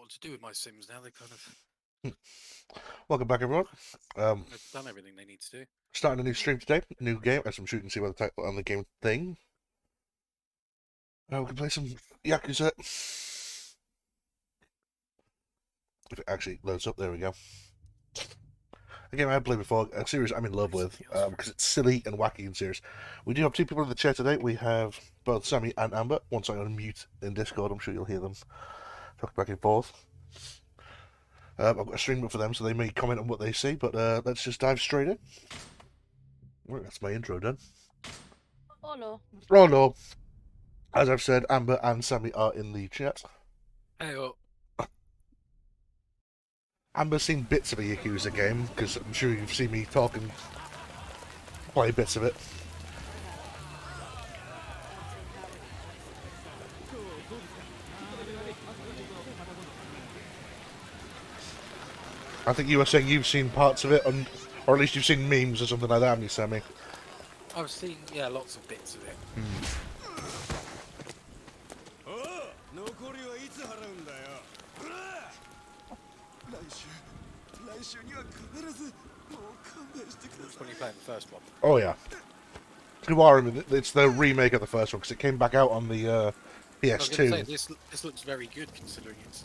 what to do with my Sims now. They kind of Welcome back, everyone. they've done everything they need to do. Starting a new stream today, new game, as I'm sure you can see by the title on the game thing. We can play some Yakuza. If it actually loads up, there we go. A game I've played before, a series I'm in love with, because it's silly and wacky and serious. We do have two people in the chat today. We have both Sammy and Amber. Once I unmute in Discord, I'm sure you'll hear them talk back and forth. I've got a stream up for them, so they may comment on what they see, but let's just dive straight in. Right, that's my intro done. Oh no. Oh no. As I've said, Amber and Sammy are in the chat. Hey, well, Amber's seen bits of a Yakuza game, because I'm sure you've seen me talk and play bits of it. I think you were saying you've seen parts of it, or at least you've seen memes or something like that, haven't you, Sammy? I've seen lots of bits of it. When you playing the first one. Oh yeah. You are. It's the remake of the first one because it came back out on the I was PS2. gonna say, this looks very good considering it's.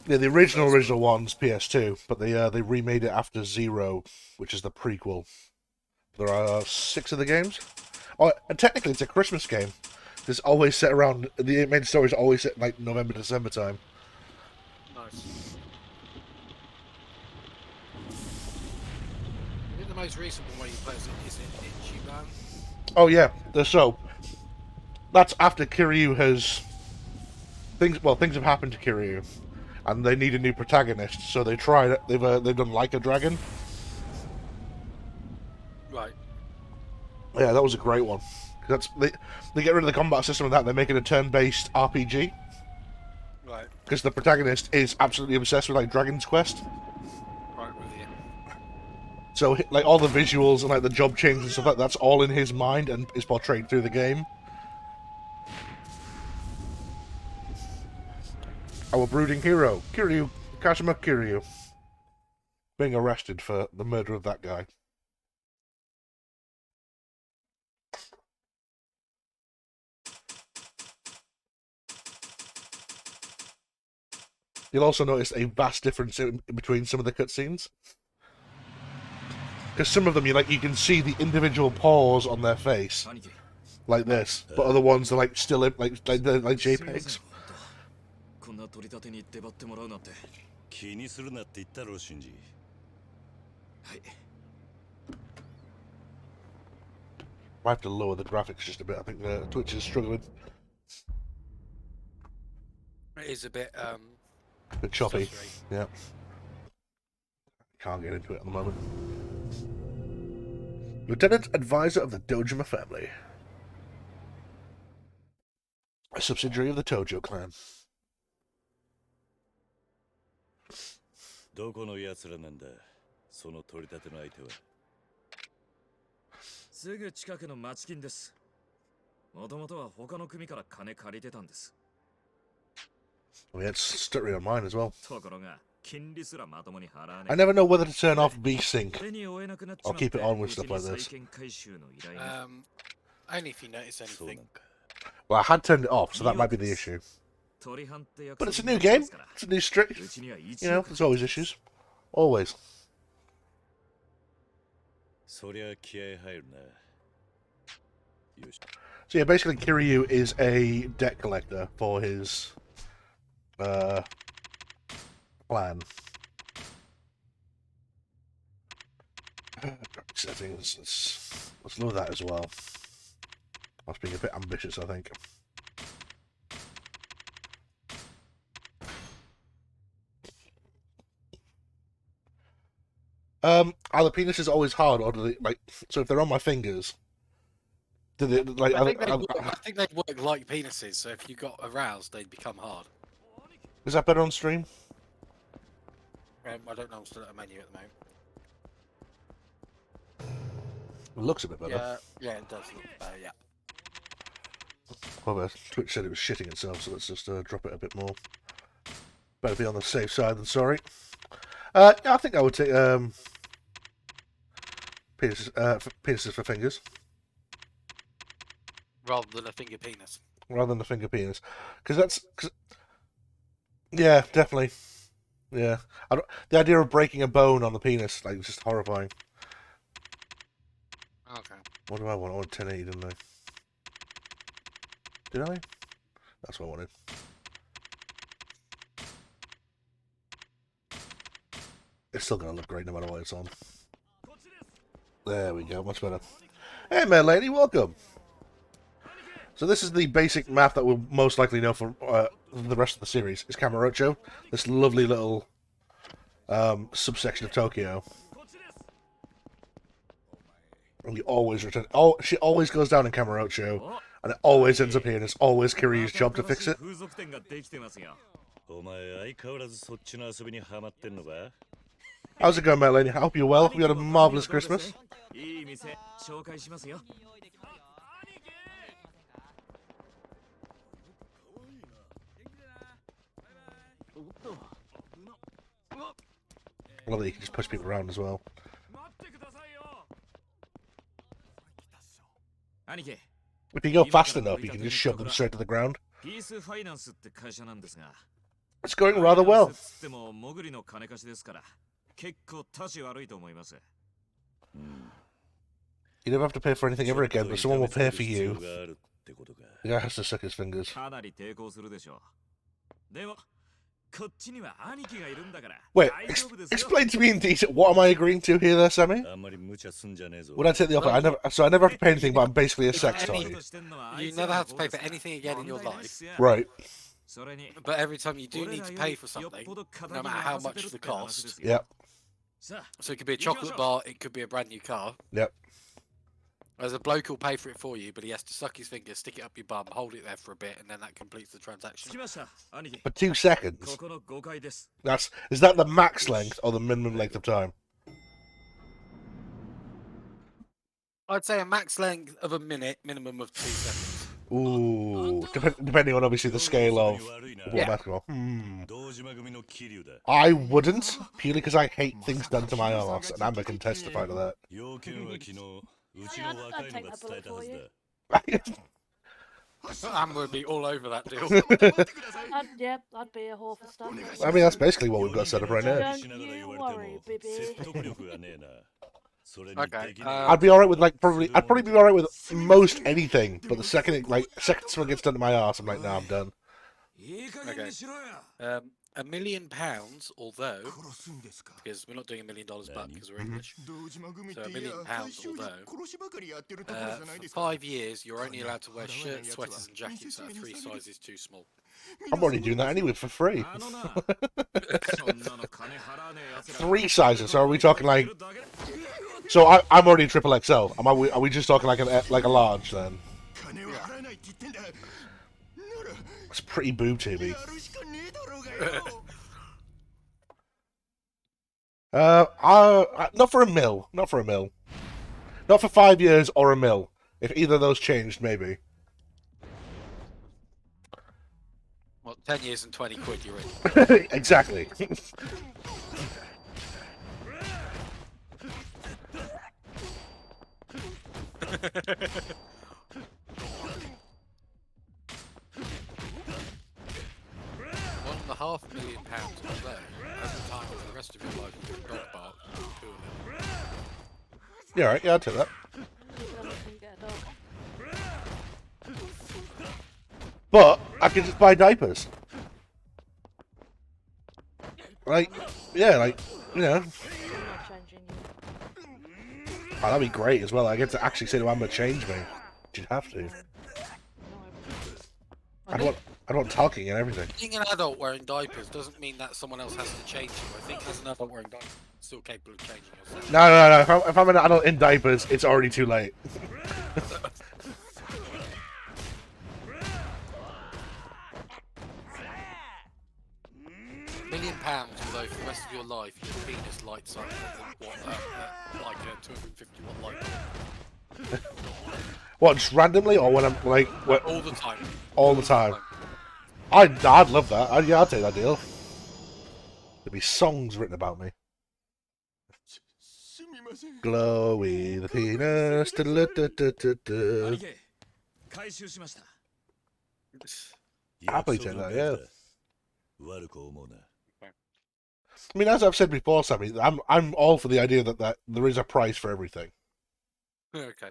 Yeah, the original one's PS2, but they remade it after Zero, which is the prequel. There are 6 of the games. Oh, and technically it's a Christmas game. It's always set around, the main story is always set in like November, December time. Nice. I think the most recent one where you play is it Ichiban? Oh yeah, so that's after Kiryu has things have happened to Kiryu, and they need a new protagonist. So they tried it. They've done Like a Dragon. Right. Yeah, that was a great one. They get rid of the combat system of that. They make it a turn-based RPG. Right. Because the protagonist is absolutely obsessed with like Dragon's Quest. Right with you. So like all the visuals and like the job changes and stuff like that's all in his mind and is portrayed through the game. Our brooding hero, Kiryu, Kashima Kiryu, being arrested for the murder of that guy. You'll also notice a vast difference in between some of the cutscenes. Because some of them, you can see the individual pores on their face, like this, but other ones are like still like JPEGs. I have to lower the graphics just a bit. I think the Twitch is struggling. It is a bit A bit choppy. stuttery. Yeah. Can't get into it at the moment. Lieutenant Advisor of the Dojima family. A subsidiary of the Tojo clan. どこの奴らなんだその取り立ての相手はすぐ近くの町金ですもともとは他の組から金借りてたんです I mean, it's stuttering on mine as well. ところが金利すらまともに払わね I never know whether to turn off V-Sync 手に負えなくなっち or まって keep it on with stuff like うちに this. 債権回収の依頼が Only if you notice そうなん anything. か Well, I had turned it off, so that might be the issue. 取り犯って約 But it's a 束 new になってま game. すから It's a new stream. うちには一 You know, 億 there's always issues. Always. そりゃ気合入るなよし So yeah, basically Kiryu is a debt collector for his clan. Settings. Let's load that as well. I was being a bit ambitious, I think. Are the penises always hard, or do they like? So if they're on my fingers, do they like? I think they'd work like penises, so if you got aroused, they'd become hard. Is that better on stream? I don't know, I'm still at a menu at the moment. It looks a bit better. Yeah, it does look better, yeah. Well, Twitch said it was shitting itself, so let's just drop it a bit more. Better be on the safe side than sorry. Yeah, I think I would take penises for fingers Rather than a finger penis. rather than the finger penis, because yeah, definitely, yeah. The idea of breaking a bone on the penis, like, it's just horrifying. Okay. What do I want? I want 1080, didn't I? Did I? That's what I wanted. It's still gonna look great no matter what it's on. There we go, much better. Hey, man, lady, welcome. So this is the basic map that we'll most likely know for the rest of the series. It's Kamurocho, this lovely little subsection of Tokyo. And you always return. Oh, she always goes down in Kamurocho, and it always ends up here, and it's always Kiryu's job to fix it. How's it going, mate, lady? I hope you're well. We had a marvelous Christmas. I love that you can just push people around as well. If you go fast enough, you can just shove them straight to the ground. It's going rather well. You never have to pay for anything ever again, but someone will pay for you. The guy has to suck his fingers. Wait, explain to me in detail, what am I agreeing to here there, Sammy? Would I take the offer? I never have to pay anything, but I'm basically a sex toy. You never have to pay for anything again in your life. Right. But every time you do need to pay for something, no matter how much the cost. Yep. So it could be a chocolate bar, it could be a brand new car. Yep. As a bloke will pay for it for you, but he has to suck his finger, stick it up your bum, hold it there for a bit, and then that completes the transaction. For 2 seconds? Is that the max length or the minimum length of time? I'd say a max length of a minute, minimum of 2 seconds. Ooh, depending on obviously the scale of Yeah. basketball. I wouldn't, purely because I hate things done to my arse, and Amber can testify to that. I'd take that bullet for you. Amber would be all over that deal. I'd be a whore for stuff. I mean, that's basically what we've got set up right now. Don't you worry, baby. Okay. I'd be alright with I'd probably be alright with most anything, but the second someone gets done to my arse, I'm like, nah, I'm done. Okay. £1 million, although, because we're not doing $1 million buck because we're English. So £1 million, although, for 5 years, you're only allowed to wear shirts, sweaters, and jackets that are 3 sizes too small. I'm already doing that anyway for free. 3 sizes. So are we talking like? So I'm already triple XL. Are we just talking like a large then? It's pretty boob tubey. Not for a mil. Not for a mil. Not for 5 years or a mil. If either of those changed, maybe. Well, 10 years and 20 quid, you're in. Exactly. £1.5 million although, at the time for the rest of your life, you're dog bark. Yeah, alright, yeah, I'll take that. But I can just buy diapers. You know. Oh, that'd be great as well. I get to actually say to Amber, change me. You'd have to. I don't want talking and everything. Being an adult wearing diapers doesn't mean that someone else has to change you. I think as an adult wearing diapers, you're still capable of changing yourself. No. If I'm an adult in diapers, it's already too late. £1 million, although for the rest of your life, your penis lights up like a 250 watt light bulb. What, just randomly, or when I'm like all the time? All the time. I'd love that. I'd take that deal. be songs written about me. Glowy the penis. Happily take that, yeah. I mean, as I've said before, Sammy, I'm all for the idea that there is a price for everything. Okay.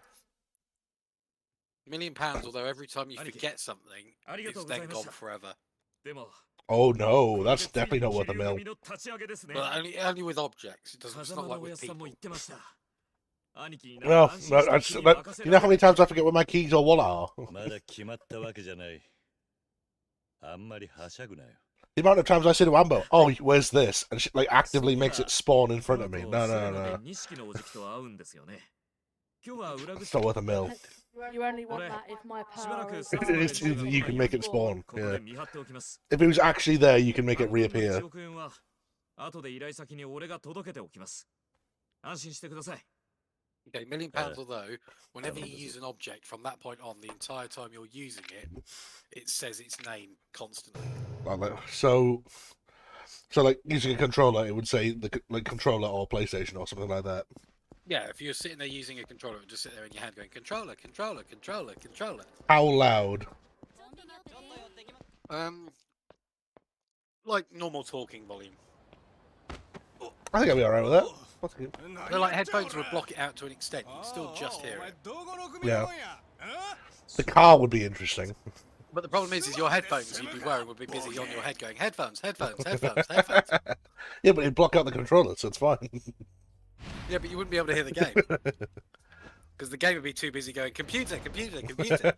£1,000,000, although every time you forget something, it's then gone forever. Oh no, that's definitely not worth a mil. Well, only with objects. It's not like with people. Well, you know how many times I forget where my keys or wallet are? The amount of times I say to Ambo, "Oh, where's this?" and she like actively makes it spawn in front of me. No. It's not worth a mil. You only want that if my power is... You can make it spawn. Yeah. If it was actually there, you can make it reappear. Okay, £1,000,000, although, whenever you use an object from that point on, the entire time you're using it, it says its name constantly. So like using a controller, it would say the controller or PlayStation or something like that. Yeah, if you're sitting there using a controller, it would just sit there in your hand going, controller, controller, controller, controller. How loud? Like normal talking volume. I think I'll be alright with that. They're like headphones would block it out to an extent. You can still just hear it. Yeah. The car would be interesting. But the problem is your headphones you'd be wearing would be busy on your head going, headphones, headphones, headphones, headphones. Yeah, but it'd block out the controller, so it's fine. Yeah, but you wouldn't be able to hear the game. Because the game would be too busy going, computer, computer, computer.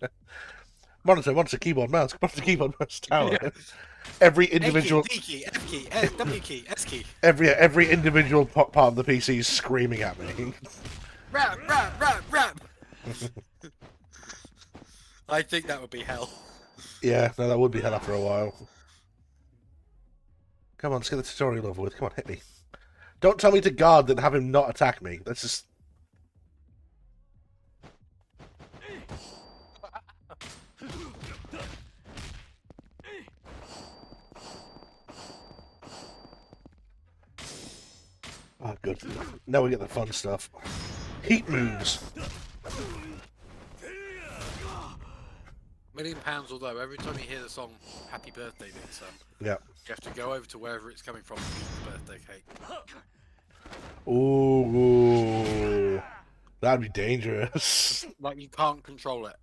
Monitor, keyboard, mouse, tower. Yeah. Every individual... A key, D key, F key, W key, S key. Every individual part of the PC is screaming at me. Rap. I think that would be hell. Yeah, no, that would be hell after a while. Come on, let's get the tutorial over with. Come on, hit me. Don't tell me to guard then have him not attack me. That's just... Oh, good. Now we get the fun stuff. Heat moves. £1,000,000, although every time you hear the song Happy Birthday Bit, yeah, you have to go over to wherever it's coming from and eat the birthday cake. Ooh, that'd be dangerous. Like you can't control it.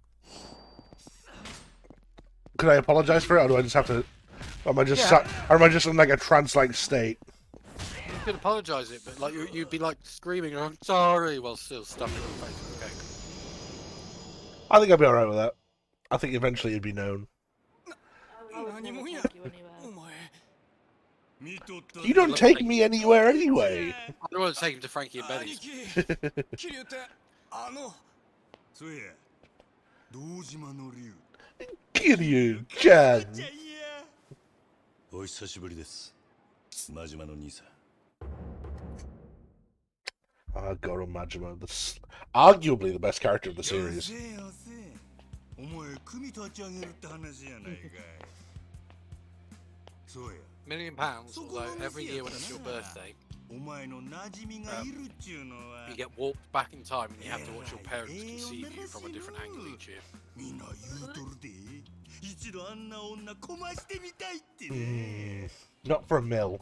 Could I apologize for it, or do I just have to? Or am I just or am I just in like a trance-like state? You could apologise it, but like you'd be like screaming, "I'm sorry," while still stuffing your face with the cake. I think I'd be alright with that. I think eventually it'd be known. You don't take me anywhere anyway. I don't want to take him to Frankie and Betty's. Kiryu-chan. Goro Majima, arguably the best character of the series. £1,000,000, although every year when it's your birthday, you get warped back in time and you have to watch your parents conceive you from a different angle each year. Not for a mil.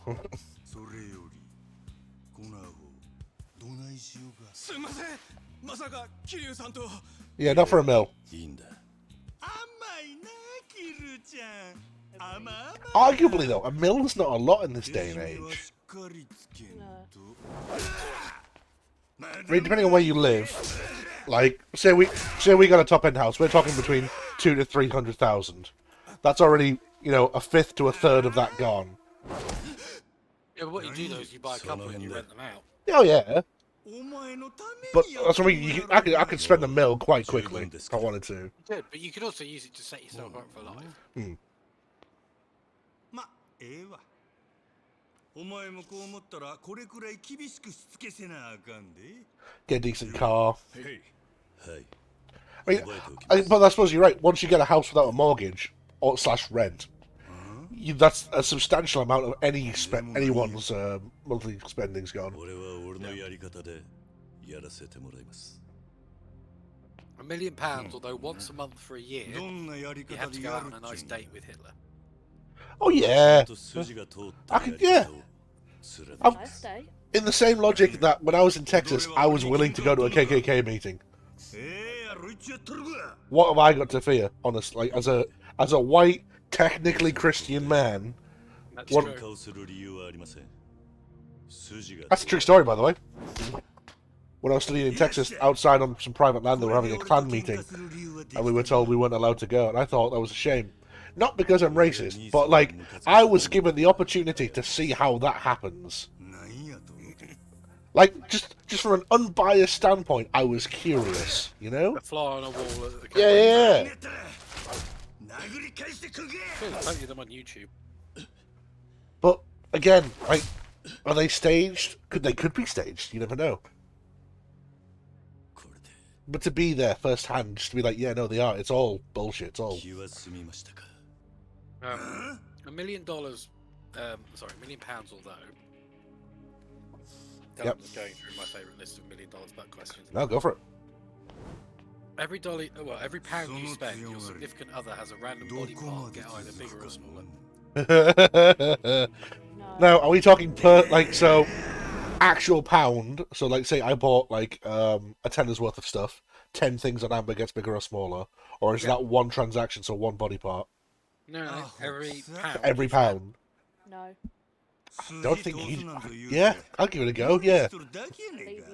Yeah, not for a mil. Arguably though, a mil is not a lot in this day and age. I mean, depending on where you live, like say we got a top end house, we're talking between 200,000 to 300,000. That's already, you know, a fifth to a third of that gone. Yeah, but what you do though is you buy a couple and you rent them out. Oh yeah. But that's what I mean. I could spend a mil quite quickly if I wanted to. You could, but you could also use it to set yourself up for life. Get a decent car. I mean, but I suppose you're right. Once you get a house without a mortgage or /rent, that's a substantial amount of anyone's monthly spending's gone. £1 million, although once a month for a year, you have to go out on a nice date with Hitler. Oh yeah, yeah. Nice day. In the same logic that when I was in Texas, I was willing to go to a KKK meeting. What have I got to fear, honestly? Like, as a white, technically Christian man. That's What... true. That's a true story, by the way. When I was studying in Texas, outside on some private land, they were having a clan meeting, and we were told we weren't allowed to go, and I thought that was a shame. Not because I'm racist, but, like, I was given the opportunity to see how that happens. Like, just from an unbiased standpoint, I was curious, you know? A fly on a wall at the Yeah. There's plenty of them on YouTube. But, again, like, are they staged? They could be staged, you never know. But to be there firsthand, just to be like, yeah, no, they are. It's all bullshit. It's all. £1 million, sorry, £1 million, although. Yep. I'm just going through my favourite list of $1 million butt questions. No, go for it. Every pound you spend, your significant other has a random body part get either bigger or smaller. Now, are we talking so actual pound? So, like, say I bought like a tenner's worth of stuff. 10 things on Amber gets bigger or smaller, or is that one transaction, so one body part? No, every pound. Every pound. No. I don't think yeah, I'll give it a go. Yeah. Leave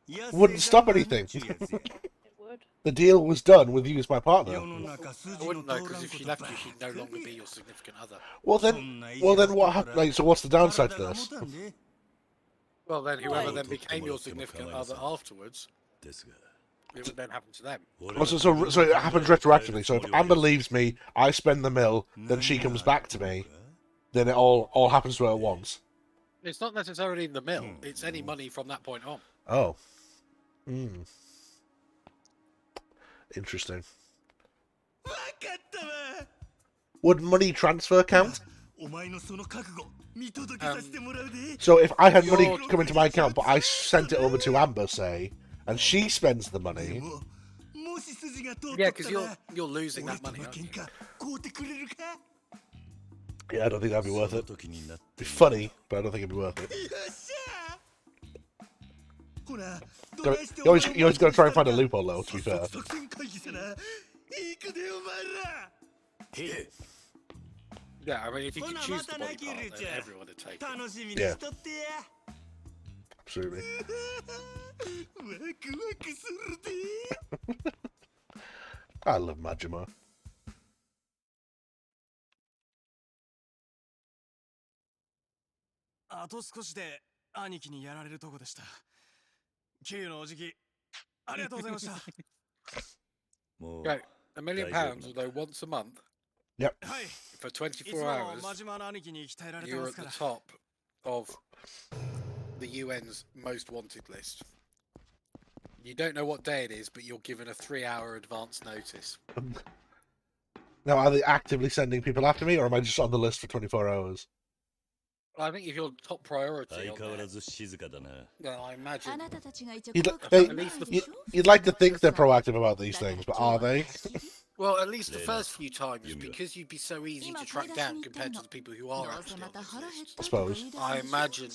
you. Wouldn't stop anything. It would. The deal was done with you as my partner. I wouldn't know, because if she left you, she'd no longer be your significant other. Well then what happened? Like, so what's the downside to this? Well, then whoever then became your significant other afterwards, it would then happen to them. Oh, so it happens retroactively. So if Amber leaves me, I spend the mill, then she comes back to me, then it all happens to her at once. It's not necessarily in the mill. It's any money from that point on. Oh. Interesting. Would money transfer count? So if I had money come into my account, but I sent it over to Amber, say, and she spends the money. Yeah, because you're losing that money, aren't you? Yeah, I don't think that'd be worth it. It'd be funny, but I don't think it'd be worth it. You always got to try and find a loophole, though, to be fair. Yeah, I mean, if you could choose the body part, then everyone would take it. Yeah. Absolutely. I love Majima. Right, £1 million, although once a month. Yep. For 24 hours, you're at the top of the UN's most wanted list. You don't know what day it is, but you're given a 3-hour advance notice. Now, are they actively sending people after me, or am I just on the list for 24 hours? I think if you're top priority on there, then I imagine You'd like to think they're proactive about these things, but are they? well, at least the first few times, because you'd be so easy to track down compared to the people who are actually on this list. I suppose. I imagine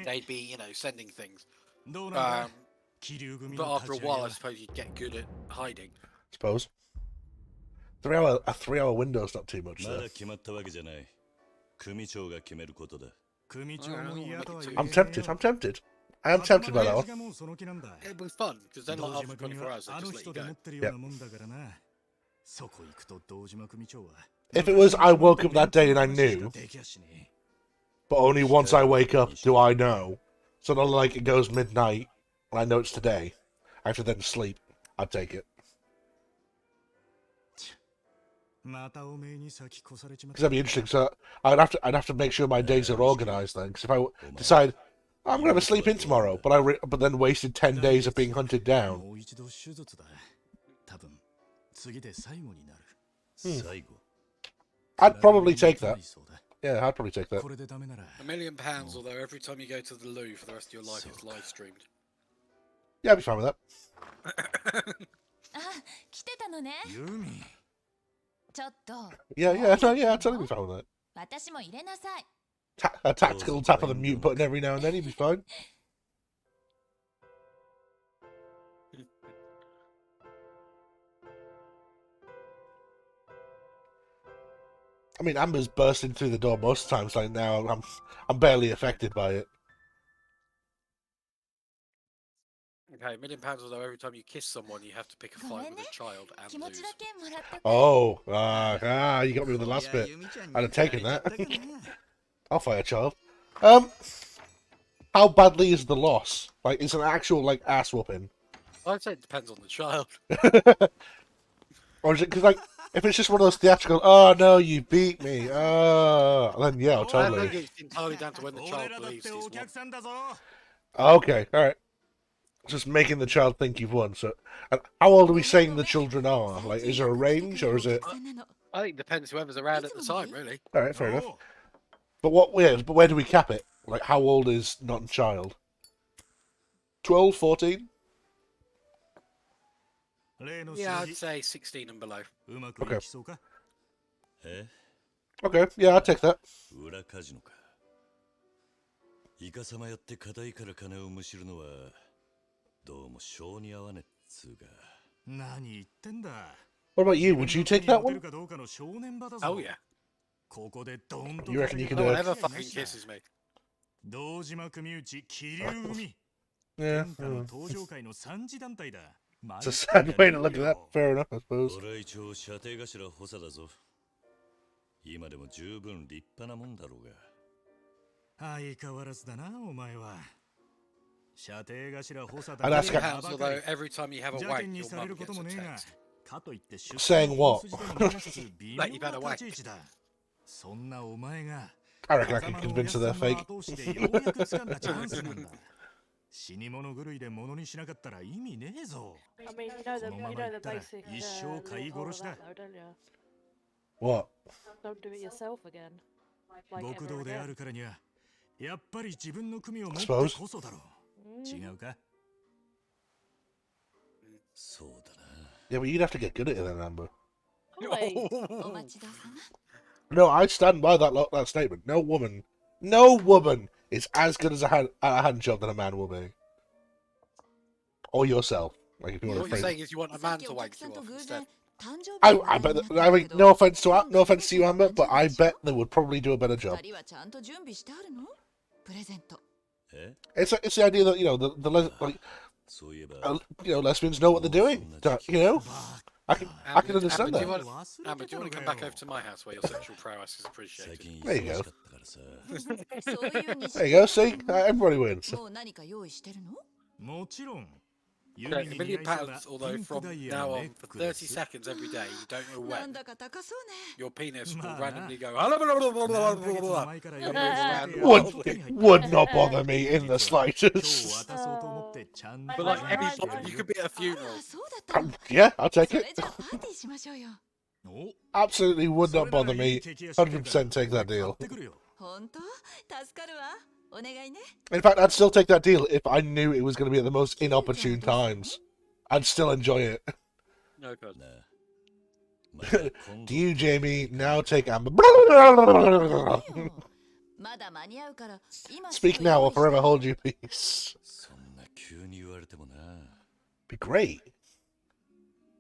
they'd be, sending things. But after a while, I suppose you'd get good at hiding. I suppose. A 3-hour window's not too much, though. I'm tempted. I am tempted by that one. It'd be fun, because then like after 24 hours, they just let you go. Yep. If it was I woke up that day and I knew, but only once I wake up do I know, so not like it goes midnight and I know it's today, I have to then sleep, I'd take it. Because that'd be interesting. So I'd have to make sure my days are organised then. Because if I decide I'm gonna have a sleep in tomorrow, but then wasted 10 days of being hunted down. I'd probably take that. Yeah, I'd probably take that. £1 million, although every time you go to the loo for the rest of your life, it's live streamed. Yeah, I'd be fine with that. あ、来てたのね。ユミ。ちょっと。Yeah, yeah, no, yeah, I'd totally be fine with that. 私も入れなさい。A tactical tap of the mute button every now and then, you'd be fine. I mean, Amber's bursting through the door most times. Like now, I'm barely affected by it. Okay, £1 million, although every time you kiss someone, you have to pick a fight with a child and 気持ち lose. だけもらった。 Oh, you got me with the last bit. I'd have taken that. I'll fight a child. How badly is the loss? Like, it's an actual like ass whooping, I'd say it depends on the child. or is it because like if it's just one of those theatrical? Oh no, you beat me. Oh, then yeah, I totally. think it's entirely down to when the child believes he's won. Okay, all right. Just making the child think you've won. So, and how old are we saying the children are? Like, is there a range, or is it? I think it depends whoever's around at the time, really. All right, fair enough. But but where do we cap it? Like, how old is not a child? 12, 14? Yeah, I'd say 16 and below. Okay. Okay, yeah, I'll take that. 裏カジノか。イカサマやって硬いから金をむしるのはどうも性に合わねっつうか。何言ってんだ。 What about you? Would you take that one? Oh, yeah. You reckon you could No do one it? ever fucking kisses me. 堂島組内桐生組 Yeah. 天下の登場界の三次団体だ。 It's a sad way to look at that. Fair enough, I suppose. 俺は一応射程頭補佐だぞ。今でも十分立派なもんだろうが。相変わらずだな、お前は。射程頭補佐 I'd だ ask £1 her- million, although every time you have a 邪 wank, 険に your され mum ること gets も a ねえが text. かといって出 Saying what? That you've had a wank. そんなお前が I reckon I can convince her they're fake. 後押しでようやく掴んだチャンスなんだ。死に物狂いで物にしなかったら意味ねえぞ。 I mean, you know the basic loophole of that, though, don't you? What? Don't do it yourself again. Like 極 ever 道であ again. るからにはやっぱり自分の組を持って Suppose. こそだろう。違うか？そうだな。 Yeah, but you'd have to get good at it then, Amber. Wait. お待ちどうさま。 No, I stand by that statement. No woman is as good as at a hand job than a man will be. Or yourself. Like if you want What to you're phrase. saying is you want a man to wank you off instead. I bet. I mean, no offense to you, Amber, but I bet they would probably do a better job. 二人はちゃんと準備してあるの？プレゼント。え？ It's the idea that like そういえば。 lesbians know what they're doing. I can Amber, understand do you that. want, Amber, do you want to come back over to my house where your sexual prowess is 最 appreciated? 近 There you go. 忙しかったからさ。そういうにし There you go. See, everybody wins. もう何か用意してるの？もちろん。 Okay, £1 million, although from now on, for 30 seconds every day, you don't know なん when, だか高そうね。 your penis will Nah, randomly go, Would not bother me in the slightest. but like any, you could be at a あ funeral. ら、そうだったの。 Yeah, I'll そ take れ it. じゃあパーティーしましょうよ。 Absolutely would not bother me. 100% take that deal. 本当？助かるわ。お願いね。 In fact, I'd still take that deal if I knew it was going to be at the most inopportune times. I'd still enjoy it. No good. なあ。また今 Do 度 you, Jamie, now take Amber? まだ間に合うから。今 Speak now or forever hold your peace. そんな急に言われてもな。 Be great.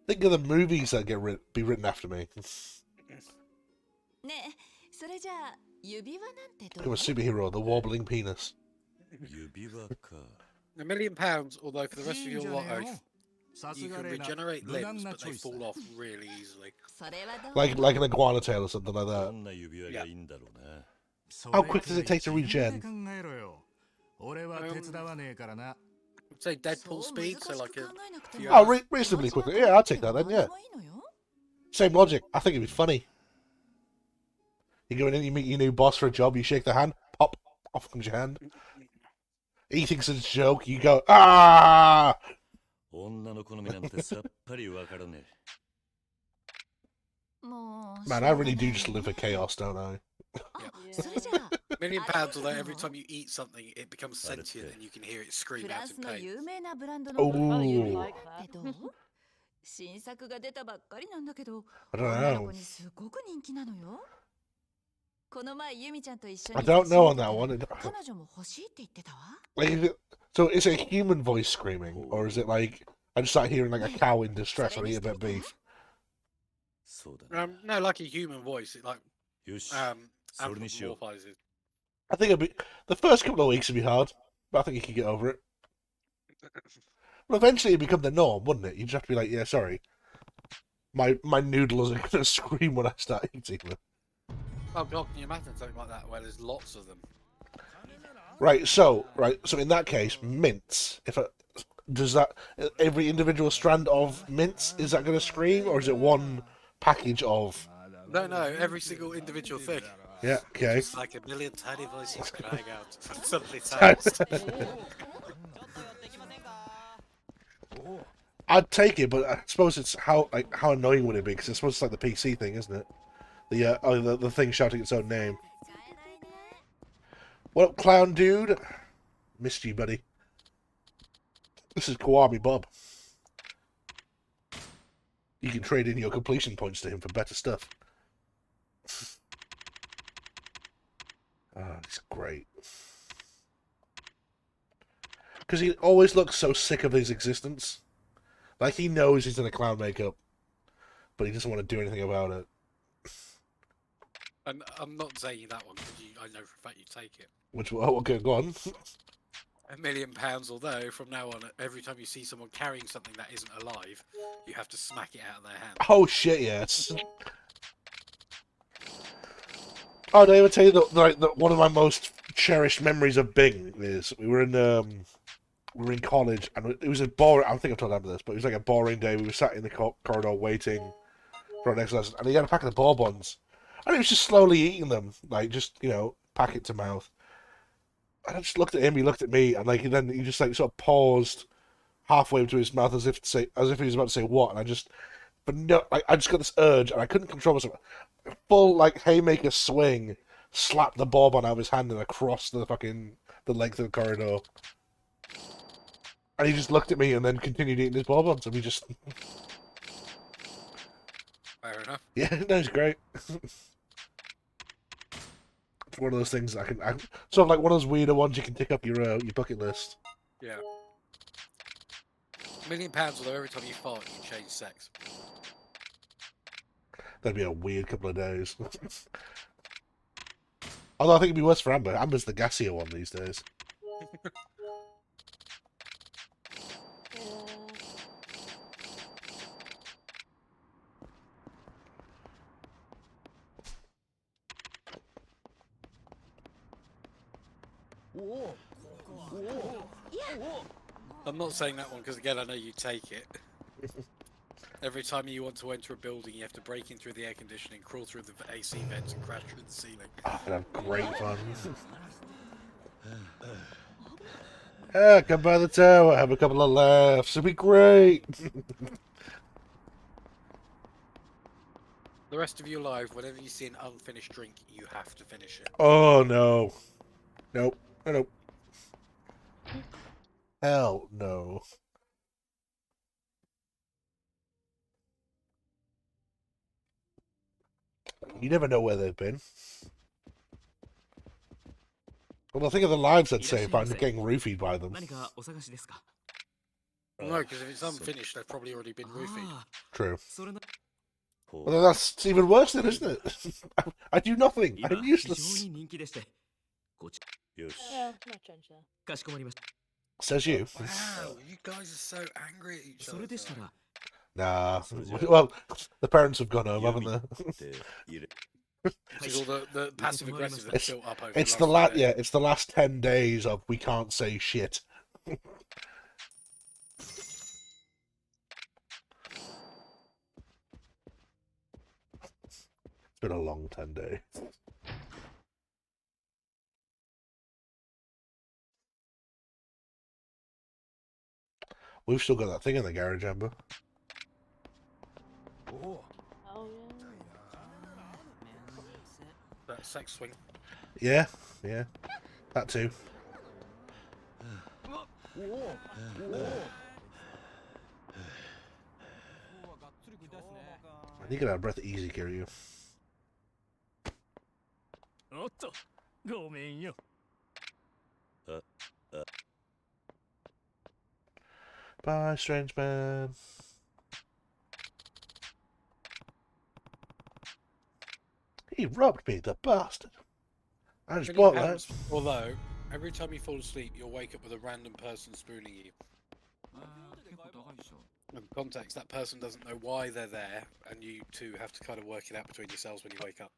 Think of the movies that be written after me. ねえ、それじゃあ指輪なんてど Become う a？ superhero, the wobbling penis. 指輪か。£1 million, although for the rest of your life, you can regenerate limbs, but they fall off really easily. それはどう？ Like an iguana tail or something like ど that. んな指輪がいいんだろうな。 How quick does it take to regen? 俺は手伝わねえからな。 I'd say Deadpool そう speed, 難 so し like く a 考えなくても few Oh, hours. reasonably quickly. Yeah, I'll take that then, yeah. どうでもいいのよ。 Same logic. I think it'd be funny. You go in and you meet your new boss for a job, you shake their hand, pop, off comes your hand. He thinks it's a joke, you go, ah! 女の好みなんてさっぱりわからね Man, I really do just live for chaos, don't I? £1,000,000, although every time you eat something, it becomes sentient and you can hear it scream out in pain. Oh, you Oh, like that. 新作が出たばっかりなんだけど、 I don't 女の know. 子にすごく人気なのよ。この前ユミちゃんと一緒 I に don't 雑誌 know 見 on てた that ら one. 彼女も欲しいって言ってたわ。 Like, so is it a human voice screaming, or is it like I just start hearing like a cow in distress when I eat a bit of beef? そうだな。 No, like a human voice. It like よし、それにしよう。 anthropomorphizes. I think the first couple of weeks would be hard, but I think you can get over it. Well, eventually it'd become the norm, wouldn't it? You just have to be like, yeah, sorry. My noodles are gonna scream when I start eating them. Oh God, can you imagine something like that where there's lots of them? Right, so in that case, mints. Does that every individual strand of mints, is that gonna scream, or is it one package of? No, every single individual thing. Yeah, okay. Just like a million tiny voices crying out. Suddenly silenced. I'd take it, but I suppose it's how annoying would it be? Because I suppose it's like the PC thing, isn't it? The thing shouting its own name. What up, clown dude? Missed you, buddy. This is Kiwami Bob. You can trade in your completion points to him for better stuff. Ah, it's great. Because he always looks so sick of his existence. Like, he knows he's in a clown makeup, but he doesn't want to do anything about it. And I'm not saying that one, because I know for a fact you take it. Which, okay, go on. £1,000,000, although from now on, every time you see someone carrying something that isn't alive, you have to smack it out of their hand. Oh, shit, yes. Oh, did I ever tell you that one of my most cherished memories of Bing is we were in college, and it was a boring. I think I've told Amber this, but it was like a boring day. We were sat in the corridor waiting for our next lesson, and he had a packet of bonbons, and he was just slowly eating them, like just packet to mouth. And I just looked at him, he looked at me, and then he just sort of paused halfway into his mouth as if he was about to say what, and I just got this urge, and I couldn't control myself. Full haymaker swing, slapped the bonbon out of his hand and across the length of the corridor. And he just looked at me and then continued eating his bonbons, and we just... Fair enough. Yeah, that was great. It's one of those things I sort of like one of those weirder ones you can tick up your bucket list. Yeah. £1,000,000, although every time you fart, you change sex. That'd be a weird couple of days. Although I think it'd be worse for Amber. Amber's the gassier one these days. I'm not saying that one because, again, I know you take it. Every time you want to enter a building, you have to break in through the air conditioning, crawl through the AC vents, and crash through the ceiling. Oh, I'd have great fun. Come by the tower, have a couple of laughs. It'd be great. The rest of your life, whenever you see an unfinished drink, you have to finish it. Oh, no. Nope. Nope. Hell no. You never know where they've been. Well, I think of the lives I'd save by getting roofied by them. No, because if it's unfinished, they've probably already been roofied. True. Well, that's even worse then, isn't it? I do nothing. I'm useless. Yes. Yeah, no change there. Says you. Wow, you guys are so angry at each other. Nah. Well, the parents have gone home, haven't they? This is all the passive aggressive that's built up over It's the last few days. it's the last 10 days of we can't say shit. It's been a long 10 days. We've still got that thing in the garage, Amber. Oh yeah. sex swing. Yeah, yeah. That too. I think you can have breath easy, Kiryu. おっと、ごめんよ。Bye, strange man. He robbed me, the bastard. I just bought that. Although, every time you fall asleep, you'll wake up with a random person spooning you. In context, that person doesn't know why they're there, and you two have to kind of work it out between yourselves when you wake up.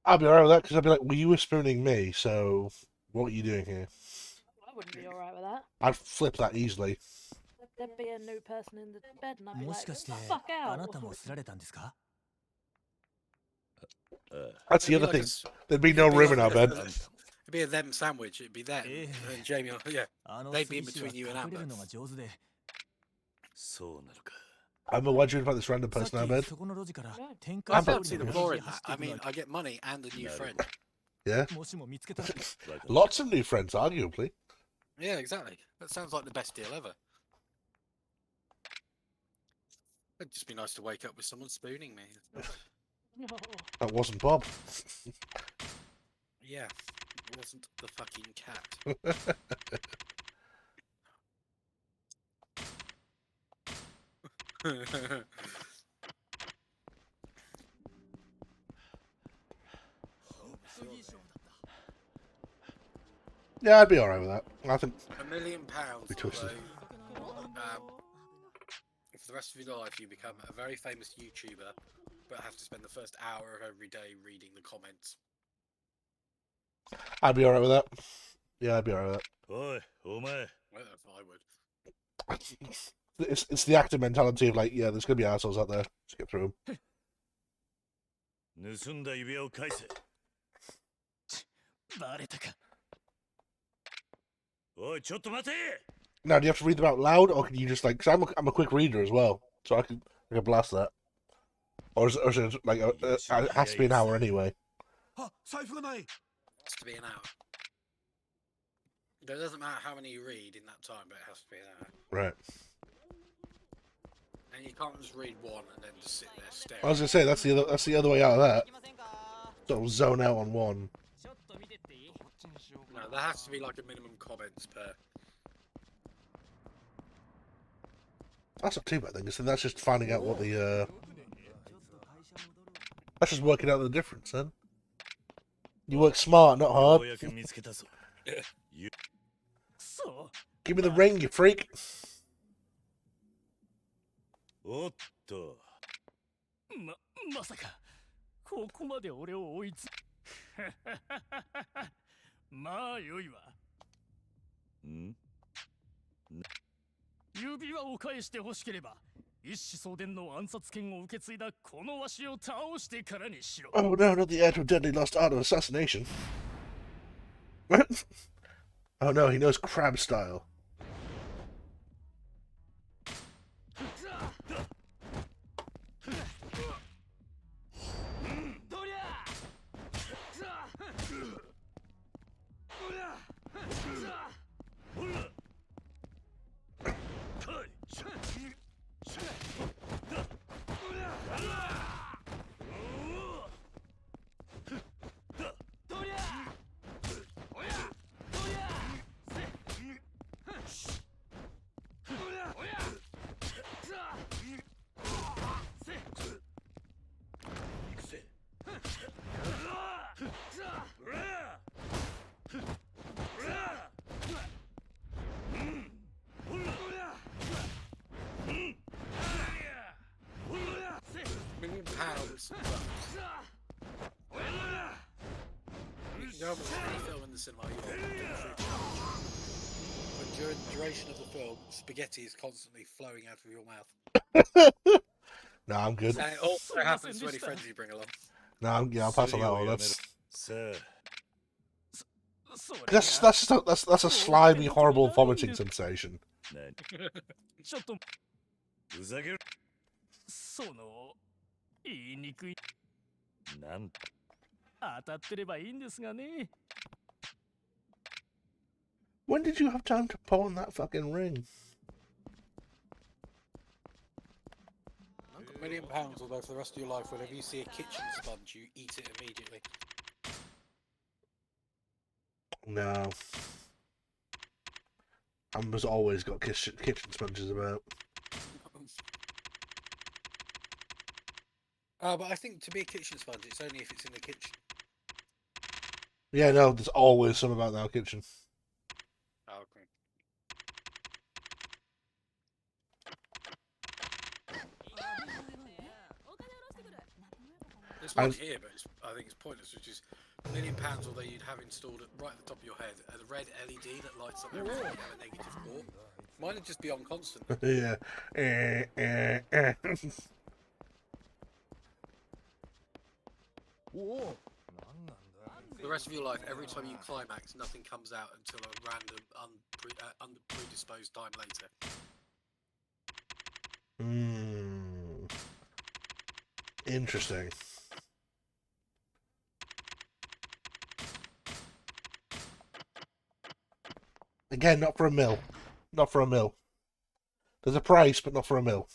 I'll be alright with that, because I'll be like, well, you were spooning me, so what are you doing here? I wouldn't be alright with that. I'd flip that easily. There'd be a new person in the bed and I'd be like, "Get the fuck out." That's the other thing. There'd be no room in our bed. It'd be a them sandwich. It'd be them. And Jamie, yeah. They'd be in between you and Amber. I'm wondering about this random person in our bed. I don't see the flaw in that. I mean, I get money and a new friend. Yeah. Lots of new friends, arguably. Yeah, exactly. That sounds like the best deal ever. It'd just be nice to wake up with someone spooning me. No. That wasn't Bob. Yeah, it wasn't the fucking cat. Yeah, I'd be alright with that. I think £1 million. be twisted. If for the rest of your life you become a very famous YouTuber, but have to spend the first hour of every day reading the comments. I'd be alright with that. Yeah, I'd be alright with that. Well, I would. It's the actor mentality of like, yeah, there's gonna be assholes out there. Just get through them. Now, do you have to read them out loud, or can you just like? Cause I'm a quick reader as well, so I can blast that. Or is it like it has to be an hour anyway? It has to be an hour. It doesn't matter how many you read in that time, but it has to be an hour. Right. And you can't just read one and then just sit there staring. I was gonna say that's the other way out of that. Sort of zone out on one. No, there has to be like a minimum comments per. That's not too bad then, because then that's just finding out what the that's just working out the difference then. You work smart, not hard. Give me the ring, you freak. まさかここまで俺を追いつまあよいわ指輪を返して欲しければ一子相伝の暗殺権を受け継いだこのわしを倒してからにしろ Oh no, not the heir to a deadly lost art of assassination. Oh no, he knows crab style. £1 million. You can go on with any film in the cinema you want. But during the duration of the film, spaghetti is constantly flowing out of your mouth. No, I'm good. And it also happens to any friends you bring along. No, I'll pass on that one. That's a slimy, horrible vomiting sensation. ちょっとふざけるその言いにくいなん当たってればいいんですがね。 When did you have time to pawn that fucking ring? £1 million, although for the rest of your life, whenever you see a kitchen sponge, you eat it immediately. No. Amber's always got kitchen sponges about. But I think to be a kitchen sponge, it's only if it's in the kitchen. Yeah, no, there's always some about our kitchen. Oh, okay. There's one here, but I think it's pointless, which is £1 million, although you'd have installed it right at the top of your head, a red LED that lights up every time you have a negative thought. Mine would just be on constant. Yeah. For the rest of your life, every time you climax, nothing comes out until a random, predisposed time later. Interesting. Again, not for a mill. Not for a mill. There's a price, but not for a mill.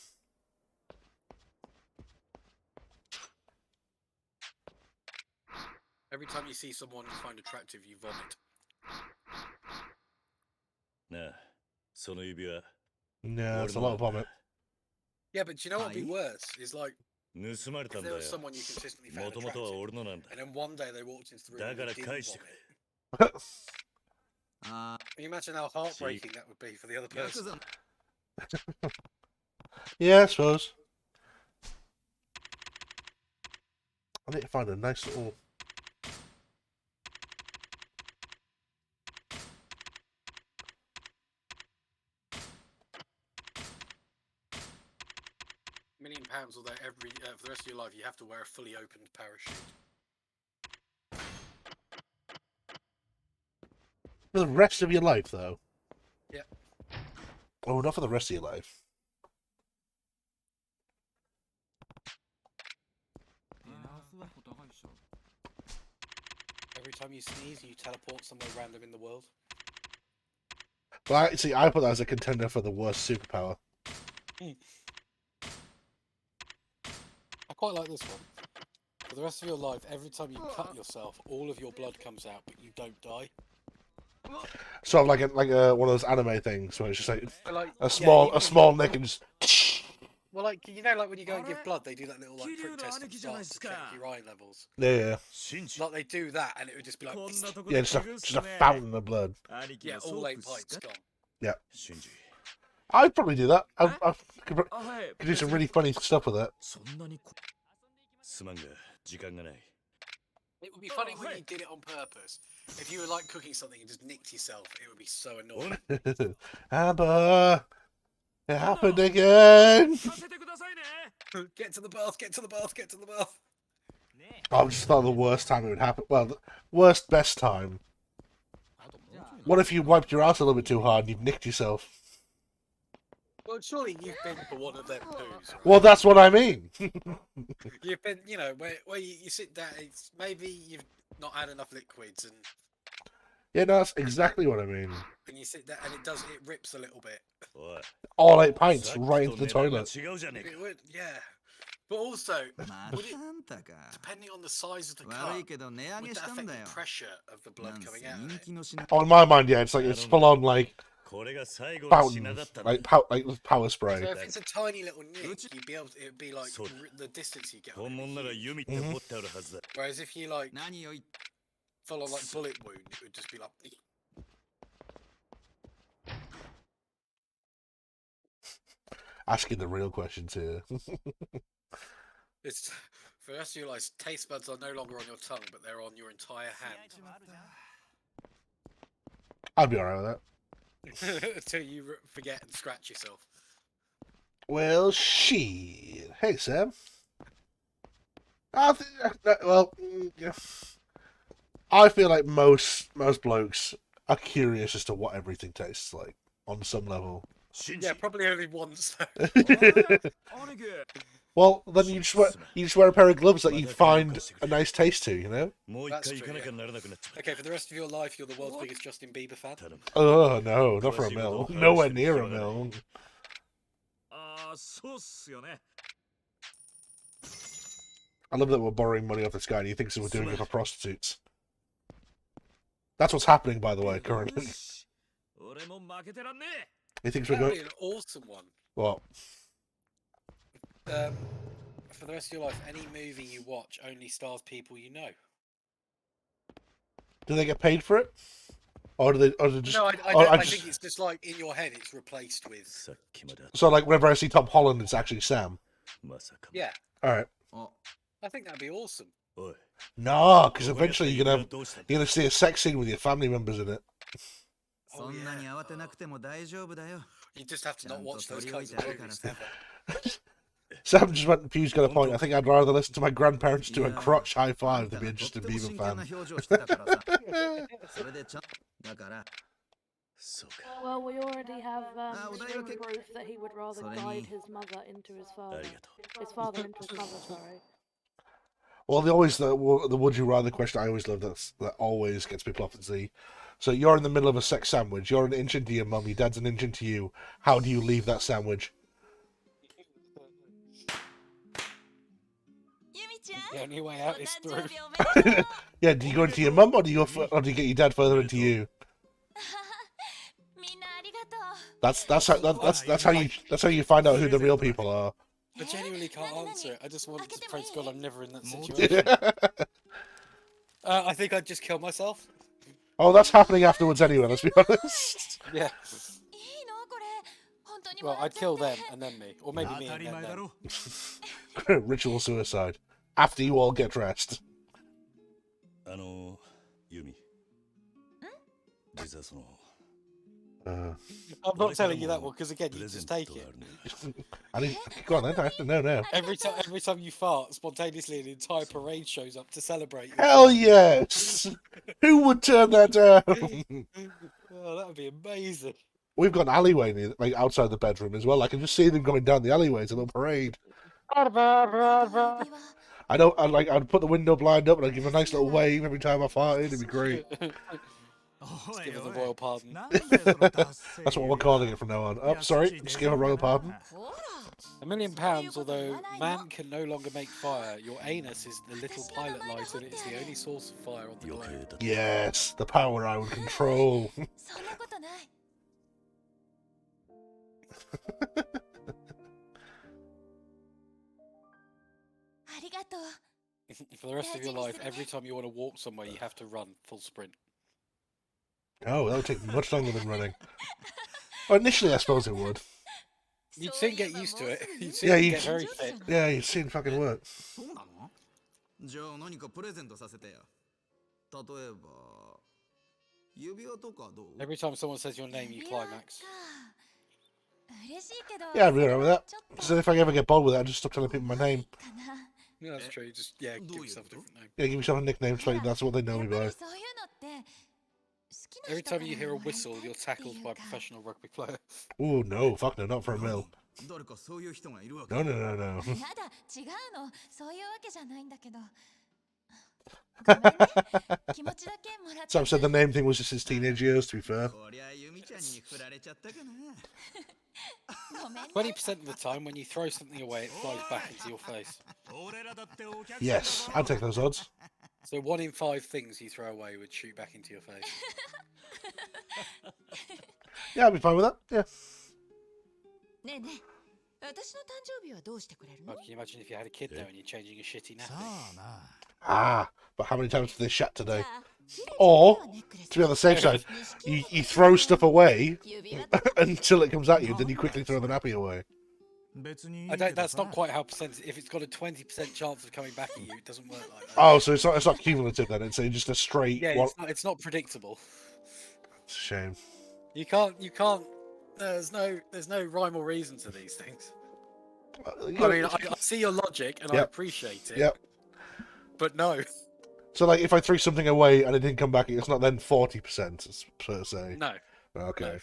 Every time you see someone you find attractive, you vomit. Nah, その指輪 Yeah, it's a lot of vomit. Yeah, but do you know what would be worse? Is like, 盗まれた if んだ there よ was someone you consistently found もともとは attractive, 俺のなんだ and then one day they walked into the room だ and から you didn't 返してく vomit. れ Can you imagine how heartbreaking that would be for the other person? Yeah, I suppose. I need to find a nice little... £1 million, although for the rest of your life you have to wear a fully opened parachute. For the rest of your life, though? Yeah. Oh, not for the rest of your life. Every time you sneeze, you teleport somewhere random in the world. Well, see, I put that as a contender for the worst superpower. I quite like this one. For the rest of your life, every time you cut yourself, all of your blood comes out, but you don't die. Sort of like one of those anime things where it's just like Like a small nick and just. Well, like, you know, like when you go and give blood, they do that little like prick test at the start to check your iron levels. Yeah. Like they do that, and it would just be like, Yeah, just a fountain of blood. yeah, all 8 pints gone. Yeah. シンジ I'd probably do that. I could do some really funny stuff with it. そんなにこすまんが時間がない It would be funny when you did it on purpose. If you were like cooking something and just nicked yourself, it would be so annoying. Amber, it happened again. させてくださいね Get to the bath, get to the bath, get to the bath. I just thought the worst time it would happen. Well, the worst, best time. What if you wiped your ass a little bit too hard and you've nicked yourself? Well, surely you've been for one of them poos. Right? Well, that's what I mean. You've been, you know, where you sit down, it's maybe you've not had enough liquids and Yeah, no, that's exactly what I mean. you sit there and it rips a little bit. おい All 8 pints さっき right と into the 値段が toilet. 違うじゃねえ It か would, yeah. But also, ま would it, たあんたか depending on the size of the 悪い cut, けど値上 would げし that たん affect だ the よ pressure of the な blood んせ coming out of 人 it? 気の品 On my mind, yeah, it's like it's full on like これが最後の fountain, 品だったんだ like power spray. So if it's a tiny little nick, you'd be able to, it'd be like So- the distance you get. 本物なら弓って持ってあるはずだ Whereas if you like 何を言っ full on like bullet wound, it would just be like. Asking the real questions here. It's for the rest of your life, taste buds are no longer on your tongue, but they're on your entire hand I'd be alright with that. until you forget and scratch yourself. Well, shit. Hey, Sam. Yeah. I feel like most blokes are curious as to what everything tastes like on some level. シンジ Yeah, probably only once. Though. 兄貴 Well, then you just wear a pair of gloves that you find a nice taste to, you know? That's true, yeah. Okay, for the rest of your life, you're the world's biggest Justin Bieber fan. Oh, no, not for a mil. Nowhere near a mil. I love that we're borrowing money off this guy and he thinks we're doing it for prostitutes. That's what's happening, by the way, currently. He thinks we're going... an awesome one. What? For the rest of your life, any movie you watch only stars people you know. Do they get paid for it? Or do they just... No, I think it's just like, in your head, it's replaced with... So, like, whenever I see Tom Holland, it's actually Sam? Yeah. Alright. I think that'd be awesome. No, because eventually you're gonna see a sex scene with your family members in it. Oh, yeah. You just have to not watch those kinds of movies ever. Sam just went, Pew's got a point. I think I'd rather listen to my grandparents do a crotch high five than be a Justin Bieber fan. Well, we already have strong proof that he would rather guide his mother into his father. His father into his mother, sorry. Well, the would you rather question I always love that always gets people off the Z. So you're in the middle of a sex sandwich. You're an inch into your mum. Your dad's an inch into you. How do you leave that sandwich? The only way out is through. Yeah, do you go into your mum or do you get your dad further into you? That's how you find out who the real people are. I genuinely can't answer it. I just want to praise God I'm never in that situation. I think I'd just kill myself. Oh, that's happening afterwards anyway, let's be honest. Yeah. Well, I'd kill them and then me. Or maybe me and then them. Ritual suicide. After you all get dressed. Yumi. I'm not telling you that one because again, you just take it. Go on then, I have to know now. Every time you fart, spontaneously an entire parade shows up to celebrate. Hell yes! Who would turn that down? Oh, that would be amazing. We've got an alleyway near, like outside the bedroom as well. I can just see them going down the alleyway. It's a little parade. I'd put the window blind up and I'd give a nice little wave every time I farted. It'd be great. Just give her the royal pardon. That's what we're calling it from now on. Oh, sorry, just give a royal pardon. £1 million, although man can no longer make fire. Your anus is the little pilot light and it's the only source of fire on the globe. Yes, the power I would control. For the rest of your life, every time you want to walk somewhere, you have to run full sprint. Oh, that would take much longer than running. Well, initially, I suppose it would. You'd soon get used to it. You'd soon get very fit. Yeah, you'd soon fucking work. Every time someone says your name, you climax. Yeah, I'd be alright with that. So if I ever get bored with it, I'd just stop telling people my name. Yeah, that's true. Just, give yourself a different name. Yeah, give yourself a nickname, so that's what they know me by. Every time you hear a whistle, you're tackled by a professional rugby player. Oh, no, fuck no, not for a mil. No. Sam said the name thing was just his teenage years, to be fair. 20% of the time, when you throw something away, it flies back into your face. Yes, I'd take those odds. So 1 in 5 things you throw away would shoot back into your face. Yeah, I'd be fine with that, yeah. Oh, can you imagine if you had a kid there and you're changing a shitty nappy? Ah, but how many times did they shat today? Or, to be on the safe side, you throw stuff away until it comes at you, then you quickly throw the nappy away. That's not quite how percentage. If it's got a 20% chance of coming back at you, it doesn't work like that. Oh, so it's not cumulative then. It's just a straight. Yeah, it's not predictable. It's a shame. You can't. There's no rhyme or reason to these things. I mean, I see your logic and I appreciate it. Yep. But no. So, like, if I threw something away and it didn't come back, it's not then 40%, per se. No. Okay.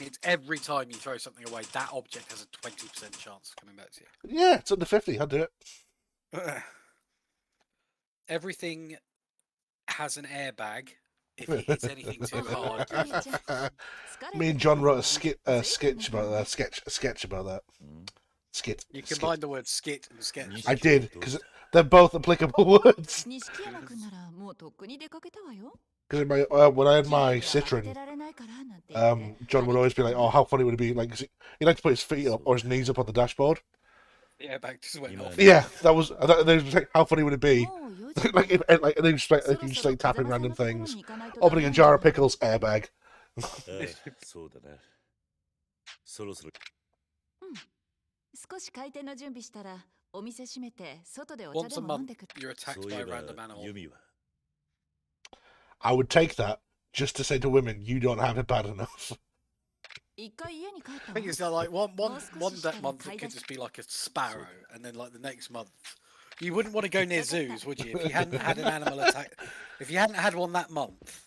It's every time you throw something away, that object has a 20% chance of coming back to you. Yeah, it's under 50. I'll do it. Everything has an airbag. If it hits anything too hard, Me and John wrote a sketch about that. Sketch about that. Skit. You combine the words skit and sketch. I did, because they're both applicable words. Because when I had my Citroen, John would always be like, "Oh, how funny would it be?" Like, he liked to put his feet up or his knees up on the dashboard. The airbag just went off. Yeah, that was. They was like, "How funny would it be?" like, if you just like tapping random things, opening a jar of pickles, airbag. Once a month, you're attacked by a random animal. I would take that just to say to women, "You don't have it bad enough." I think it's like one that month it could just be like a sparrow, and then like the next month, you wouldn't want to go near zoos, would you? If you hadn't had an animal attack, if you hadn't had one that month.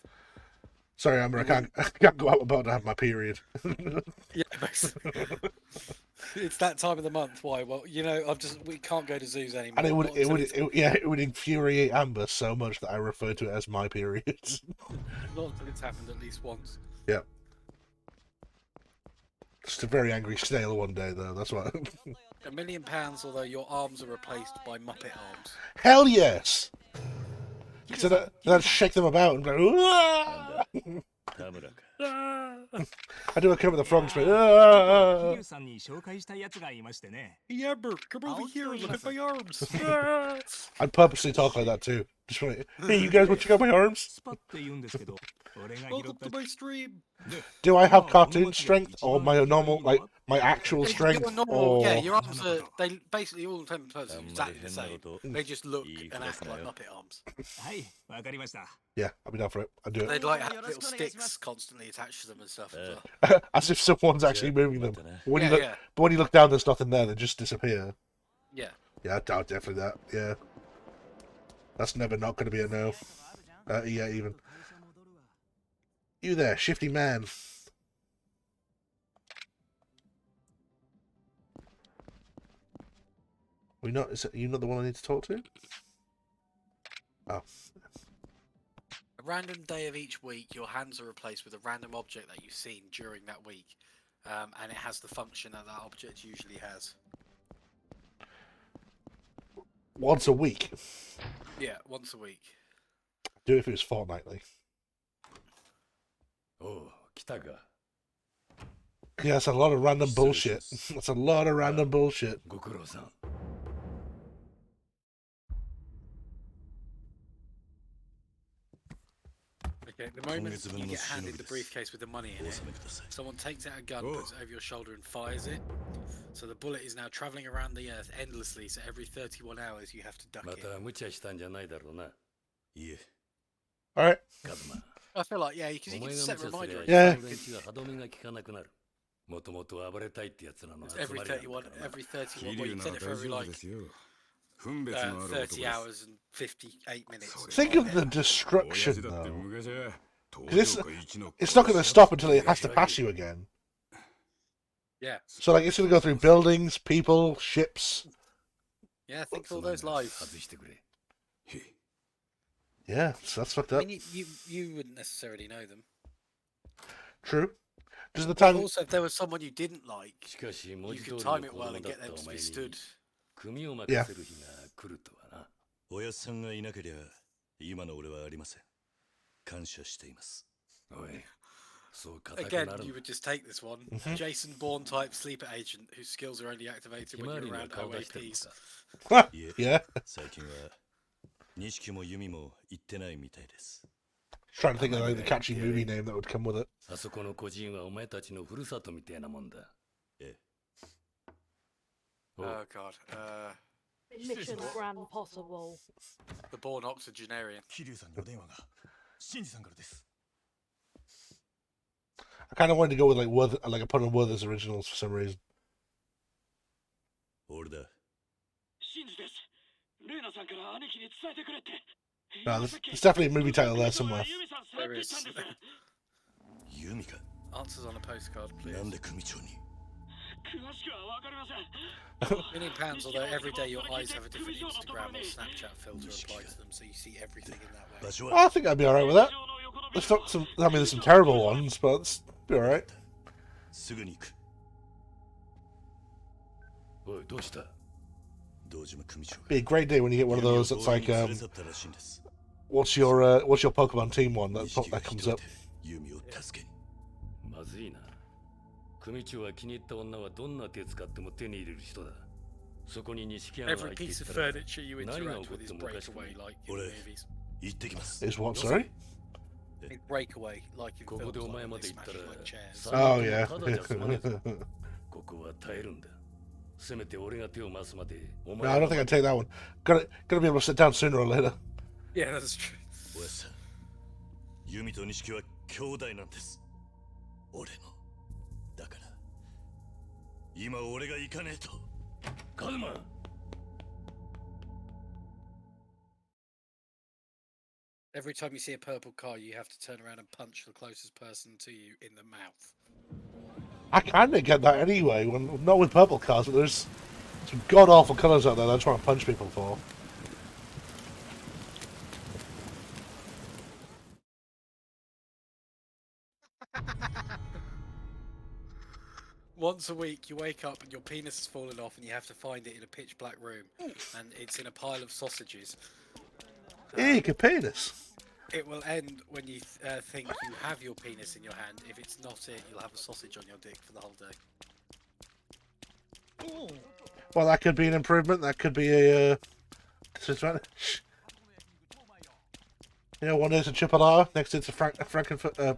Sorry, Amber, I can't go out about to have my period. Yeah, basically. It's that time of the month. Why? Well, you know, we can't go to zoos anymore. And it would infuriate Amber so much that I refer to it as my period. Not until it's happened at least once. Yeah. Just a very angry sailor one day, though. That's what. £1 million, although your arms are replaced by Muppet arms. Hell yes! So that I'd shake them about and go, I do a Kermit the Frog spin. Amber, come over here and look at my arms. I'd purposely talk like that too. Just like, hey, you guys, want to check out my arms? Welcome to my stream. Do I have cartoon strength or my normal, like my actual strength? Or... Yeah, your arms are basically all intended purposes exactly the same. They just look and act like Muppet arms. Yeah, I'll be down for it. I'll do it. They'd like have little sticks constantly attached to them and stuff as well. As if someone's actually moving them. But when you look down, there's nothing there. They just disappear. Yeah. Yeah, I doubt definitely that. Yeah. That's never not going to be a no. Yeah, even. You there, shifty man. Is you not the one I need to talk to? Oh. A random day of each week, your hands are replaced with a random object that you've seen during that week. And it has the function that that object usually has. Once a week? Yeah, once a week. Do it if it was fortnightly. Oh, Kitaga. Yeah, that's a lot of random bullshit. That's a lot of random bullshit. Okay, the moment you get handed the briefcase with the money in it, someone takes out a gun, puts it over your shoulder and fires it. So the bullet is now travelling around the earth endlessly, so every 31 hours you have to duck it. Alright. I feel like, yeah, because you can set a reminder. Yeah. It's every 31 well, you can set it for every, like, 30 hours and 58 minutes. Think of the destruction, though. It's not going to stop until it has to pass you again. Yeah. So, like, it's going to go through buildings, people, ships. Yeah, think of all those lives. Yeah, so that's fucked up. I mean, you wouldn't necessarily know them. True. Does the time... Also, if there was someone you didn't like, you could time it well and get them to be stood. Yeah. Again, you would just take this one. Jason Bourne type sleeper agent whose skills are only activated when you're around OAPs. Yeah. Trying to think of like the catchy movie name that would come with it. Oh god. Mission Grand Possible. The Bourne Octogenarian. I kind of wanted to go with like a pun on Werther's originals for some reason. No, there's definitely a movie title there somewhere. There is. Answers on a postcard, please. なんで組長に £1 million, although every day your eyes have a different Instagram or Snapchat filter applied to them, so you see everything in that way. 場所 Well, I は think I'd be alright with that. There's not some. I mean, there's some terrible ones, but it's be alright. すぐに行くおいどうした 堂島組長が Be a great day when you get one of those that's like 連れ去ったらしいんです what's your Pokemon team one that 意識が that 引 comes き取っ up. て弓を助けにまずいな組長は気に入った女はどんな手使っても手に入れる人だそこに錦山が Every 入ってい piece っ of たら furniture you 何が interact 起こっ with is てもおかしくない breakaway like in the Ore. movies. 行ってきます Is what? Sorry. It's breakaway like in ここ films でお like 前 when ま they で行った smash ら like chairs. 最 Oh 悪 yeah. のただじゃ済まねえぞここは耐えるんだせめて俺が手を回すまでお No, 前 I don't think I'd take that one. Gonna be able to sit down sooner or later. Yeah, that's true. おやっさん弓と錦は兄弟なんです俺のだから今俺が行かねえとカズマ Every time you see a purple car, you have to turn around and punch the closest person to you in the mouth. I kind of get that anyway. When not with purple cars, but there's some god awful colours out there that I try and punch people for. Once a week, you wake up and your penis has fallen off, and you have to find it in a pitch black room, and it's in a pile of sausages. Eek, a penis. It will end when you think you have your penis in your hand. If it's not it, you'll have a sausage on your dick for the whole day. Well, that could be an improvement. That could be a disadvantage. You know, one is a chipolata, next it's a Frankenfurter.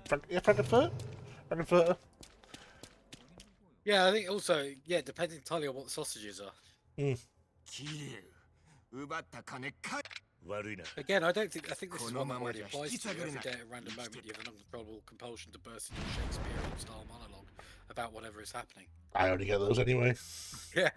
Yeah, I think also, yeah, depending entirely on what the sausages are. キリュウ奪った金か 悪いな Again, I think this is one that already applies to you. Every day at a random moment, you have an uncontrollable compulsion to burst into a Shakespearean-style monologue about whatever is happening. I only get those anyway. Yeah.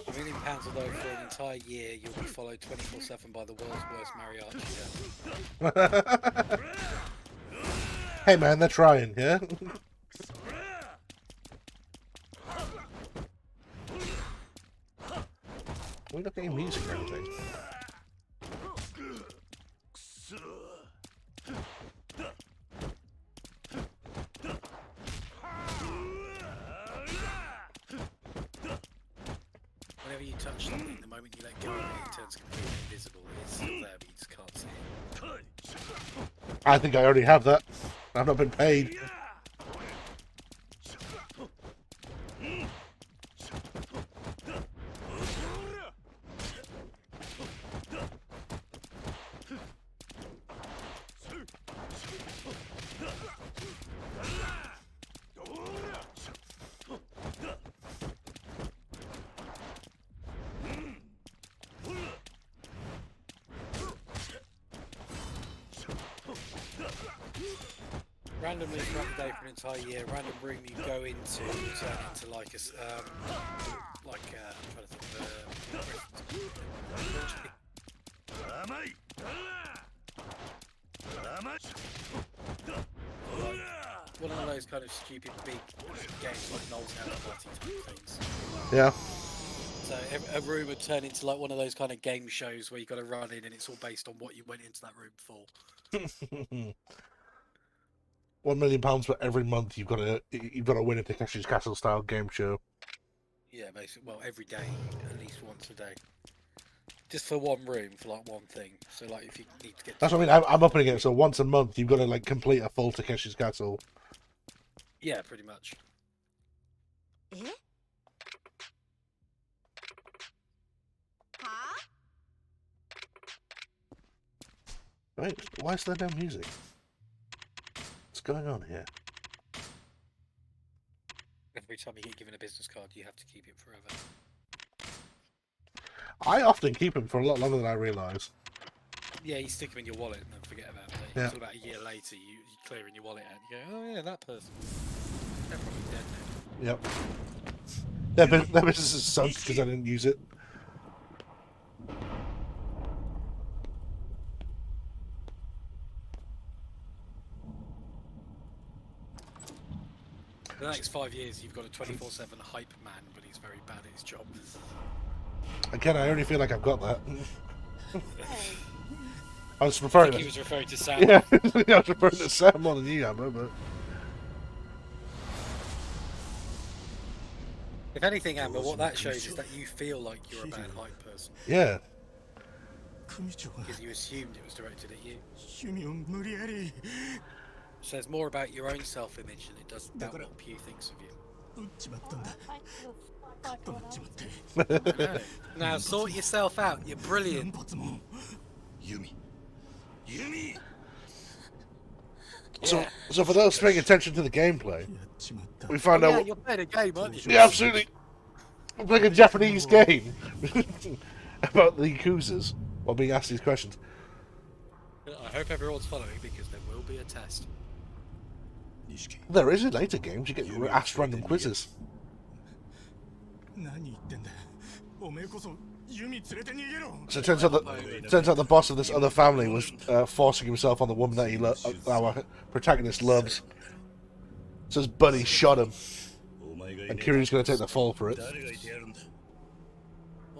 £1 million, although for an entire year you'll be followed 24/7 by the world's worst mariachi. Hey man, they're trying, yeah? We're not getting music or anything. Whenever you touch something, the moment you let go of it, it turns completely invisible. It's still there, but you just can't see it. I think I already have that. I've not been paid. Randomly throughout the day for an entire year, random room you go into turn into like a, I'm trying to think one of those kind of stupid big games like Noel's House Party type things. Yeah. So a room would turn into like one of those kind of game shows where you got to run in and it's all based on what you went into that room for. £1 million for every month you've got to win a Takeshi's Castle style game show. Yeah, basically. Well, every day, at least once a day, just for one room, for like one thing. So like, if you need to get. That's what I mean. I'm up against it. So once a month you've got to like complete a full Takeshi's Castle. Yeah, pretty much. Wait, why is there no music? What's going on here? Every time you get given a business card, you have to keep it forever. I often keep them for a lot longer than I realise. Yeah, you stick them in your wallet and then forget about it. Yeah. Until about a year later, you clear in your wallet and you go, oh yeah, that person. They're probably dead now. Yep. Their business is sunk because I didn't use it. For the next 5 years, you've got a 24/7 hype man, but he's very bad at his job. Again, I only feel like I've got that. Hey, I was I referring think he to... was referring to Sam. Yeah, I was referring to Sam more than you, Amber, but... If anything, Amber, what that shows is that you feel like you're a bad hype person. Yeah. Because you assumed it was directed at you. Says more about your own self-image than it does about what Pew thinks of you. thanks for the I know. Now sort yourself out. You're brilliant. So for those paying attention to the gameplay, we found out... You're playing a game, aren't you? Yeah, absolutely. I'm playing a Japanese game about the Yakuzas while being asked these questions. I hope everyone's following because there will be a test. There is in later games. You get asked random quizzes. So it turns out the boss of this other family was forcing himself on the woman that our protagonist loves. So his buddy shot him, and Kiryu's going to take the fall for it. On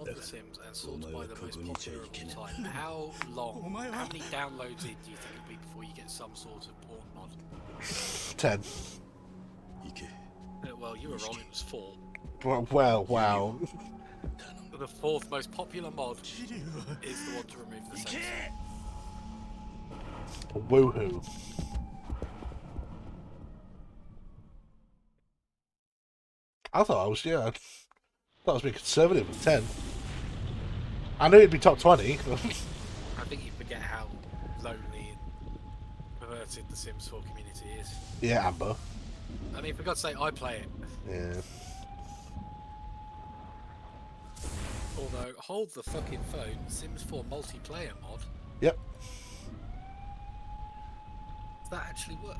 The Sims and sorted by the most popular of all time. How long? How many downloads do you think it'll be before you get some sort of porn mod? 10. Well, you were wrong. It was 4. Well, wow. The 4th most popular mod is the one to remove the censor. Woohoo. I thought I was being conservative with 10. I knew it'd be top 20. I think you forget how lonely and perverted the Sims 4 community is. Yeah, Amber. I mean, for God's sake, I play it. Yeah. Although, hold the fucking phone, Sims 4 multiplayer mod. Yep. Does that actually work?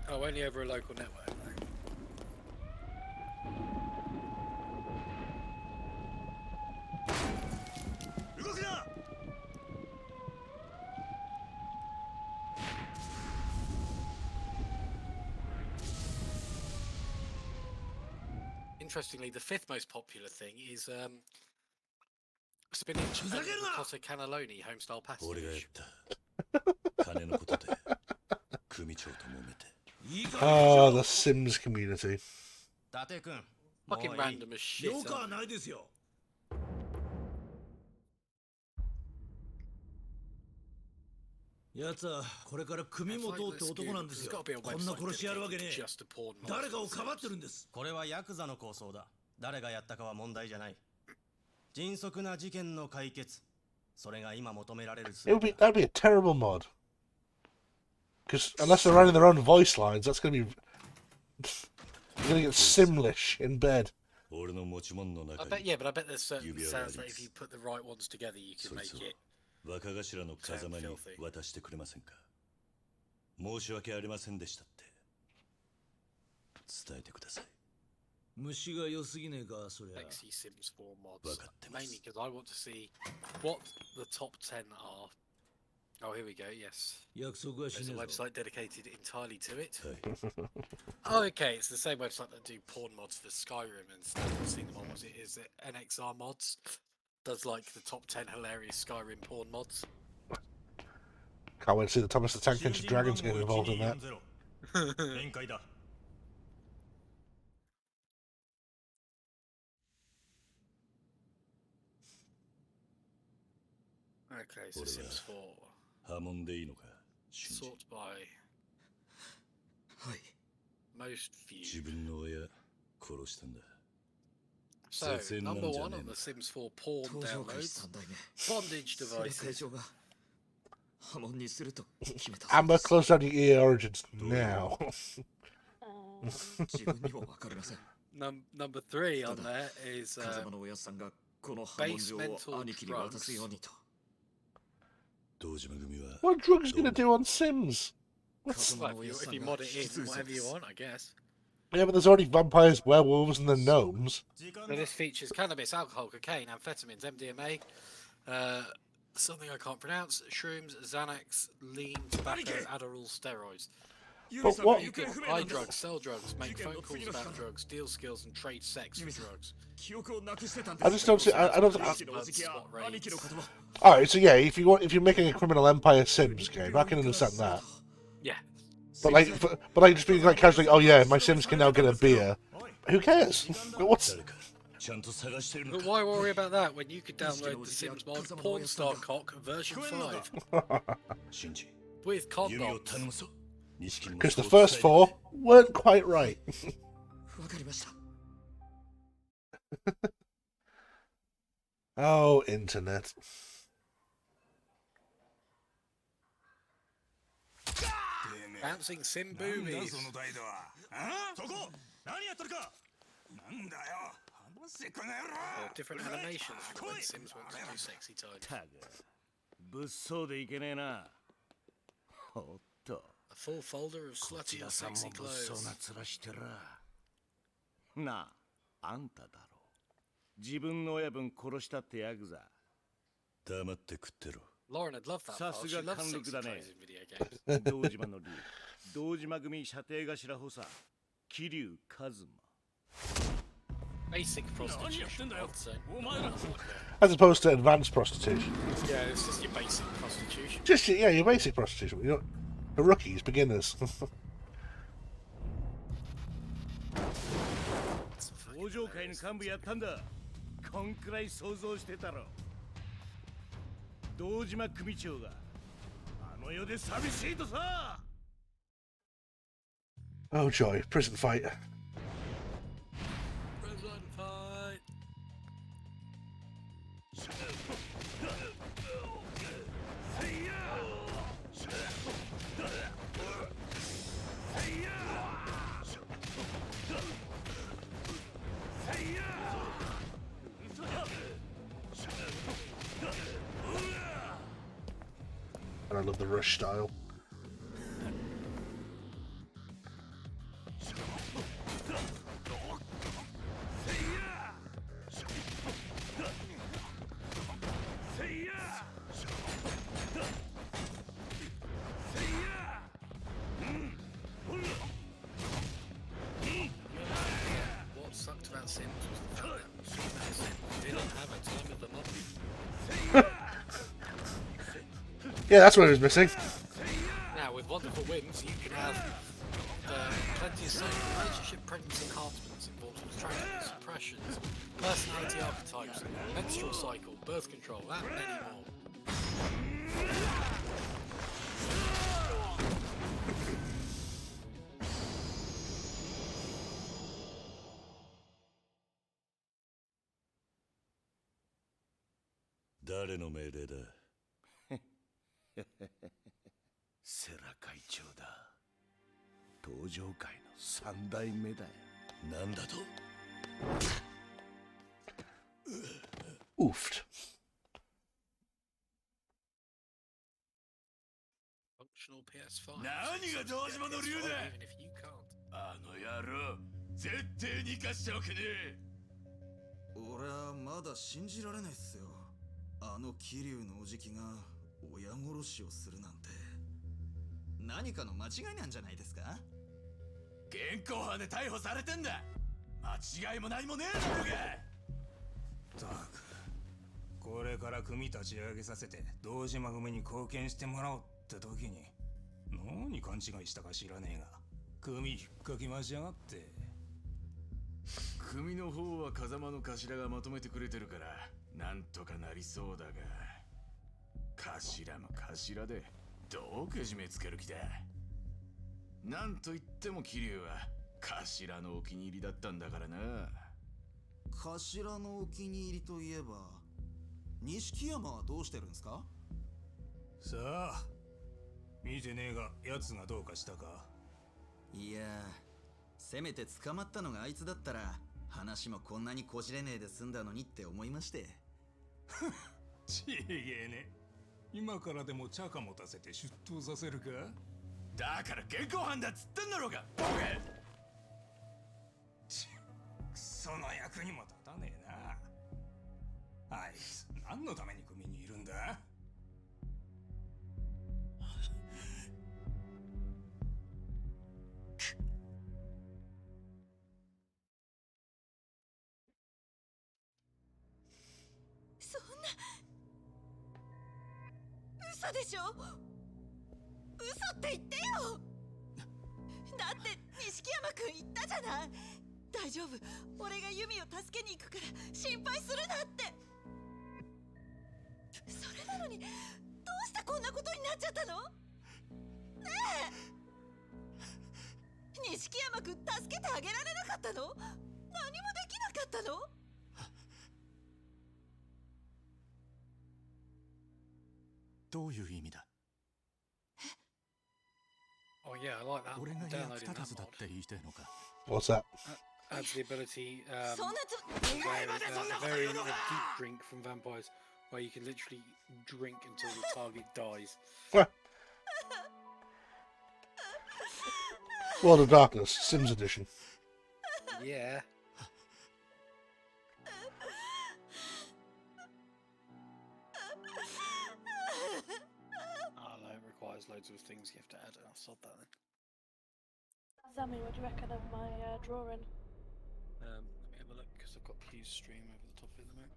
Oh, only over a local network, though. Interestingly, the 5th most popular thing is spinach and ricotta cannelloni homestyle pastage. Oh, the Sims community. Fucking random as shit. Just a porn mod. 誰かをかばってるんです。これはヤクザの構想だ。誰がやったかは問題じゃない。迅速な事件の解決。それが今求められる。That'd be a terrible mod. Because unless they're running their own voice lines, that's going to be... You're going to get Simlish in bed. I bet, yeah, but I bet there's certain sounds that if you put the right ones together, you can make it. 若頭の風間に渡してくれませんか。申し訳ありませんでしたって伝えてください。虫が良すぎねえかそりゃ。Lexi Sims 4 mods. Mainly because I want to see what the top 10 are. Oh, here we go. Yes. There's a website dedicated entirely to it. Oh, okay. It's the same website that do porn mods for Skyrim and stuff. I've seen them on. Is it NXR Mods? Does like the top 10 hilarious Skyrim porn mods. Can't wait to see the Thomas the Tank Engine Dragons get involved in that. Okay, so Sims 4. Sort by most viewed. So, number 1 on the Sims 4 porn downloads, bondage devices. Amber, close down your EA Origins now. Number 3 on there is base mental drugs. What drugs are you going to do on Sims? Well, if you mod it in, whatever you want, I guess. Yeah, but there's already vampires, werewolves, and then gnomes. So this features cannabis, alcohol, cocaine, amphetamines, MDMA, something I can't pronounce, shrooms, Xanax, lean, tobacco, Adderall, steroids. But what? You can buy drugs, sell drugs, make phone calls about drugs, deal skills, and trade sex for drugs. I just don't see. I don't. Spot raids. All right, so yeah, if you're making a criminal empire Sims game, I can understand that. Yeah. But just being like casually, oh yeah, my Sims can now get a beer. Who cares? What's? But why worry about that when you could download the Sims mod Pornstar Cock version 5 with condoms? Because the first 4 weren't quite right. Oh, internet. Bouncing Sim boobies. Different animations for when Sims want to do sexy time. A full folder of slutty or sexy clothes. なあ、あんただろ。自分の親分殺したってヤクザ。黙って食ってろ。 Lauren would love that. さすが貫禄だね。 in video games. 堂島の竜、堂島組射程頭補佐、桐生一馬。 Basic prostitution, I'd say. As opposed to advanced prostitution. Yeah, it's just your basic prostitution. Just yeah, your basic prostitution. You know, for rookies, beginners. 工場会の幹部やったんだ。こんくらい想像してたろ。堂島組長があの世で寂しいとさ。 Oh joy, prison fight. Prison fight. And I love the rush style. What sucked about Sims was the fact that Sims didn't have a time of the month. Yeah, that's what it was missing. Now, with wonderful whims, you can have plenty of social relationship pregnancy enhancements involved subtractions, suppressions, personality archetypes, menstrual cycle, birth control, and many more. Whose 世良会長だ。道場会の三代目だよ。なんだと Oofed. Functional PS5. 何が堂島の竜だ Even if you can't. あの野郎絶対に生かしておけねえ俺はまだ信じられないっすよ。あの桐生のおじきが親殺しをするなんて。何かの間違いなんじゃないですか？現行犯で逮捕されてんだ間違いも何もねえだろうがったくこれから組立ち上げさせて堂島組に貢献してもらおうって時に何勘違いしたか知らねえが組引っかきましやがって組の方は風間の頭がまとめてくれてるからなんとかなりそうだが頭も頭でどうけじめつける気だなんと言っても桐生は頭のお気に入りだったんだからな頭のお気に入りといえば錦山はどうしてるんですかさあ見てねえが奴がどうかしたかいやせめて捕まったのがあいつだったら話もこんなにこじれねえで済んだのにって思いましてちげえね今からでも茶か持たせて出頭させるかだから現行犯だっつってんだろうがボケその役にも立たねえな。あいつ何のために組にいるんだ？そんな嘘でしょ。嘘って言ってよ。だって錦山くん言ったじゃない。大丈夫、俺がユミを助けに行くから心配するなって。それなのにどうしてこんなことになっちゃったの？ねえ、錦山くん助けてあげられなかったの？何もできなかったの？どういう意味だ？ Oh yeah, I like that. 俺が I'm 役 downloading 立た that ずだっ mod. て言いたいのか？ What's that? Adds the ability, そんなつ where, a variant of deep drink from vampires, where you can literally drink until the target dies. World of Darkness, Sims Edition. Yeah. Oh no, it requires loads of things you have to add. I'll sod that then. Sammy, what do you reckon of my drawing? Let me have a look because I've got Q's stream over the top of it at the moment.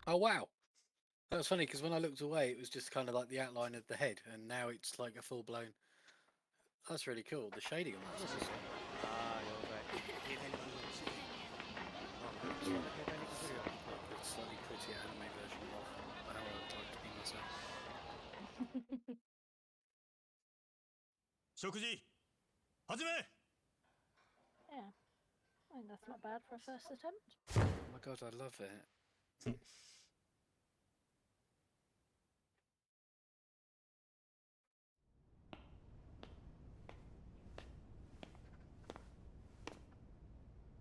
Oh wow, that was funny because when I looked away, it was just kind of like the outline of the head, and now it's like a full blown. That's really cool. The shading on that's awesome. It's slightly prettier anime version of how I would like to be myself. 食事始め。 Yeah, I think that's not bad for a first attempt. Oh my god, I love it.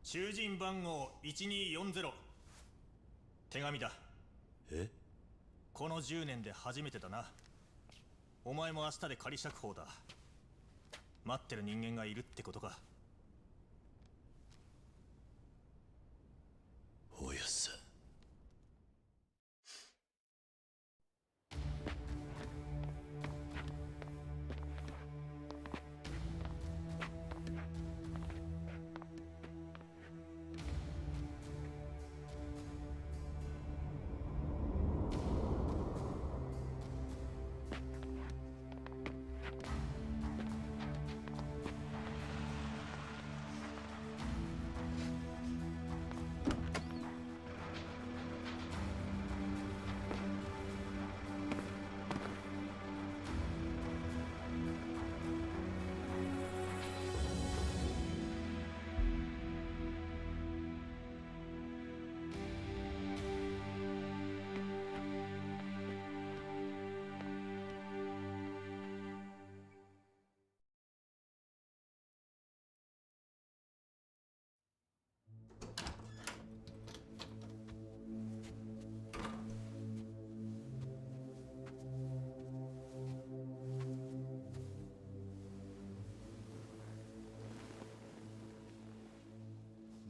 囚人番号1240。手紙だ。え？この10年で初めてだな。お前も明日で仮釈放だ。待ってる人間がいるってことか。おやっさ。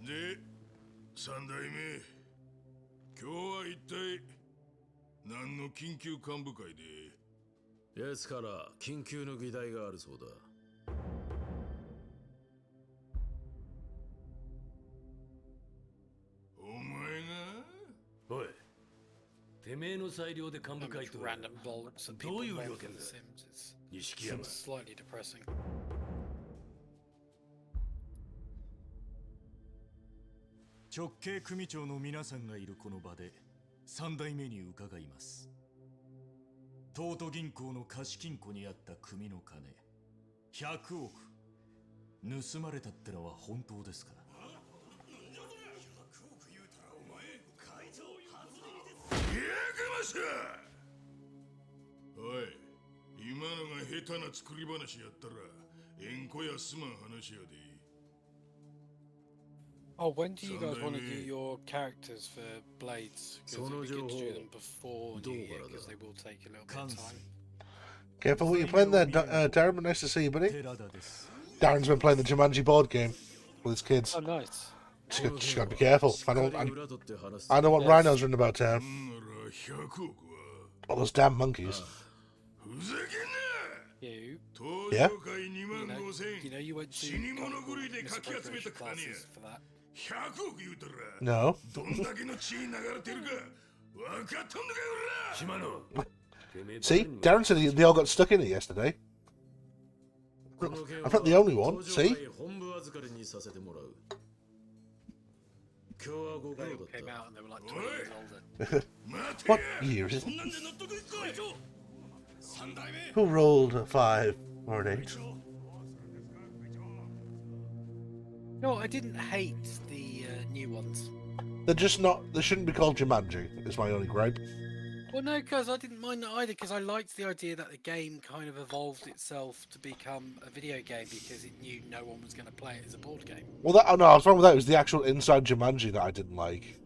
で、三代目、今日は一体何の緊急幹部会で？奴から緊急の議題があるそうだ。お前が？おい、てめえの裁量で幹部 How 会 much と random bolts and ど people ういう make わけ in だ？ The Sims. It's 錦山。 slightly depressing. 直系組長の皆さんがいるこの場で3代目に伺います。東都銀行の貸金庫にあった組の金100億盗まれたってのは本当ですか？おい、今のが下手な作り話やったら縁故やすまん話やで。 Oh, when do you guys want to do your characters for Blades? Because it'd be good to do them before New Year, because they will take a little bit of time. Careful what you're playing there, Darren, but nice to see you, buddy. Darren's been playing the Jumanji board game with his kids. Oh, nice. Just gotta be careful. I don't want rhinos running about town. All those damn monkeys. Yeah? You know you went to misappropriation classes for that. No. See? Darren said they all got stuck in it yesterday. I'm not the only one. See? They all came out and they were like 20 years older. What year is it? Who rolled a 5 or an 8? No, I didn't hate the new ones. They're just not. They shouldn't be called Jumanji. Is my only gripe. Well, no, because I didn't mind that either, because I liked the idea that the game kind of evolved itself to become a video game because it knew no one was going to play it as a board game. Well, that, oh no, I was wrong with that. It was the actual inside Jumanji that I didn't like.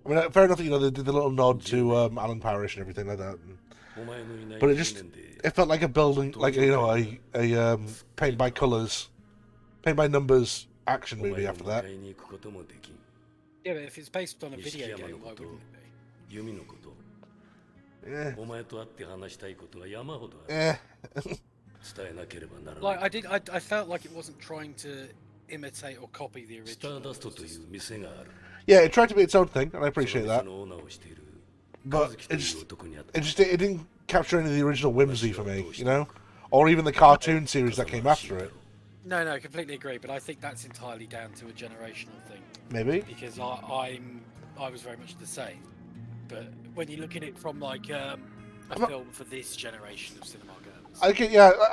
I mean, fair enough, you know, they did the little nod to Alan Parrish and everything like that. But it felt like a building, like, you know, a paint by colours, paint by numbers action movie after that. Yeah, but if it's based on a video game, why wouldn't it be? Yeah. Like I felt like it wasn't trying to imitate or copy the original. Yeah, it tried to be its own thing, and I appreciate that. But it didn't capture any of the original whimsy for me, you know, or even the cartoon series that came after it. No, I completely agree, but I think that's entirely down to a generational thing. Maybe. Because I was very much the same. But when you look at it from like a film for this generation of cinema goers, I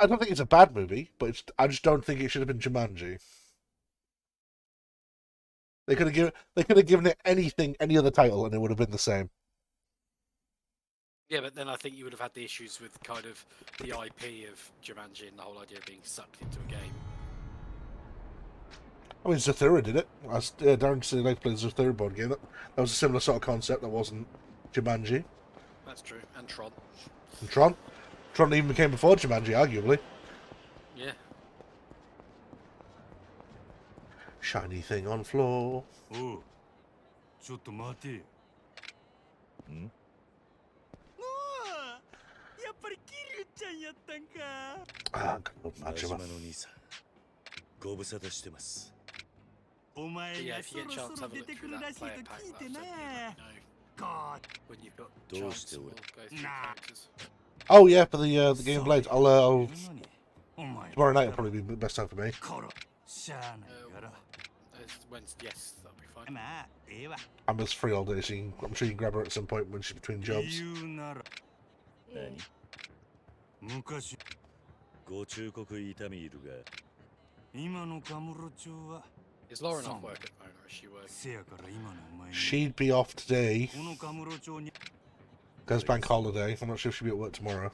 don't think it's a bad movie, but I just don't think it should have been Jumanji. They could have given it any other title, and it would have been the same. yeah, but then I think you would have had the issues with kind of the IP of Jumanji and the whole idea of being sucked into a game. I mean, Zathura did it. Darren said he liked to play the Zathura board game. That was a similar sort of concept that wasn't Jumanji. That's true, and Tron. And Tron even came before Jumanji, arguably. Yeah. Shiny thing on floor. Oh, Ah, Majima. Yeah, if you get a chance, have a look through that player pack. When you've got chance, we'll go through characters. Oh yeah, for the Game of Blades. I'll tomorrow night will probably be the best time for me. Yes, that'll be fine. Amber's free all day, so I'm sure you can grab her at some point when she's between jobs. Is Lauren off work at the moment, or is she working? She'd be off today. Because bank holiday. I'm not sure if she'll be at work tomorrow.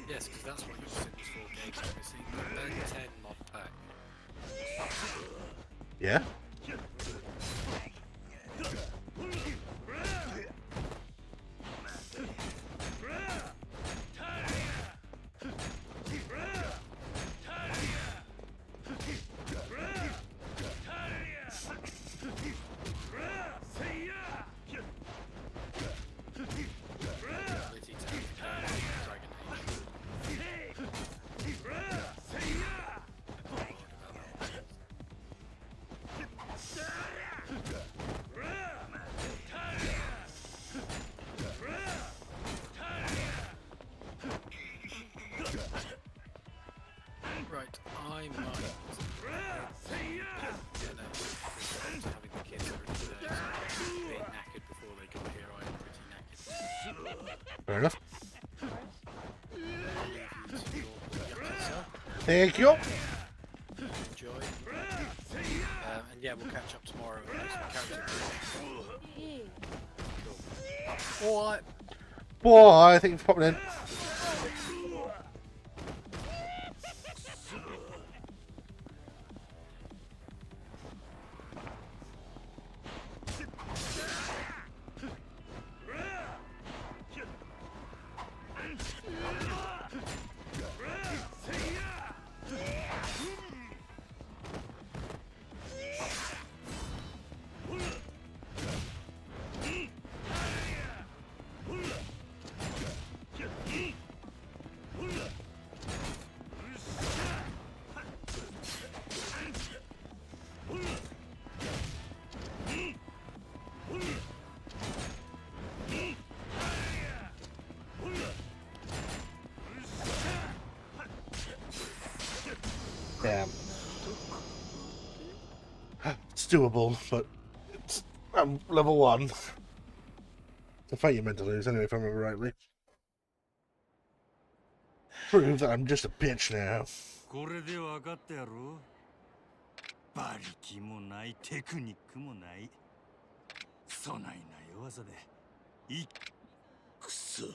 Yes, because that's what your Sims 4 games are missing. The 10 mod pack. Yeah? Right, I might having the kids every day, so being knackered before they got here, I'm pretty knackered. Fair enough. Thank Thank you. Enjoy. And yeah, we'll catch up tomorrow and do some character creation. Cool. Alright. Boy, I think it's popping in. It's doable, but I'm level 1. It's a fight you're meant to lose, anyway, if I remember rightly. Prove that I'm just a bitch now. これで分かったやろ。馬力もないテクニックもない。そないな弱さで。くそ。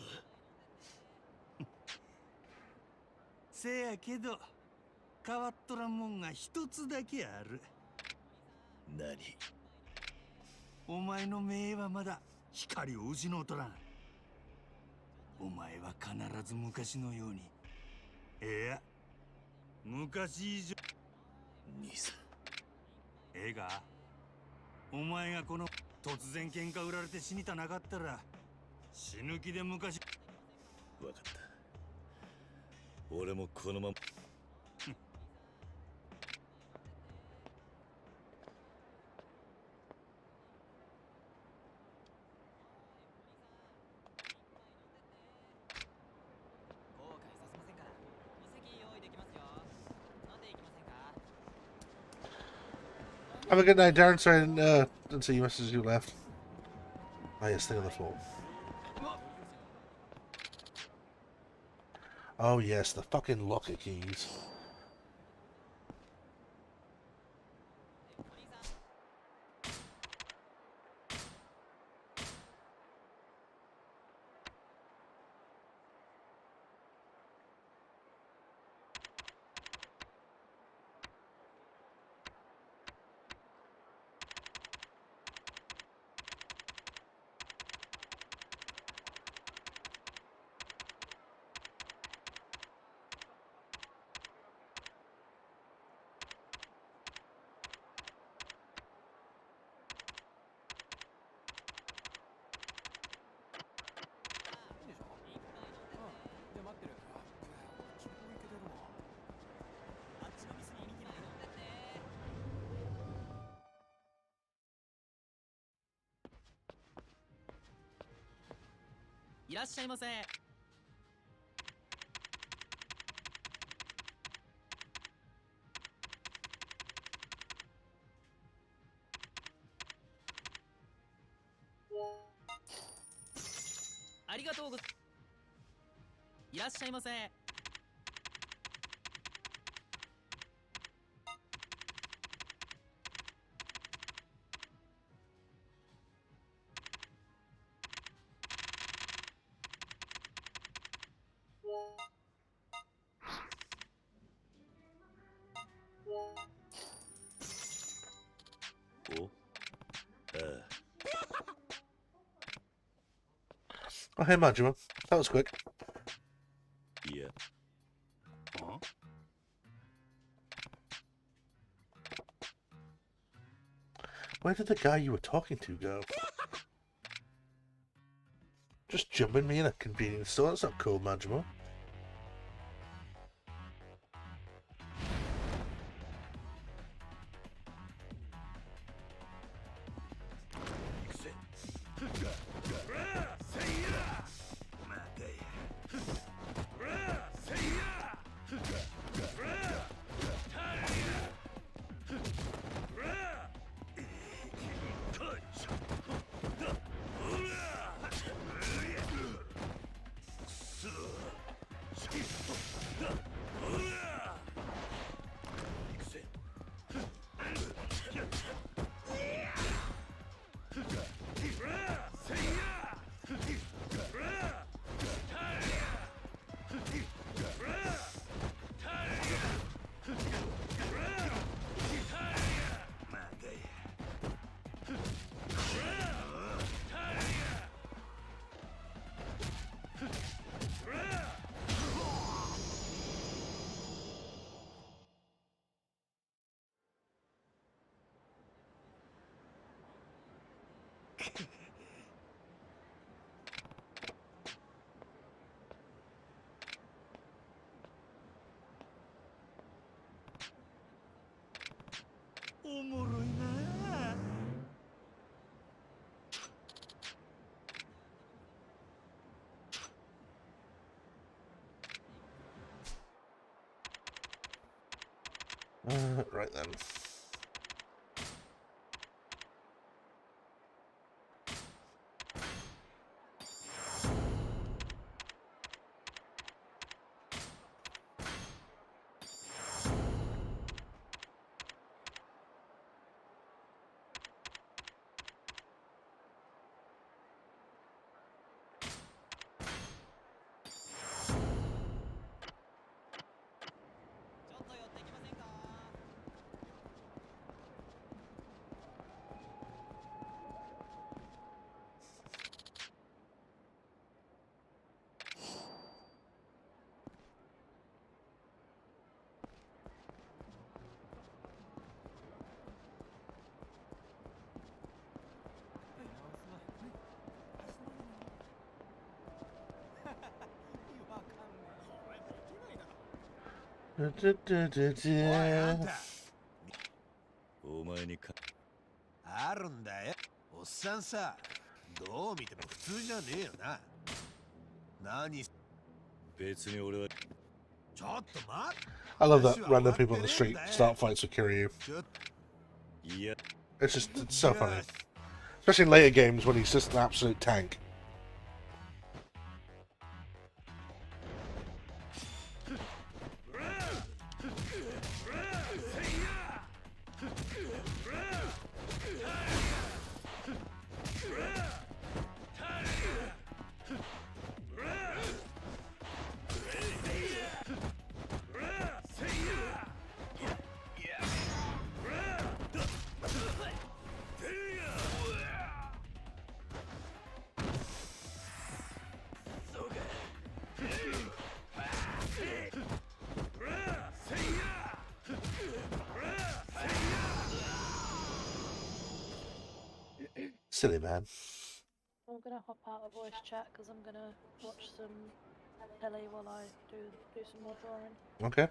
せやけど変わっとらんもんが一つだけある。何？お前の目はまだ光を失うとらん。お前は必ず昔のように、いや昔以上兄さん、ええか？お前がこの突然喧嘩売られて死にたなかったら死ぬ気で昔。分かった。俺もこのまま。Have a good night, Darren. Sorry, didn't see your message as you left. Ah, yes, thing on the floor. Oh, yes, the fucking locker keys.いらっしゃいませ。ありがとうございます。いらっしゃいませ。Oh, hey, Majima. That was quick. Yeah. Huh? Where did the guy you were talking to go? Just jumping me in a convenience store? That's not cool, Majima. Right then. お前にかあるんだよ。おっさんさ、どう見ても普通じゃねえよな。何別に俺はちょっと待って。I love that random people on the street start fights with Kiryu. It's so funny. Especially in later games when he's just an absolute tank. Silly man. I'm gonna hop out of voice chat because I'm gonna watch some telly while I do some more drawing. Okay.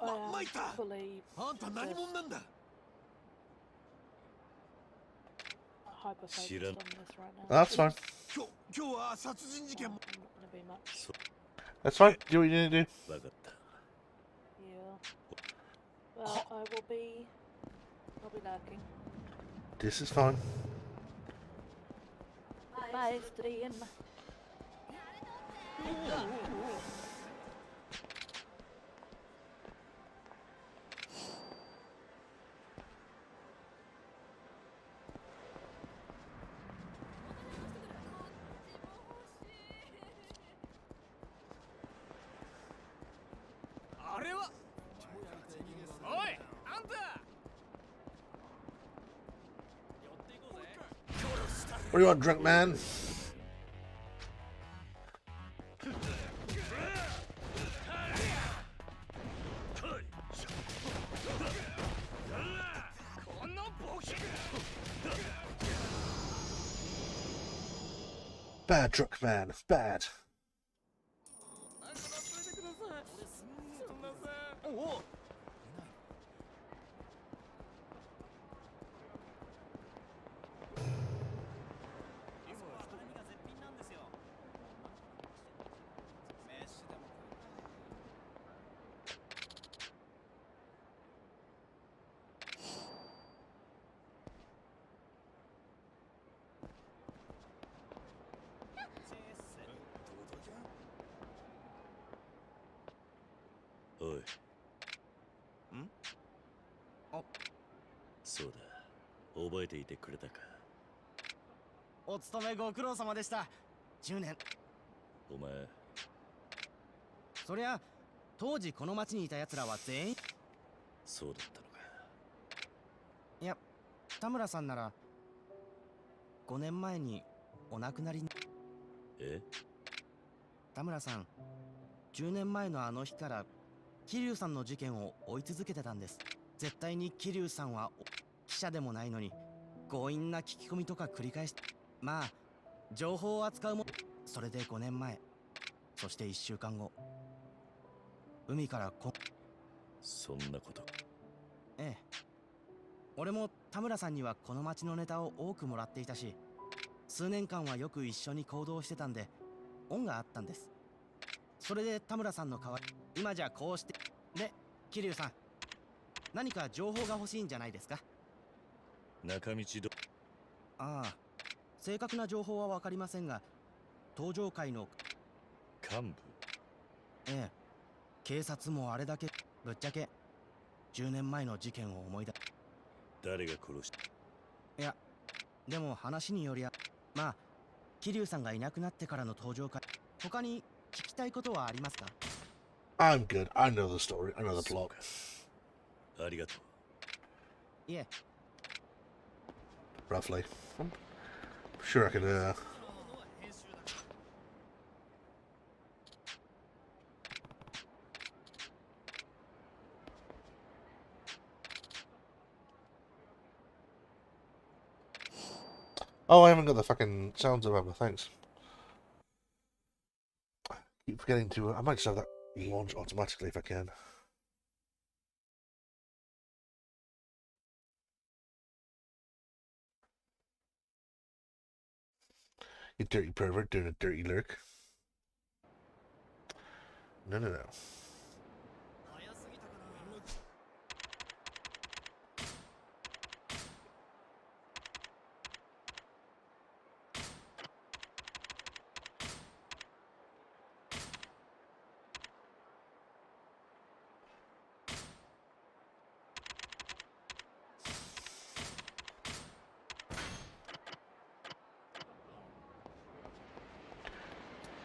I am fully hyper-focused on this right now. That's fine. Not gonna be much. That's fine. Do what you need to do. Yeah. Well, I'll be lurking. This is fine. Bye, stream. What do you want, drunk man? Bad drunk man, bad.そうだ、覚えていてくれたか。お勤めご苦労様でした。10年。お前。そりゃ、当時この町にいた奴らは全員。そうだったのか。いや、田村さんなら5年前にお亡くなりに。え？田村さん、10年前のあの日から桐生さんの事件を追い続けてたんです。絶対に桐生さんは記者でもないのに強引な聞き込みとか繰り返し、まあ情報を扱うも。それで5年前、そして1週間後、海からそんなこと。ええ、俺も田村さんにはこの町のネタを多くもらっていたし、数年間はよく一緒に行動してたんで恩があったんです。それで田村さんの代わり、今じゃこうして。で、桐生さん、何か情報が欲しいんじゃないですか。中道ああ、正確な情報は分かりませんが、登場会の幹部。ええ、警察もあれだけ。ぶっちゃけ10年前の事件を思い出。誰が殺した？いや、でも話によりゃ、まあ桐生さんがいなくなってからの登場会、他に聞きたいことはありますか？ I'm good. I know the story. I know the plot. ありがとう。いえ。Roughly. I'm sure I could, Oh, I haven't got the fucking sounds of ever, thanks. Keep forgetting to, I might just have that launch automatically if I can. You dirty pervert doing a dirty lurk. No, no, no.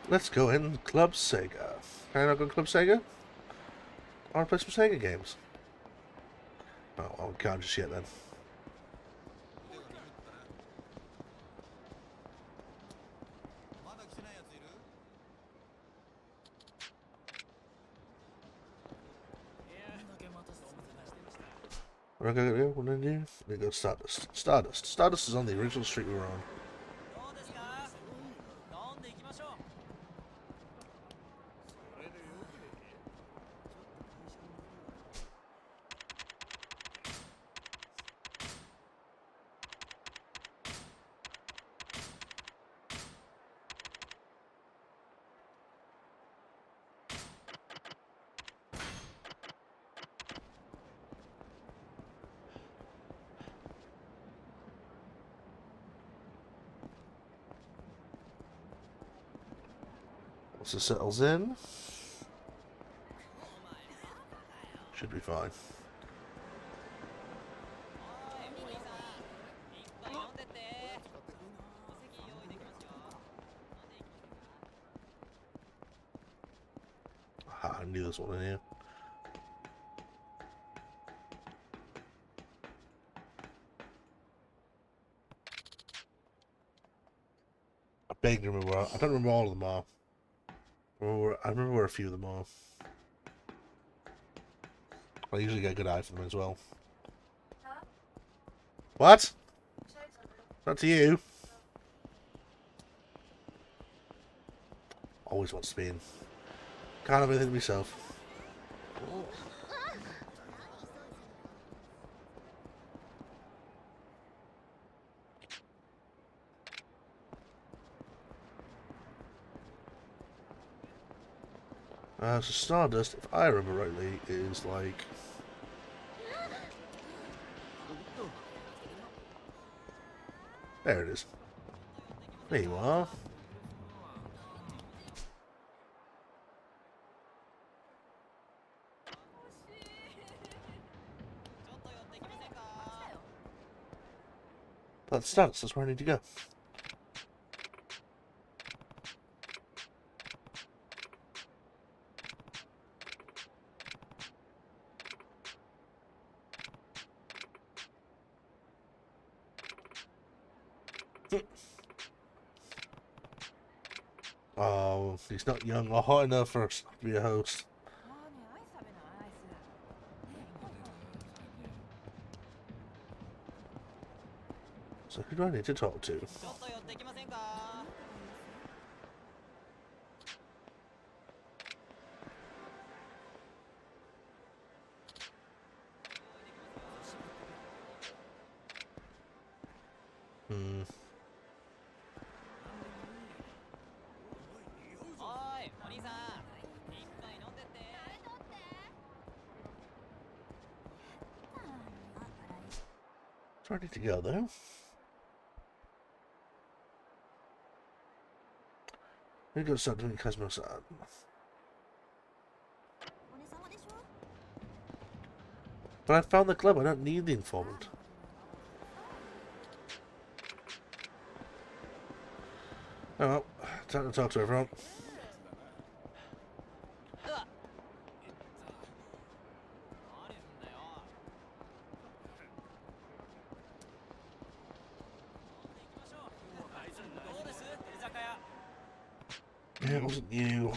Let's go in Club Sega. Can I not go to Club Sega? I want to play some Sega games. Oh, well, we can't just yet then. Where do I go? What do I do? I go Stardust. Stardust is on the original street we were on. Once it settles in, should be fine. Aha, I knew this one in here. I beg to remember. I don't remember all of them all. I remember where a few of them are. I usually get a good eye for them as well. Huh? What? Not to you. Always wants to be in. Can't have anything myself. So Stardust, if I remember rightly, is like... There it is. There you are. That's Stardust, that's where I need to go. Oh, he's not young or hot enough for us to be a host. So who do I need to talk to? Ready to go though. We gotta start doing Cosmos art. But I found the club, I don't need the informant. Oh well, time to talk to everyone. Yeah, it wasn't you.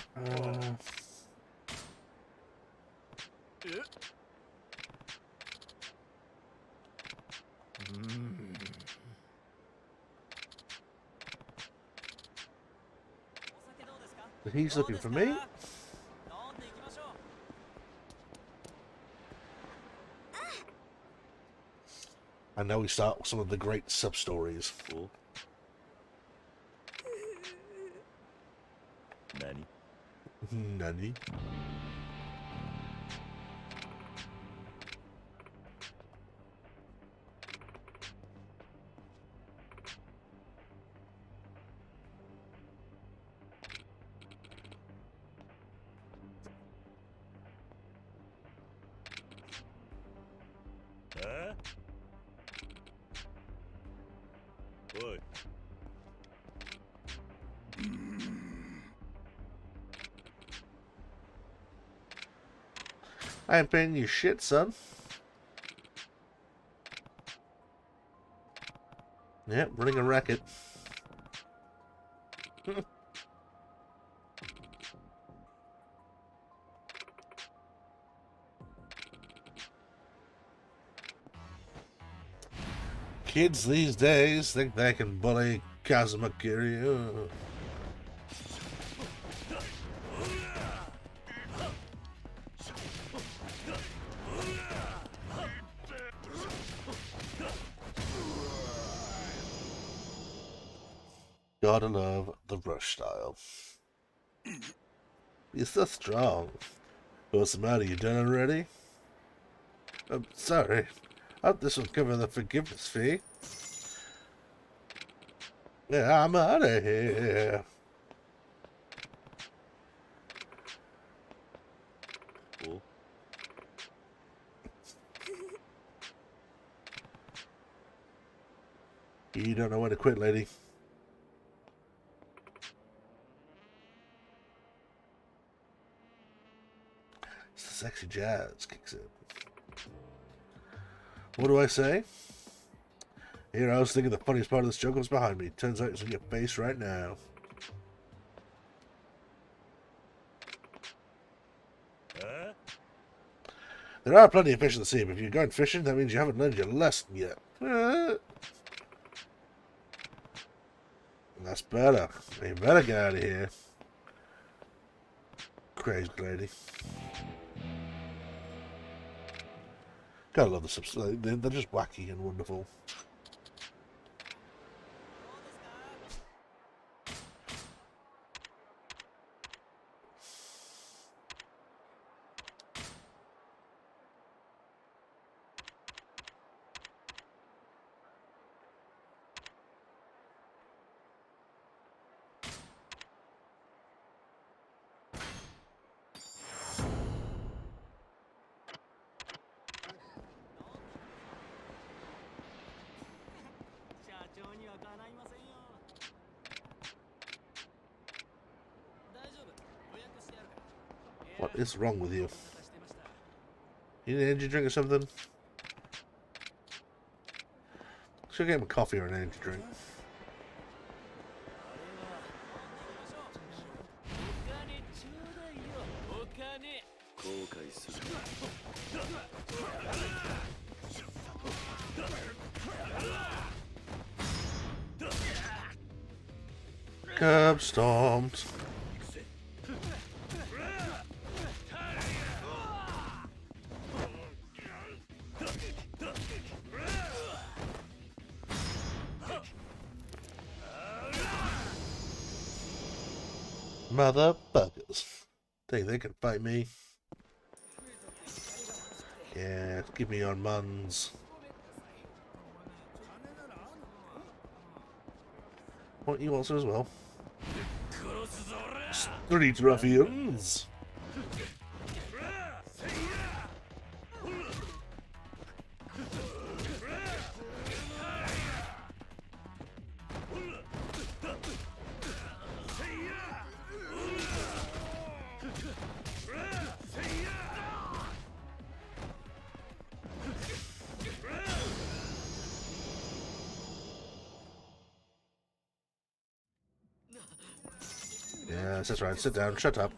But he's looking for me. And now we start some of the great sub-stories. Nani? I ain't paying you shit, son. Yep, running a racket. Kids these days think they can bully Kazuma Kiryu. Gotta love the rush style. You're so strong. What's the matter? You done already? I'm sorry. I hope this will cover the forgiveness fee. Yeah, I'm out of here. Cool. You don't know when to quit, lady. It's the sexy jazz kicks in. What do I say? Here, I was thinking the funniest part of this joke was behind me. Turns out it's in your face right now. There are plenty of fish in the sea, but if you're going fishing, that means you haven't learned your lesson yet. That's better. You better get out of here. Crazy lady. Gotta love the subs. They're just wacky and wonderful. What is wrong with you? You need an energy drink or something? Should get him a coffee or an energy drink. Curb stomped. Motherfuckers. Think they can fight me? Yeah, give me your muns. Want you also as well? Street ruffians. Yes, that's right. Sit down. Shut up.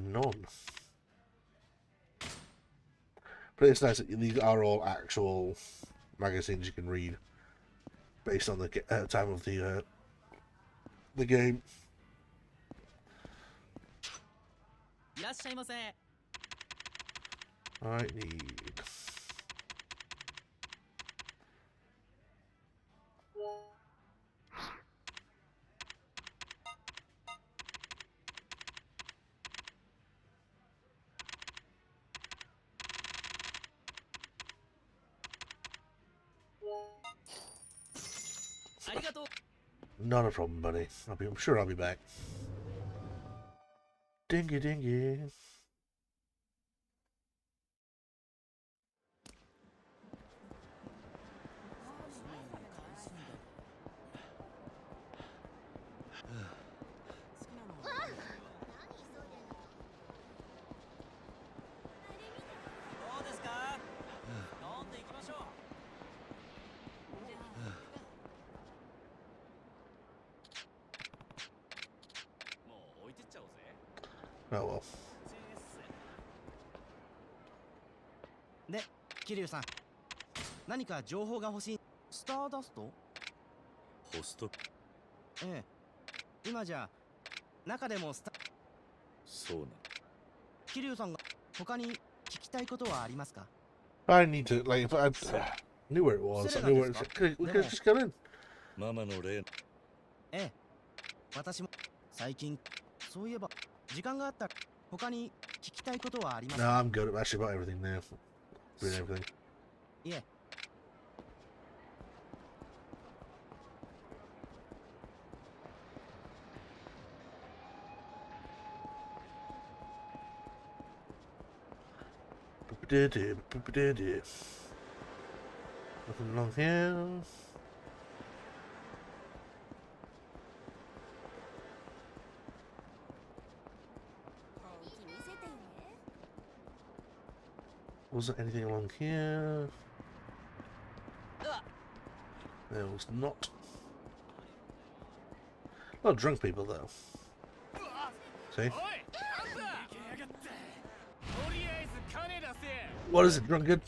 None. But it's nice that these are all actual magazines you can read based on the time of the game. らっしゃいませ。I need. Not a problem, buddy. I'm sure I'll be back. Dingy dingy. Oh well. で、桐生さん、何か情報が欲しい。スターダスト？ホスト？ええ。今じゃ中でもそうなの。桐生さんが他に聞きたいことはありますか？ I need to, like, if I knew where it was, I knew where it was. We could just go in. ママの例。ええ。私も最近そういえば時間があったら他に聞きたいことはありますか？ No, I'm good. Actually, about everything now. Doing everything. いえ。Nothing along here. Wasn't anything along here. There was not. A lot of drunk people though. See? What is it, drunkard?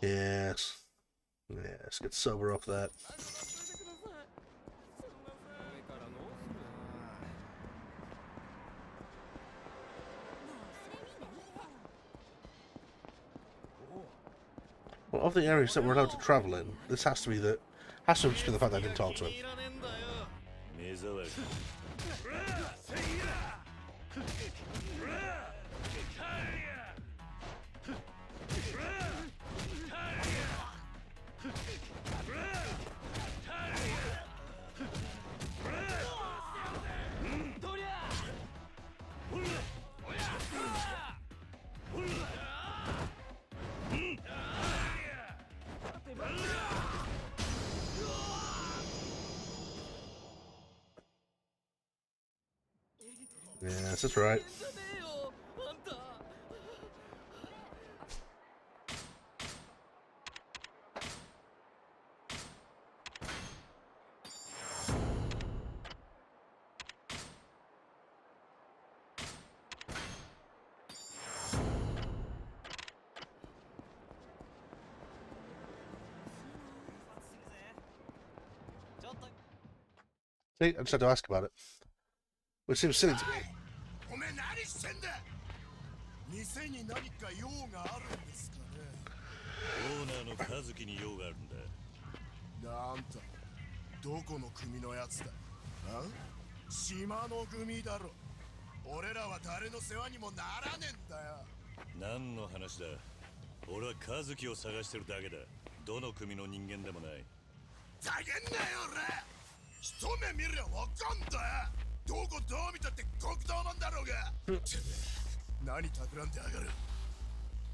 Yes. Yes, get sober off that. Well, of the areas that we're allowed to travel in, this has to be the just be the fact that I didn't talk to him. Yes, that's right. See, I just had to ask about it. Which seems silly to me. 店に何か用があるんですかね。オーナーの和樹に用があるんだ。なんと、どこの組のやつだ。あ？島の組だろ。俺らは誰の世話にもならねえんだよ。何の話だ。俺は和樹を探してるだけだ。どの組の人間でもない。ざけんなよ俺。一目見りゃわかんだよ。どこどう見たって極道なんだろうが。何企んでやがる。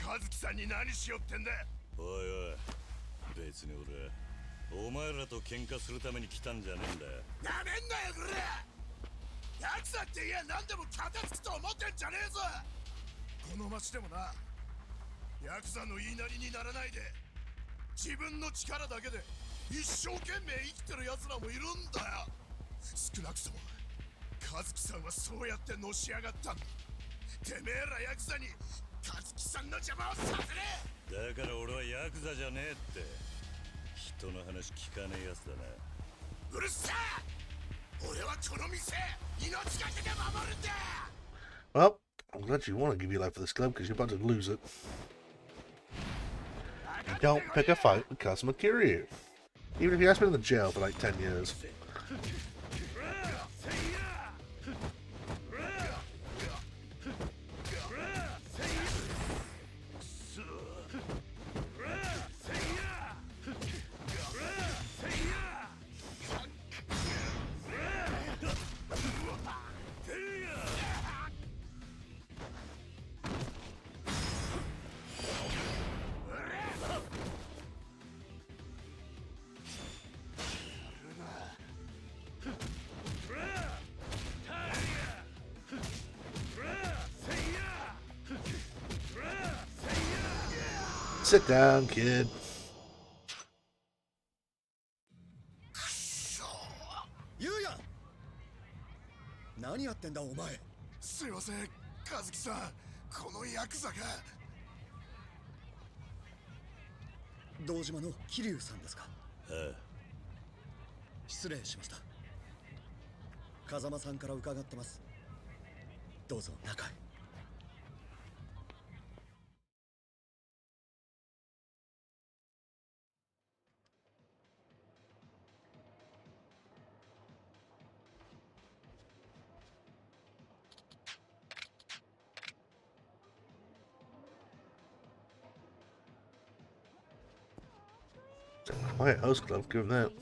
和樹さんに何しよってんだ。おいおい、別に俺はお前らと喧嘩するために来たんじゃねえんだよ。なめんなよこれ。ヤクザって言え何でも片付くと思ってんじゃねえぞ。この町でもな、ヤクザの言いなりにならないで自分の力だけで一生懸命生きてる奴らもいるんだよ。少なくとも和樹さんはそうやってのし上がったんだ。てめえらヤクザに和樹さんの邪魔をさせねえ。だから俺はヤクザじゃねえって。人の話聞かねえやつだな。うるせえ。俺はこの店命がけで守るんだ。 Well, I'm glad you want to give your life for this club because you're about to lose it. You don't pick a fight with Kazuma Kiryu. Even if he has been in the jail for like 10 years. Sit down, kid. ゆうや、何やってんだお前。すいません、和樹さん。このヤクザが。堂島の桐生さんですか。ああ。失礼しました。風間さんから伺ってます。どうぞ中へ。Quiet host club, give him that.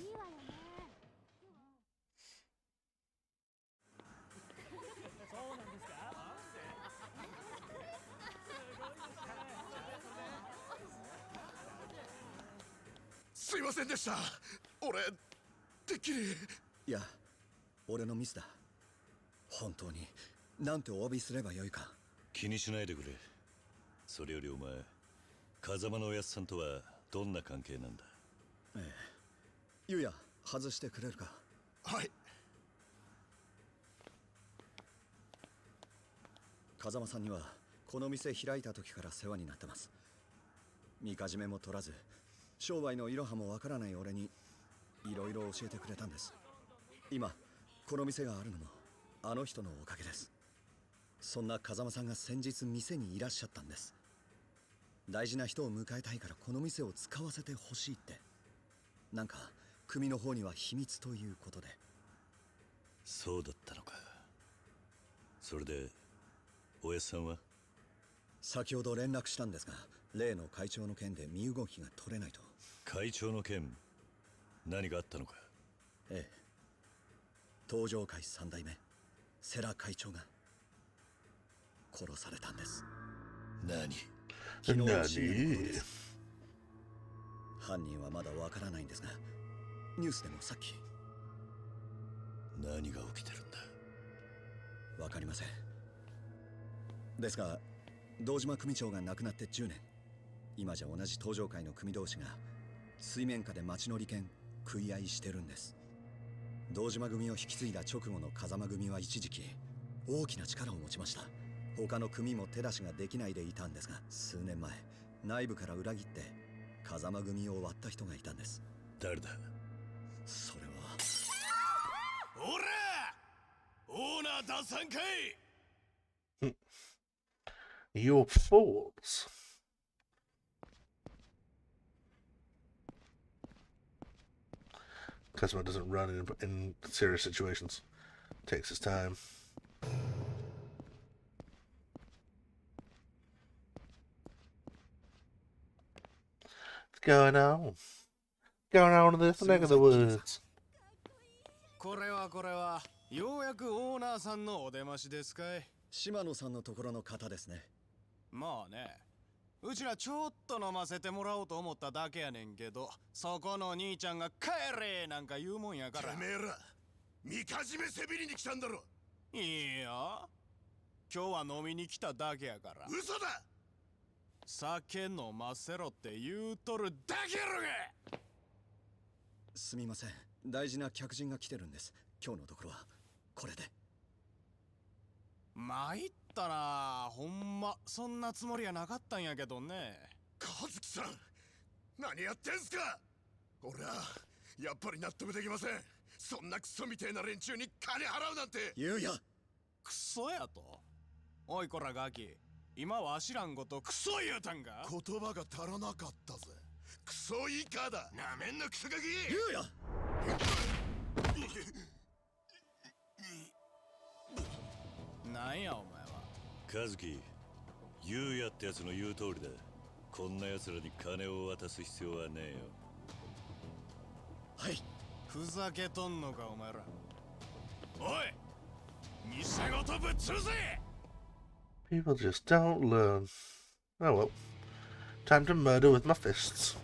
すいませんでした。俺てっきり。いや、俺のミスだ。本当になんてお詫びすればよいか。気にしないでくれ。それよりお前、風間のおやつさんとはどんな関係なんだ。ええ、ゆうや外してくれるか。はい。風間さんにはこの店開いた時から世話になってます。みかじめも取らず商売のいろはもわからない俺にいろいろ教えてくれたんです。今この店があるのもあの人のおかげです。そんな風間さんが先日店にいらっしゃったんです。大事な人を迎えたいからこの店を使わせてほしいって。なんか組の方には秘密ということで。そうだったのか。それでおやっさんは。先ほど連絡したんですが、例の会長の件で身動きが取れないと。会長の件、何があったのか。ええ、東上会三代目世良会長が殺されたんです。何。昨日の深夜のことです。犯人はまだわからないんですが、ニュースでもさっき。何が起きてるんだ。わかりません。ですが堂島組長が亡くなって10年。今じゃ同じ東上会の組同士が水面下で町の利権食い合いしてるんです。堂島組を引き継いだ直後の風間組は一時期大きな力を持ちました。他の組も手出しができないでいたんですが、数年前内部から裏切って風間組を割った人がいたんです。誰だ。それは。おらオーナー打算かい。You're fools. Customer doesn't run in serious situations. Takes his time. What's going on? Going on in this neck of the woods. これはようやくオーナーさんのお出ましですかい。島野さんのところの方ですね。まあね、うちらちょっと飲ませてもらおうと思っただけやねんけど、そこの兄ちゃんが帰れなんか言うもんやから。てめえらみかじめせびりに来たんだろ。いいや、今日は飲みに来ただけやから。嘘だ。酒飲ませろって言うとるだけやろが。すみません、大事な客人が来てるんです。今日のところはこれで。参ったな、ほんまそんなつもりはなかったんやけどね。和樹さん、何やってんすか。俺はやっぱり納得できません。そんなクソみてえな連中に金払うなんて。言うや。クソやと。おいこらガキ、今わしらんごとクソ言うたんか。言葉が足らなかったぜ。クソイカだ。なめんなクソガキ。言うや。なんやお前は。和樹、優也ってやつの言う通りだ。こんな奴らに金を渡す必要はねえよ。はい。ふざけとんのかお前ら。おい、偽事ぶっ潰せ。 People just don't learn. Oh well. Time to murder with my fists.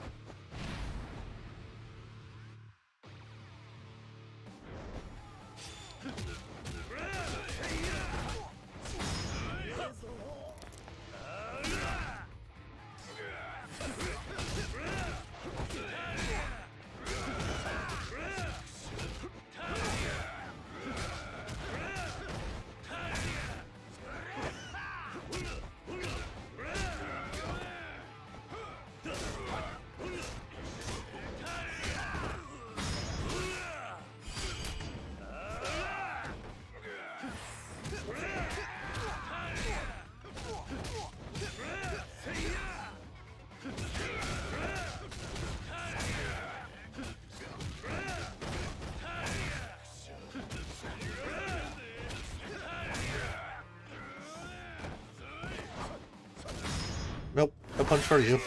Nope, no punch for you.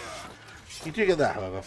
You do get that, however.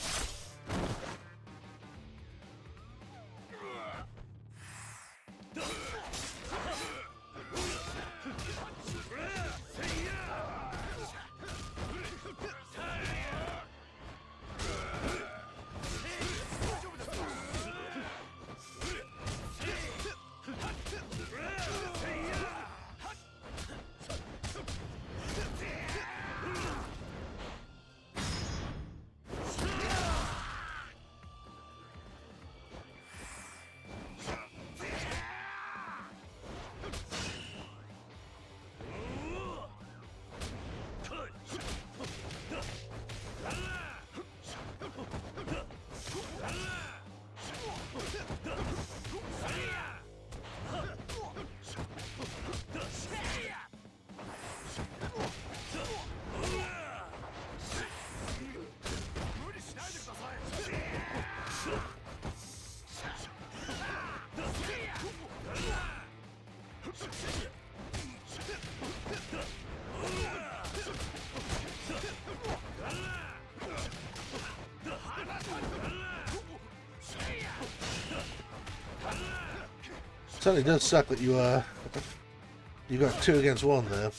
Certainly does suck that you got 2 against 1 there.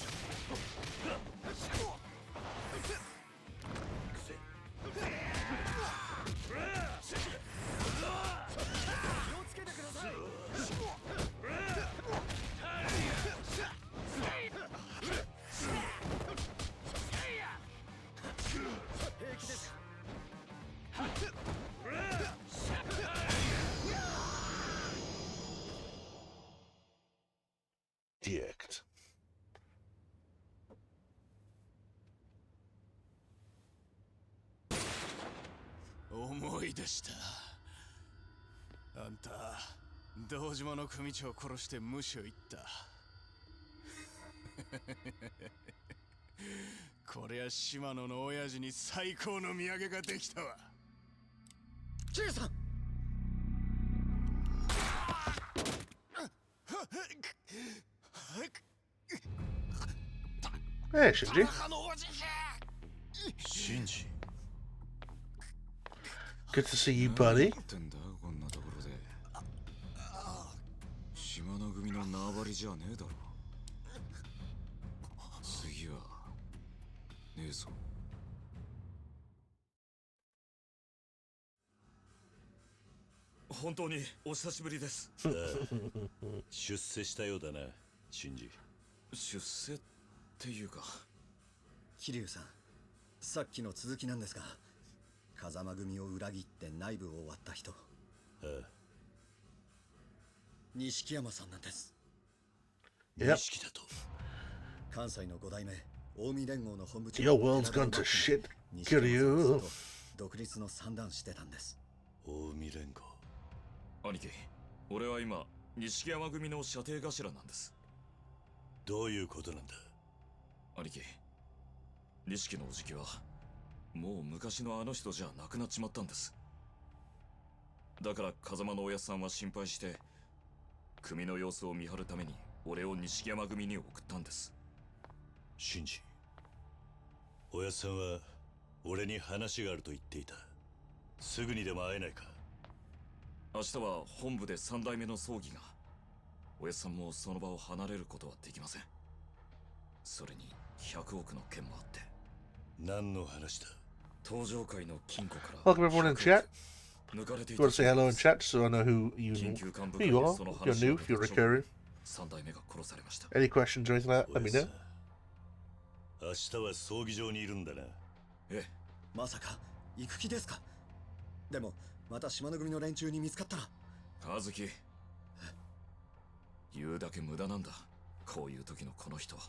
Dicked. 思い出した。あんた堂島の組長を殺して無視を言った。こりゃ島野の親父に最高の土産ができたわ。ジェイさん。Hey, Shinji. Shinji. Good to see you, buddy. 島の組の縄張りじゃねえだろ。次はねえぞ。本当にお久しぶりです。出世したようだな、シンジ。出世っていうか。桐生さん、さっきの続きなんですが、風間組を裏切って内部を割った人。錦山さんなんです。錦だと。関西の5代目近江連合の本部長。 Your world's gone to shit KIRIYU 独立の算段してたんです。近江連合。兄貴、俺は今錦山組の射程頭なんです。どういうことなんだ。兄貴、錦のおじきはもう昔のあの人じゃなくなっちまったんです。だから風間のおやっさんは心配して組の様子を見張るために俺を錦山組に送ったんです。シンジ、おやっさんは俺に話があると言っていた。すぐにでも会えないか。明日は本部で3代目の葬儀が。おやっさんもその場を離れることはできません。それに100億の件もあって。何の話だ。登場界の金庫から。 Welcome everyone in chat. You want to say hello in chat so I know who you are? If you're new, if you're recurring. Any questions or anything like that, let me know. 明日は葬儀場にいるんだな。ええ。まさか行く気ですか。でもまた島の組の連中に見つかったら。和樹、言うだけ無駄なんだ。こういう時のこの人は。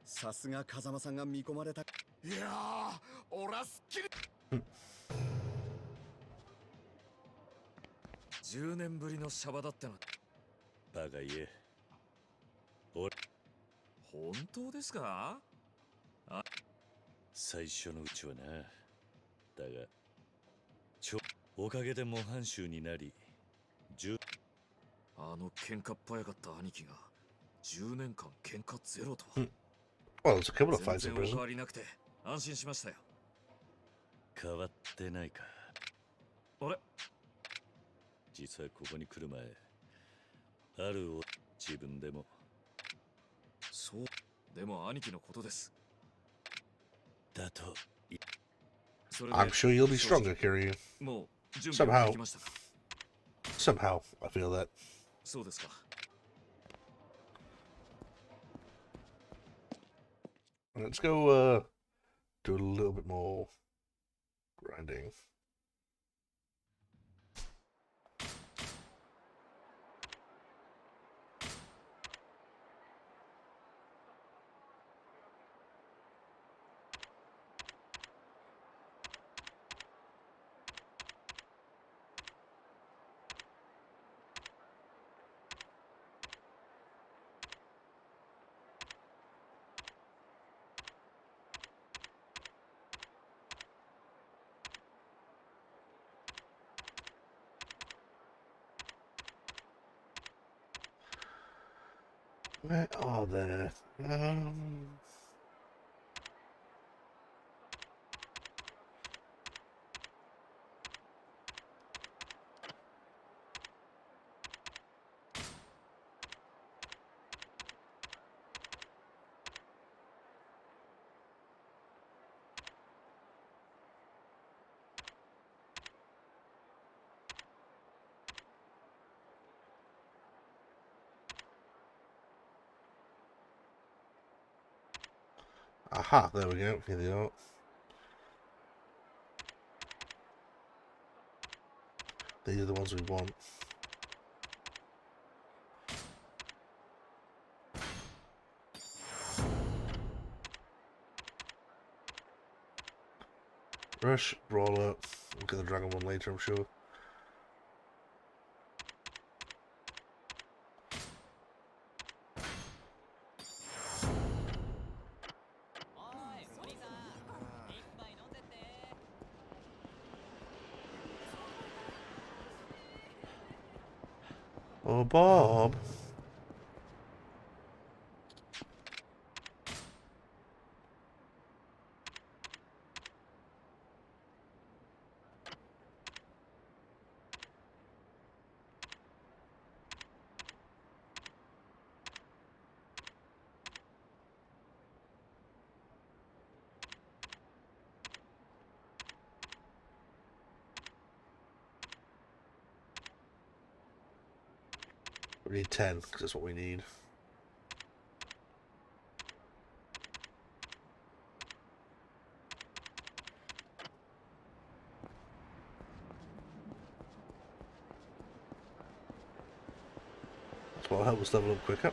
さすが風間さんが見込まれた。いやー、俺はすっきり。10年ぶりのシャバだってな。バカ言え。俺、本当ですか。最初のうちはな。だがおかげで模範囚になり、あの喧嘩っ早かった兄貴が10年間喧嘩ゼロとは。Well, there's a couple of fights in 全然お prison. 変わりなくて安心しましたよ。変わってないか。あれ、実はここに来る前、あるを自分でも。そう、でも兄貴のことです。だと。I'm sure you'll be stronger, Kiryu. もう準備はできましたか。 Somehow, I feel that. そうですか。Let's go do a little bit more grinding. Where are they? Aha, there we go. Here they are. These are the ones we want. Rush, Brawler. We'll get the Dragon one later, I'm sure. Oh, Bob. We need 10, because that's what we need. So I'll help us level up quicker.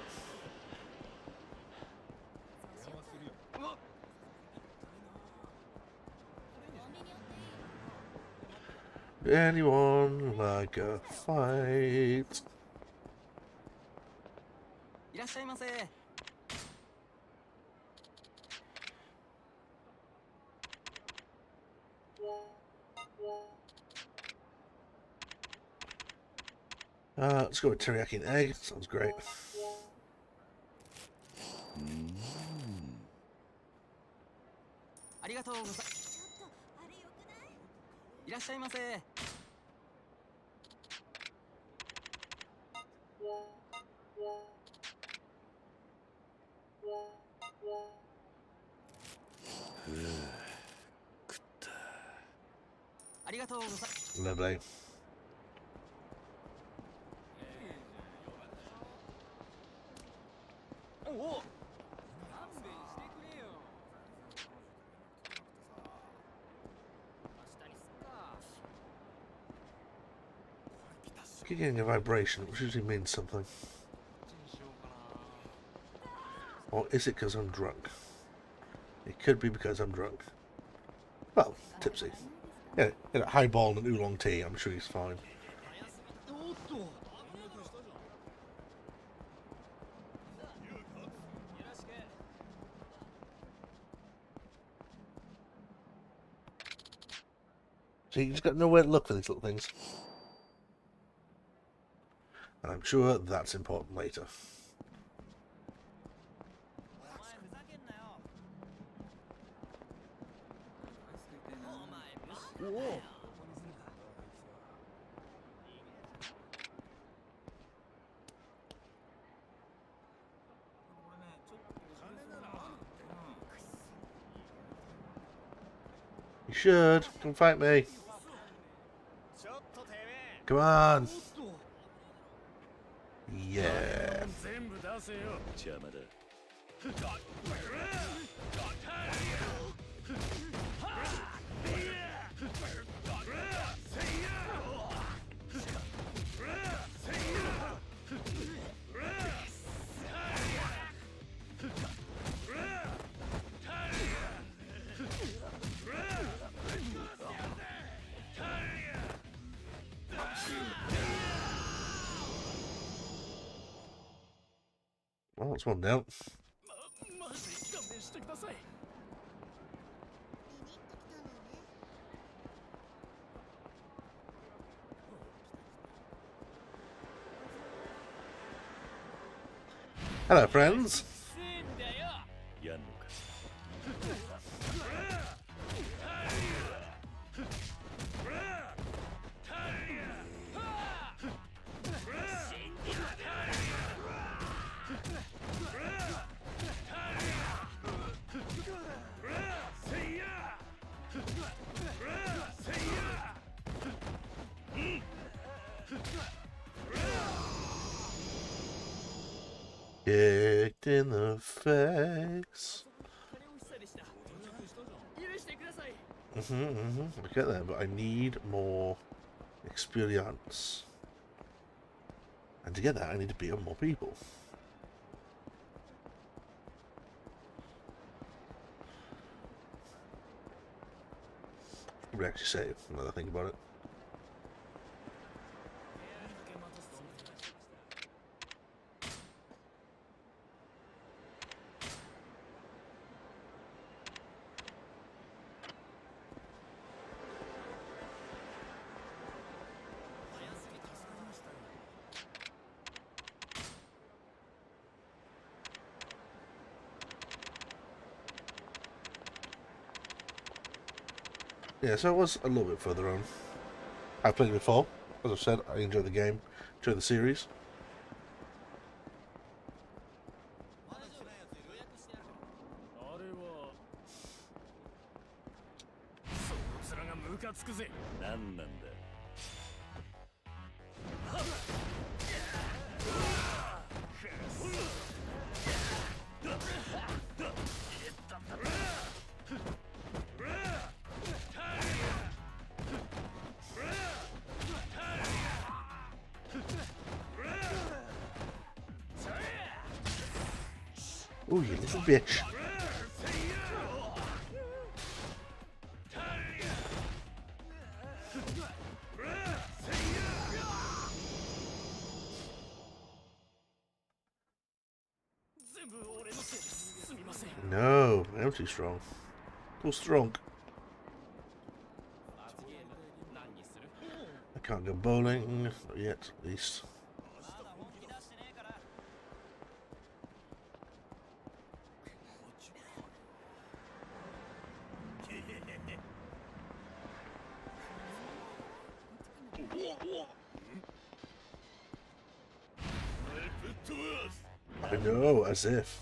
Anyone like a fight? Let's go with teriyaki and egg. Sounds great. Lovely. Keep getting a vibration, which usually means something. Or is it because I'm drunk? It could be because I'm drunk. Well, tipsy. Yeah, highball and oolong tea, I'm sure he's fine. So you just got nowhere to look for these little things. And I'm sure that's important later. You should. Come fight me. Come on. Yeah. Well, that's one down. Hello, friends. Kicked in the face. I get that, but I need more experience. And to get that, I need to beat up more people. Probably actually save, now that I think about it. Yeah, so I was a little bit further on. I've played it before. As I've said, I enjoy the game, enjoy the series. Oh, you little bitch. No, I'm too strong. Too strong. I can't go bowling. Not yet, at least. I know, as if.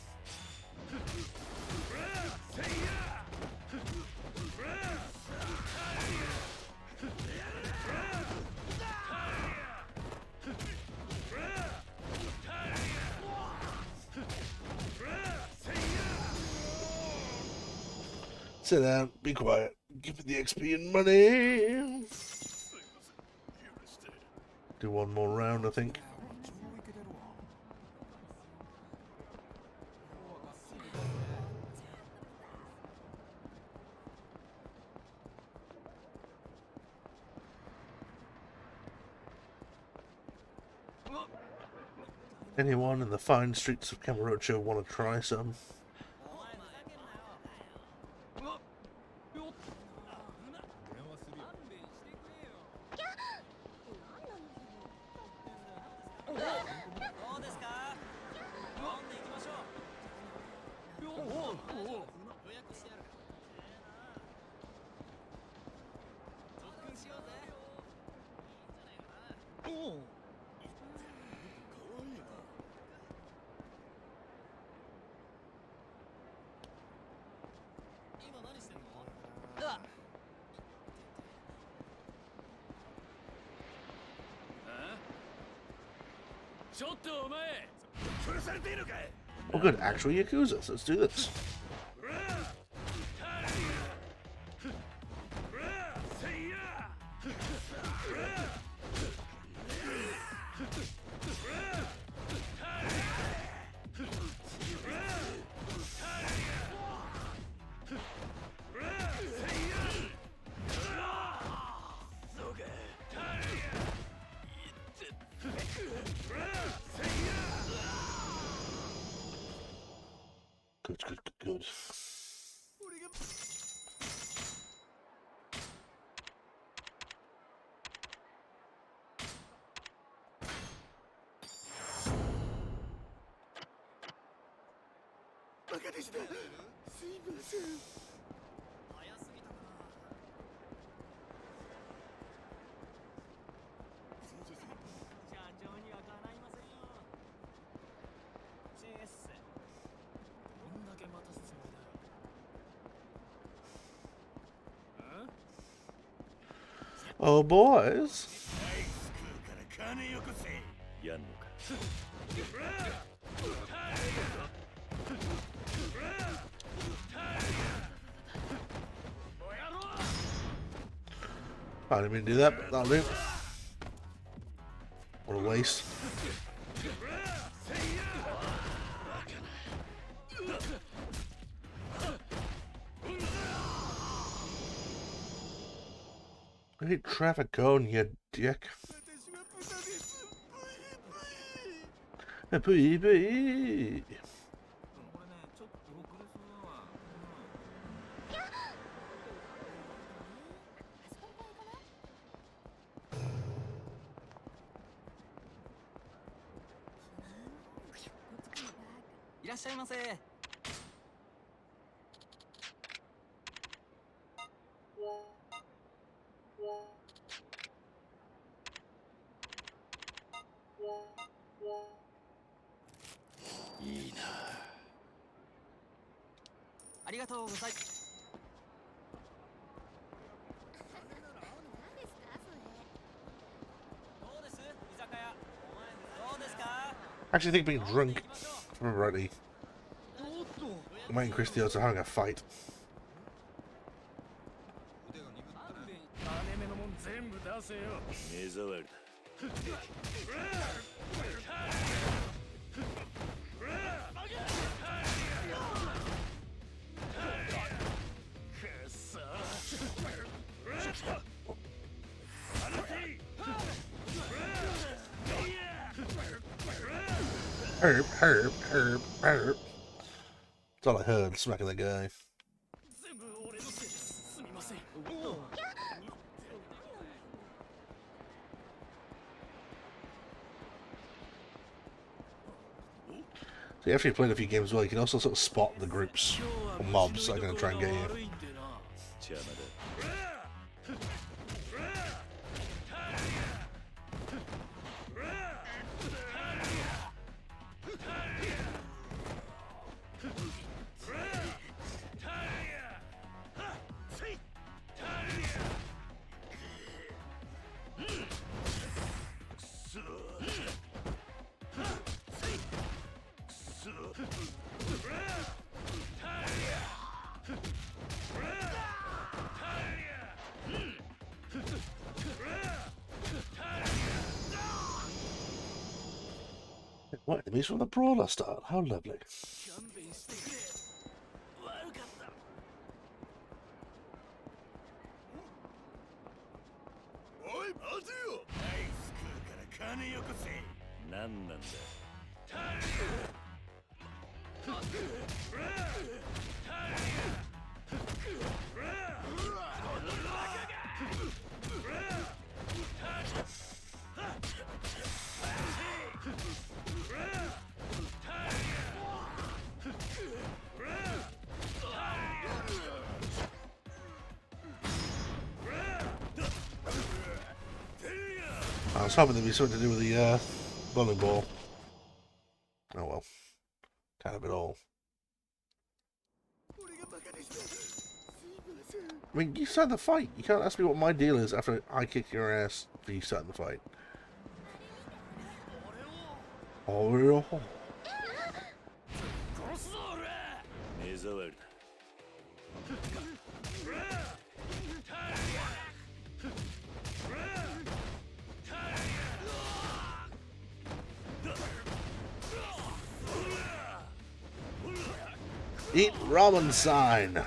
Sit down, be quiet, give me the XP and money. Do one more round, I think. Anyone in the fine streets of Kamurocho want to try some? Oh good, actual Yakuza, so let's do this. Good. Oh, boys. I didn't mean to do that, but that'll do. What a waste. I hate traffic cone, you dick. Bee. I actually think being drunk, if I remember rightly, might increase the odds of having a fight. Herb, herb, herb, herb. That's all I heard, smacking that guy. So after you've played a few games as well, you can also sort of spot the groups or mobs that are going to try and get you. What, enemies from the brawler style? How lovely. I was hoping there'd be something to do with the bowling ball. Oh well. Kind of it all. I mean, you started the fight. You can't ask me what my deal is after I kick your ass for you starting the fight. Oh, eat ramen sign.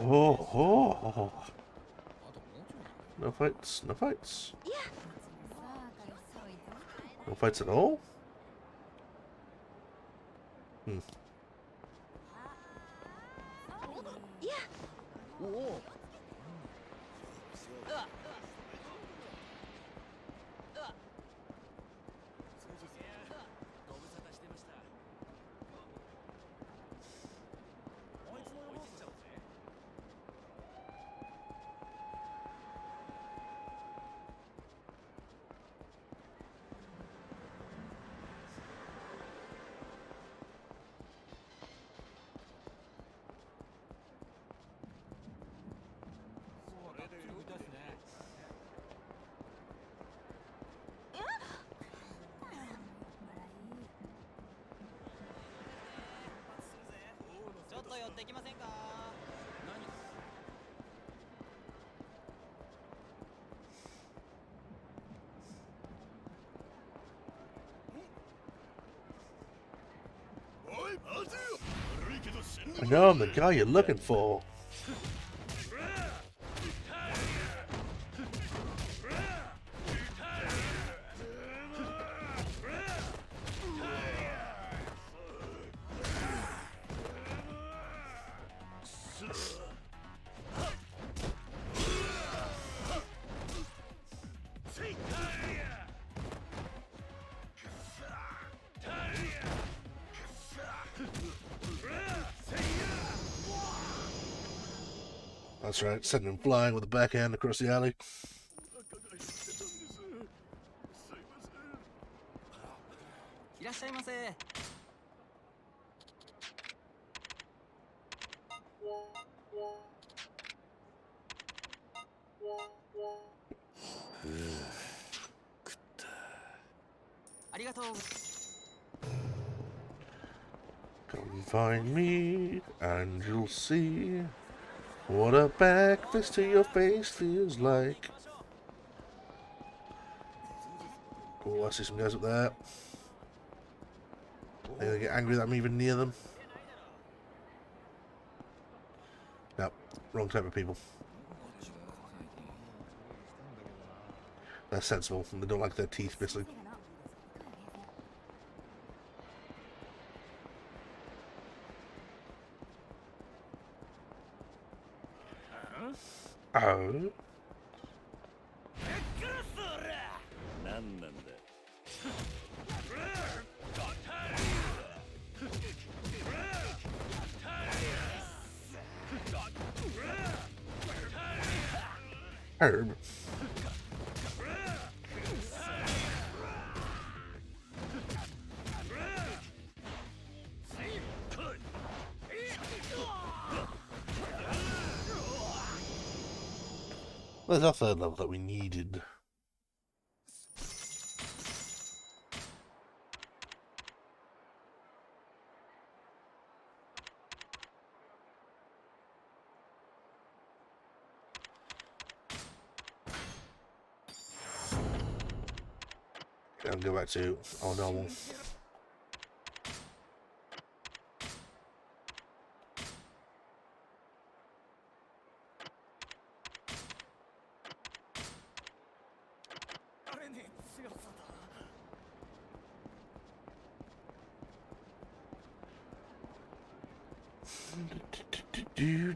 Oh. No fights, no fights. No fights at all? Hmm. I know I'm the guy you're looking for. That's right, sending him flying with a backhand across the alley. らっしゃいませ。ありがとう。 Come find me, and you'll see what a breakfast to your face feels like. Oh, I see some guys up there. They're gonna get angry that I'm even near them. No, wrong type of people. They're sensible, and they don't like their teeth missing. Oh. Herb. There's our third level that we needed. And go back to our normal. Do.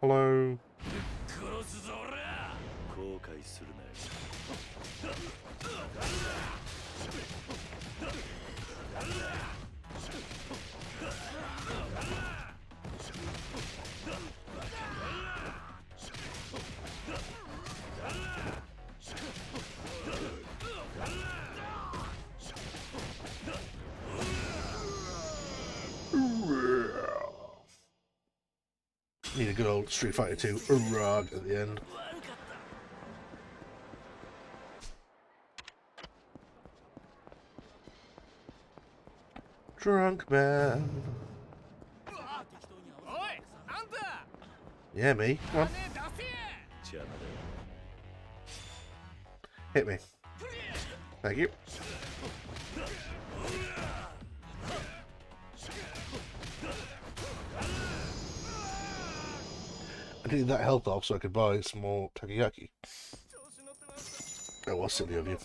Hello. Need a good old Street Fighter 2 Urag at the end. Drunk man. Yeah, me. Come on. Hit me. Thank you. I needed that health off so I could buy some more takoyaki. That was silly of you.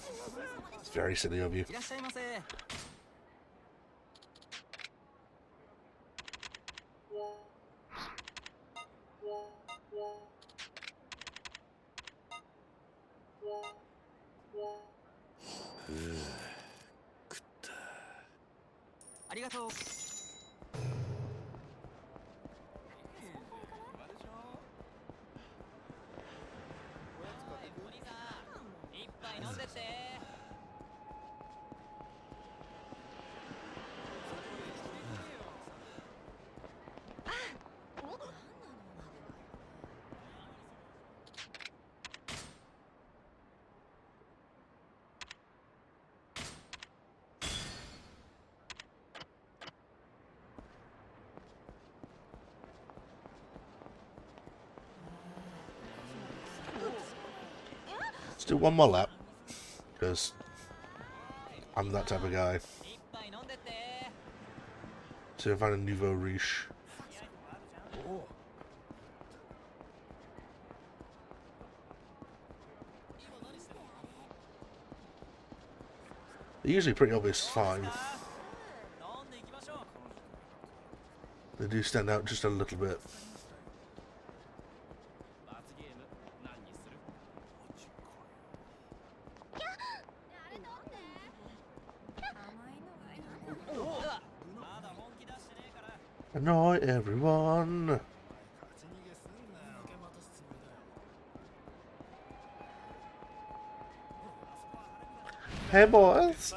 It's very silly of you. Let's do one more lap, because I'm that type of guy. So I find a nouveau riche. They're usually pretty obvious fine. They do stand out just a little bit. Annoy everyone. Hey boys.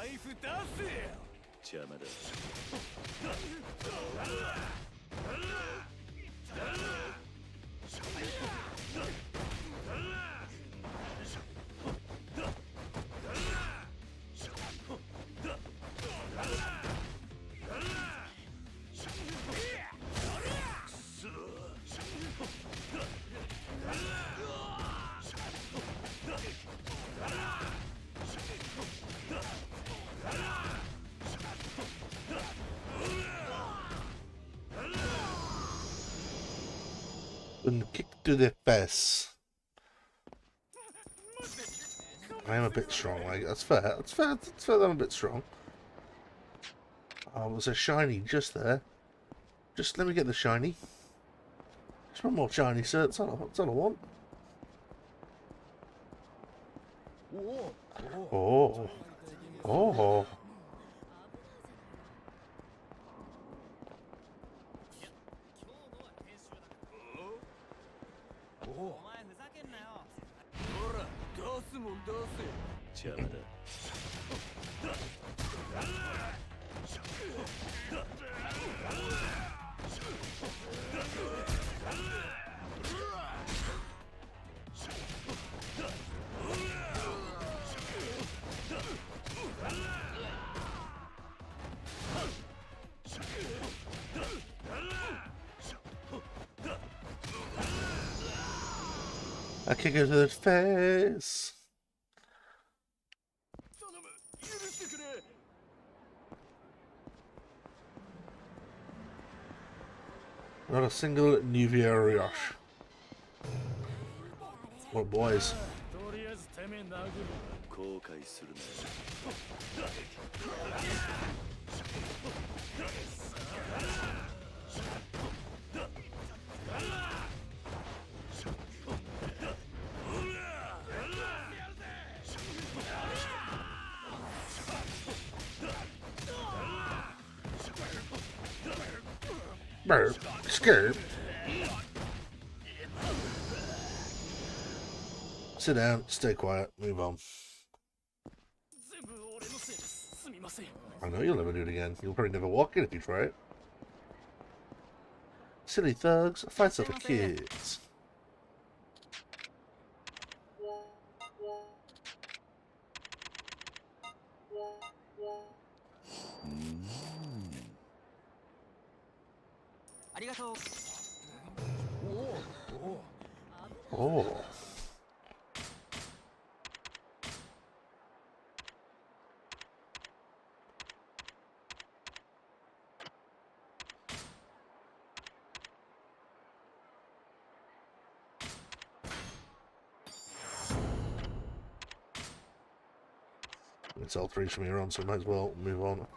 And kick to the face. I am a bit strong, like that's fair. That's fair. That's fair. That I'm a bit strong. Oh, there's a shiny just there. Just let me get the shiny. Just one more shiny, sir. That's all I want. Oh. Oh. I kick her to the face. Not a single Nuvia Rioche. What boys? Burp, skirt. Sit down, stay quiet, move on. I know you'll never do it again. You'll probably never walk in if you try it. Silly thugs, fights are for kids. Oh. It's all three from here on, so I might as well move on.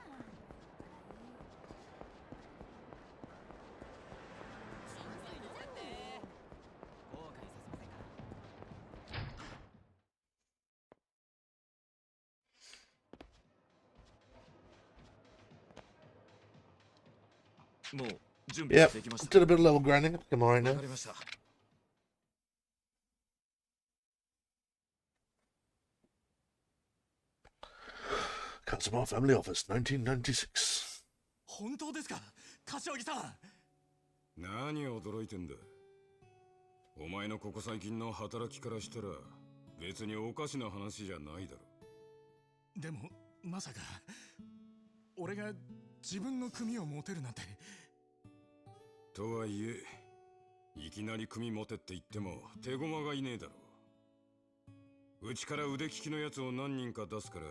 Yep, did a bit of level grinding. I'm alright now. Customer Family Office, 1996. 本当ですか、柏木さん。何を驚いてんだ。お前のここ最近の働きからしたら別におかしな話じゃないだろ。でもまさか俺が自分の組を持てるなんて。とはいえ、いきなり組持てって言っても手駒がいねえだろ。うちから腕利きのやつを何人か出すから、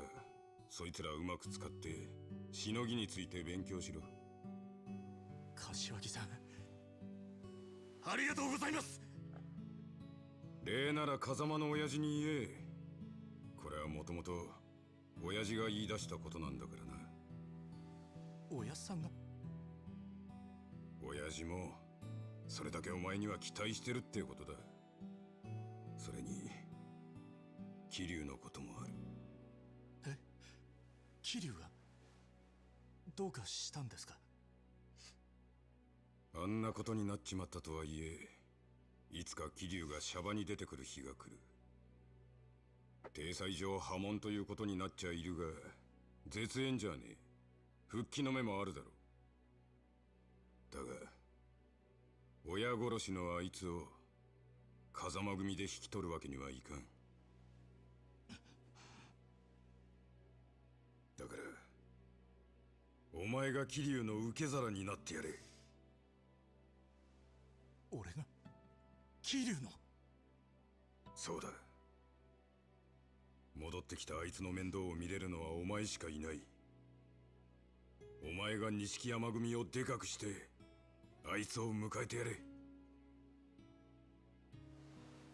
そいつらうまく使ってしのぎについて勉強しろ。柏木さん、ありがとうございます。礼なら風間の親父に言え。これはもともと親父が言い出したことなんだからな。親父さんが？親父もそれだけお前には期待してるってことだ。それに桐生のこともある。え？桐生がどうかしたんですか？あんなことになっちまったとはいえ、いつか桐生がシャバに出てくる日が来る。体裁上破門ということになっちゃいるが、絶縁じゃねえ。復帰の目もあるだろう。だが親殺しのあいつを風間組で引き取るわけにはいかん。だからお前が桐生の受け皿になってやれ。俺が桐生の？そうだ。戻ってきたあいつの面倒を見れるのはお前しかいない。お前が錦山組をでかくしてあいつを迎えてやれ。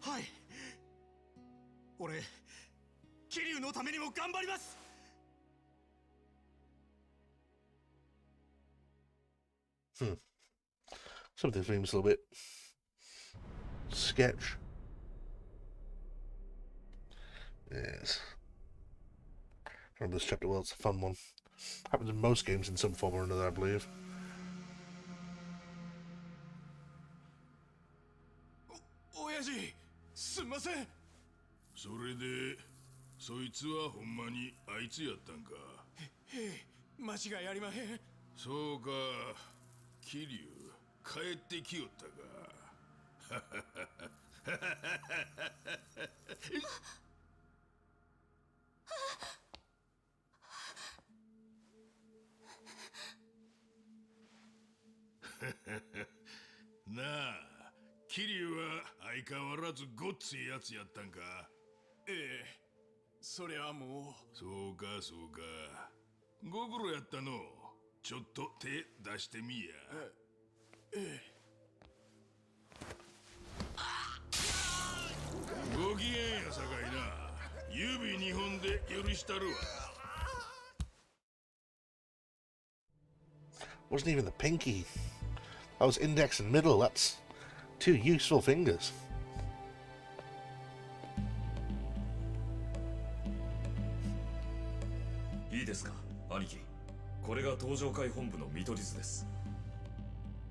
はい。俺桐生のためにも頑張ります。Some of this seems a little bit sketch. Yes. I remember this chapter well, it's a fun one. Happens in most games in some form or another, I believe. 親父、すんません。それでそいつはほんまにあいつやったんか。へえ、間違いありまへん。そうか、桐生帰ってきよったか。なあ、桐生は相変わらずごっついやつやったんか。ええ、それはもう。そうかそうか、ご苦労やったの。ちょっと手出してみや。ええ。ご機嫌やさかいな。指2本で許したるわ。Wasn't even the pinky. That was index and middle. That's 2 useful fingers. いいですか、兄貴。これが東上会本部の見取り図です。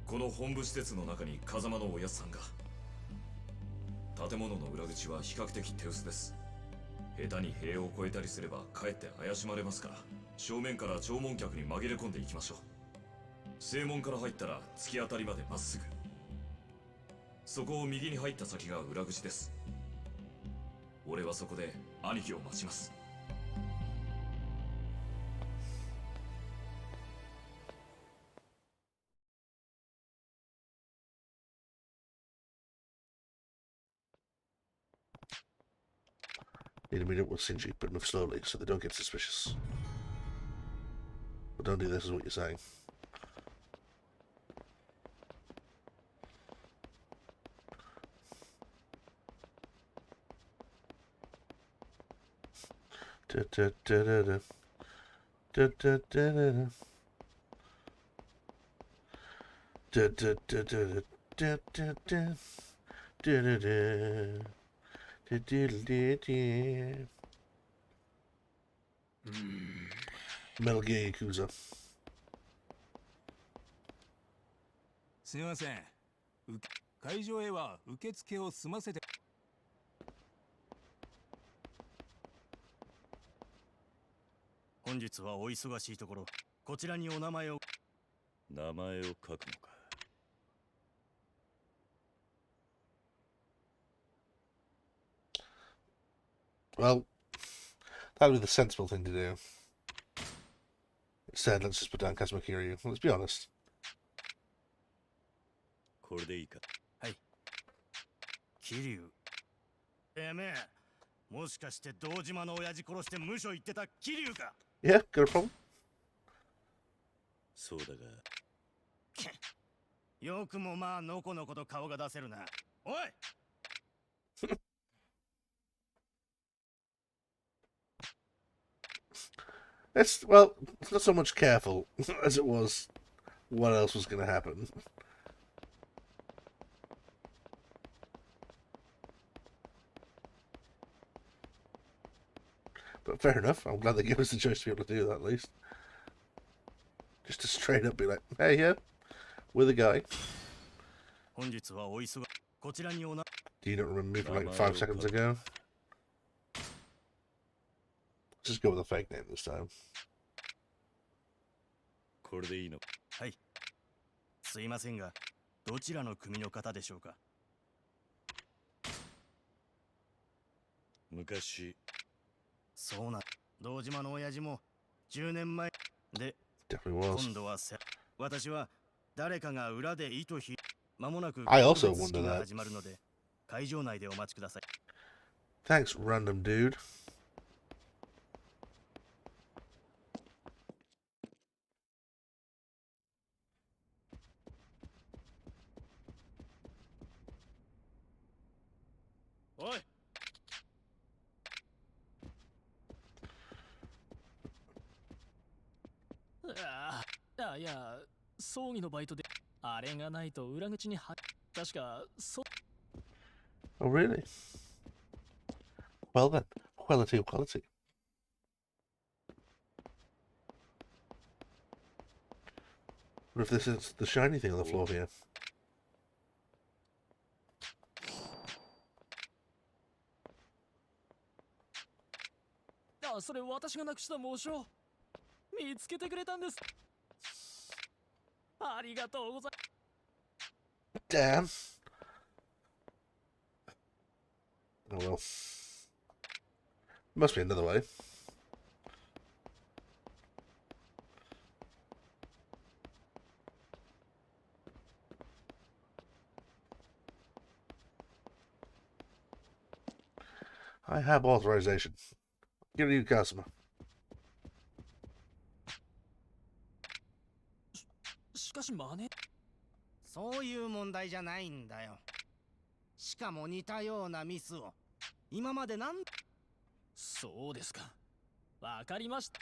この本部施設の中に風間のおやつさんが。建物の裏口は比較的手薄です。下手に塀を越えたりすればかえって怪しまれますから、正面から弔問客に紛れ込んでいきましょう。正門から入ったら突き当たりまでまっすぐ。そこを右に入った先が裏口です。俺はそこで兄貴を待ちます。Need to meet up with Shinji, but move slowly so they don't get suspicious. But don't do this, is what you're saying. Da da da da da. Da da da da da. Da da da da da. Da da da. Da da da. Da da da da. Metal Gear Yakuza. すみません。会場へは受付を済ませて。本日はお忙しいところ、こちらにお名前を。名前を書くのか。Well, that would be the sensible thing to do. Instead, let's just put down Kazuma Kiryu. Let's be honest. これでいいか。はい。桐生。てめえ、もしかして堂島の親父殺して無所行ってた桐生か。Yeah, got a problem? そうだが。よくもまあのこのこと顔が出せるな。おい。Well, it's not so much careful as it was what else was going to happen. But fair enough. I'm glad they gave us the choice to be able to do that at least. Just to straight up be like, hey, yeah, we're the guy. Do you not remember me from like 5 seconds ago? just go with a fake name this time. これでいいの？はい。すいませんが、どちらの組の方でしょうか？昔。そうな。堂島の親父も10年前で。今度は私は誰かが裏で糸引い。間もなく告別式が始まるので、会場内でお待ちください。Thanks, random dude. Oi. いや、葬儀のバイトであれがないと裏口に入確かそう。Oh, really? Well then, quality. What if this is the shiny thing on the floor here? それ私がなくした紋章見つけてくれたんです。ありがとうございます。Damn. Oh well. Must be another way. I have authorization. KIRIYU customer. しかしマネ。そういう問題じゃないんだよ。しかも似たようなミスを今までそうですか。わかりました。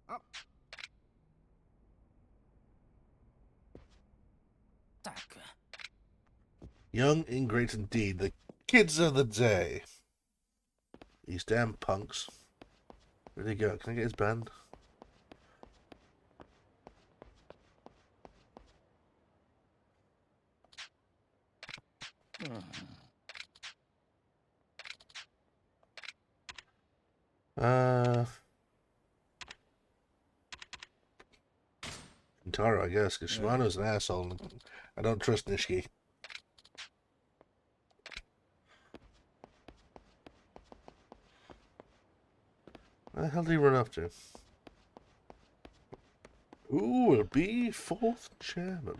あ。たく。Young ingrates indeed, the kids of the day. These damn punks. Where'd he go? Can I get his band? Taro, I guess, because Shimano's an asshole, and I don't trust Nishiki. Where the hell did he run off to? Ooh, it'll be 4th chairman.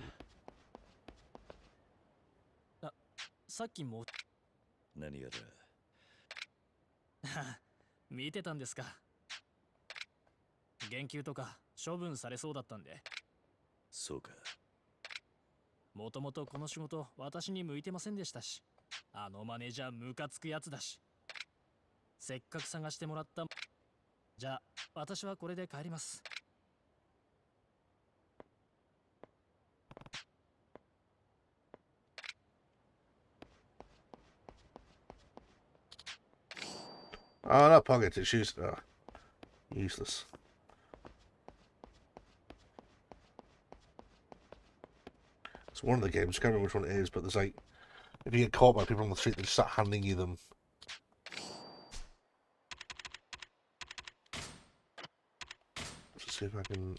さっきも何やら見てたんですか。言及とか処分されそうだったんで。そうか。もともとこの仕事私に向いてませんでしたし、あのマネージャームカつくやつだし。せっかく探してもらった。じゃあ私はこれで帰ります。Oh, not pockets, it's useless. It's one of the games, I can't remember which one it is, but there's like, if you get caught by people on the street, they just start handing you them. Let's see if I can...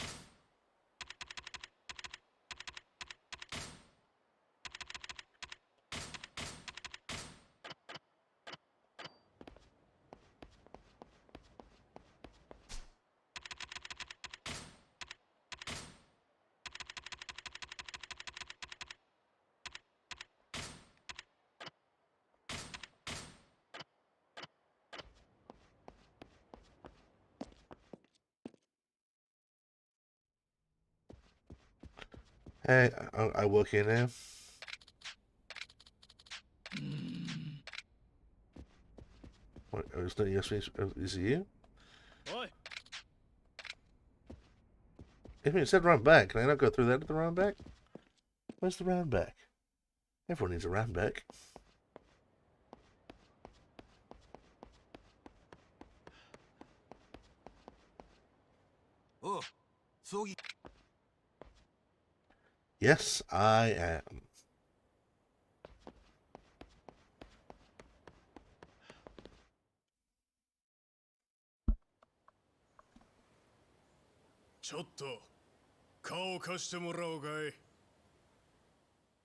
Hey, I work here now. What, is that yes, is it you? If it said round back, can I not go through that at the round back? Where's the round back? Everyone needs a round back. Oh, so yes, I am. ちょっと顔を貸してもらおうかい。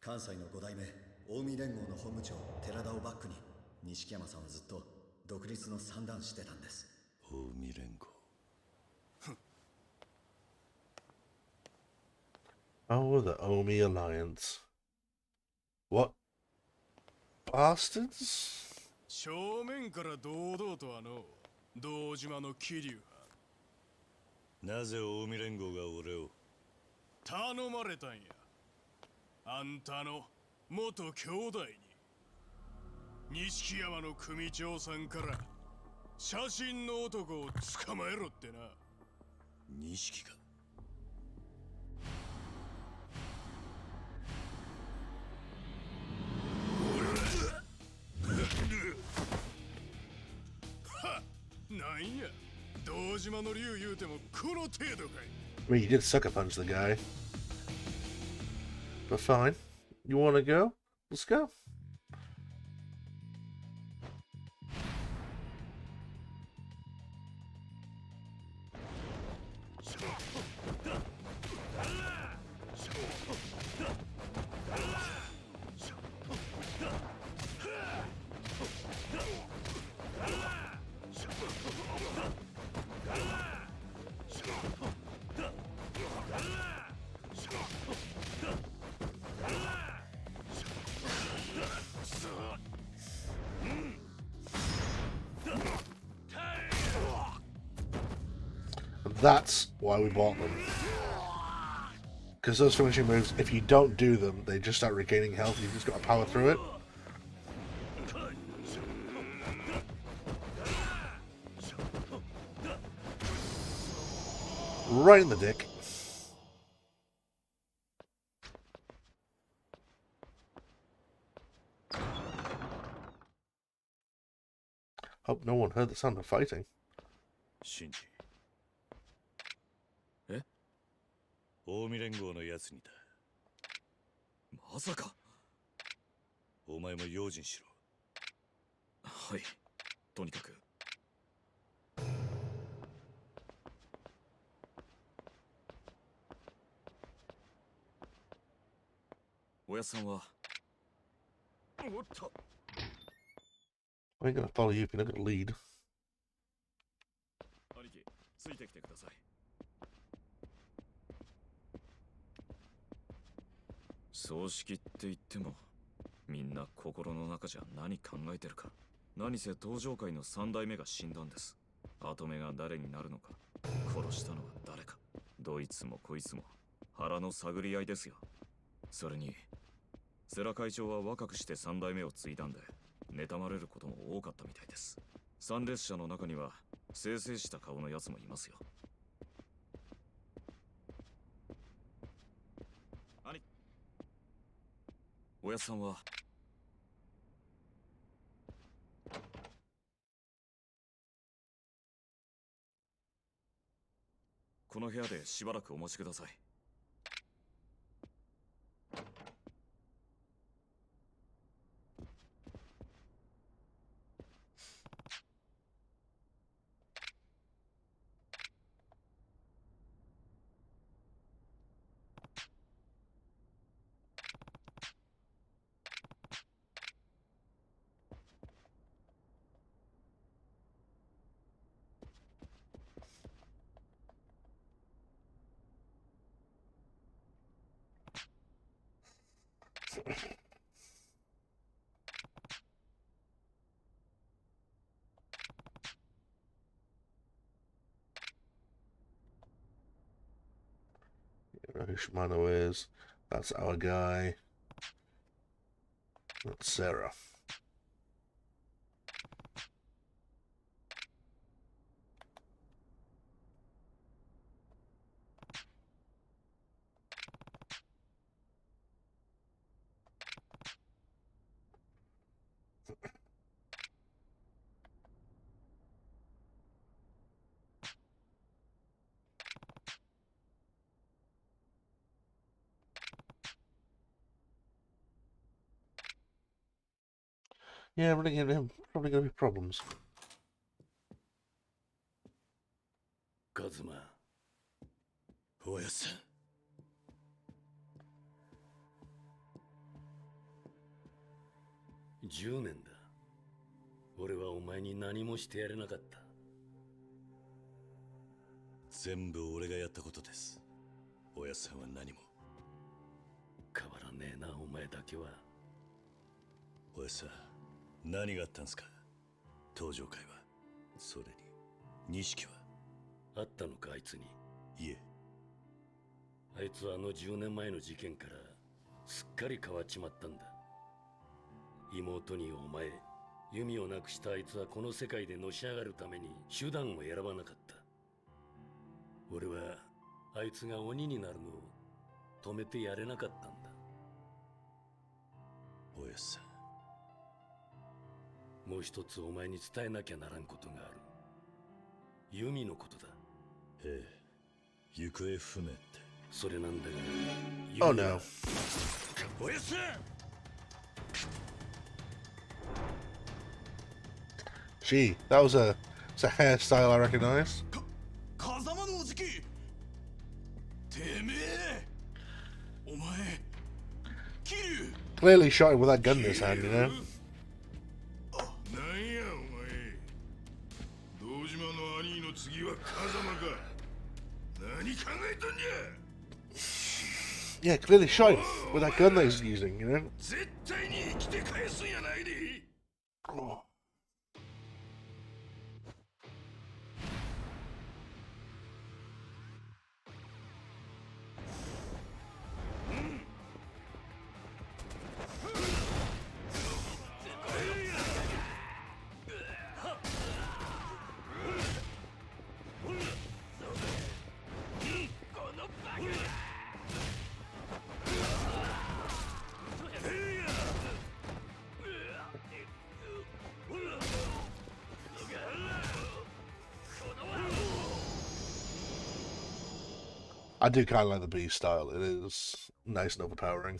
関西の5代目近江連合の本部長寺田をバックに錦山さんはずっと独立の算段してたんです。近江連合。Oh, the Omi Alliance. What bastards? 正面から堂々と堂島の桐生なぜ近江連合が俺を頼まれたんや。あんたの元兄弟に錦山の組長さんから写真の男を捕まえろってな。錦か。なんや、堂島の竜言うてもこの程度かい。I mean, you did sucker punch the guy. But fine. You want to go? Let's go. That's why we bought them. Because those finishing moves, if you don't do them, they just start regaining health. You've just got to power through it. Right in the dick. Hope no one heard the sound of fighting. シンジ。え？近江連合のやつにだ。まさか。お前も用心しろ。はい。とにかく。おやさんは。おっと。I ain't gonna follow you if you're not gonna lead. 兄貴、ついてきてください。葬式って言っても、みんな心の中じゃ何考えてるか。何せ登場界の三代目が死んだんです。跡目が誰になるのか、殺したのは誰か。どいつもこいつも腹の探り合いですよ。それに、世良会長は若くして三代目を継いだんで、妬まれることも多かったみたいです。参列者の中には、清々した顔のやつもいますよ。兄、おやさんはこの部屋でしばらくお待ちください。You know who Shimano is. That's our guy. That's Sarah. Yeah, running into him. Probably going to be problems. カズマ、おやさん。10年だ。俺はお前に何もしてやれなかった。全部俺がやったことです。おやさんは何も。変わらねえな、お前だけは。おやさん、何があったんすか？登場会は。それに、錦はあったのか、あいつに。いえ。あいつはあの10年前の事件からすっかり変わっちまったんだ。妹にお前、弓をなくしたあいつはこの世界でのし上がるために手段を選ばなかった。俺はあいつが鬼になるのを止めてやれなかったんだ。おやさん、もう一つお前に伝えなきゃならんことがある。弓のことだ。ええ、行方不明って。それなんだが。Oh no. おやさん。Gee, that was it's a hairstyle I recognize. 風間のおじき。てめえ。お前。桐生。 Clearly shot him with that gun in his hand, you know. なんやお前。堂島の兄の次は風間か。何考えとんじゃ。 Yeah, clearly shot him with that gun that he's using, you know. 絶対に生きて返すんやないで。Oh. I do kind of like the B style. It is nice and overpowering.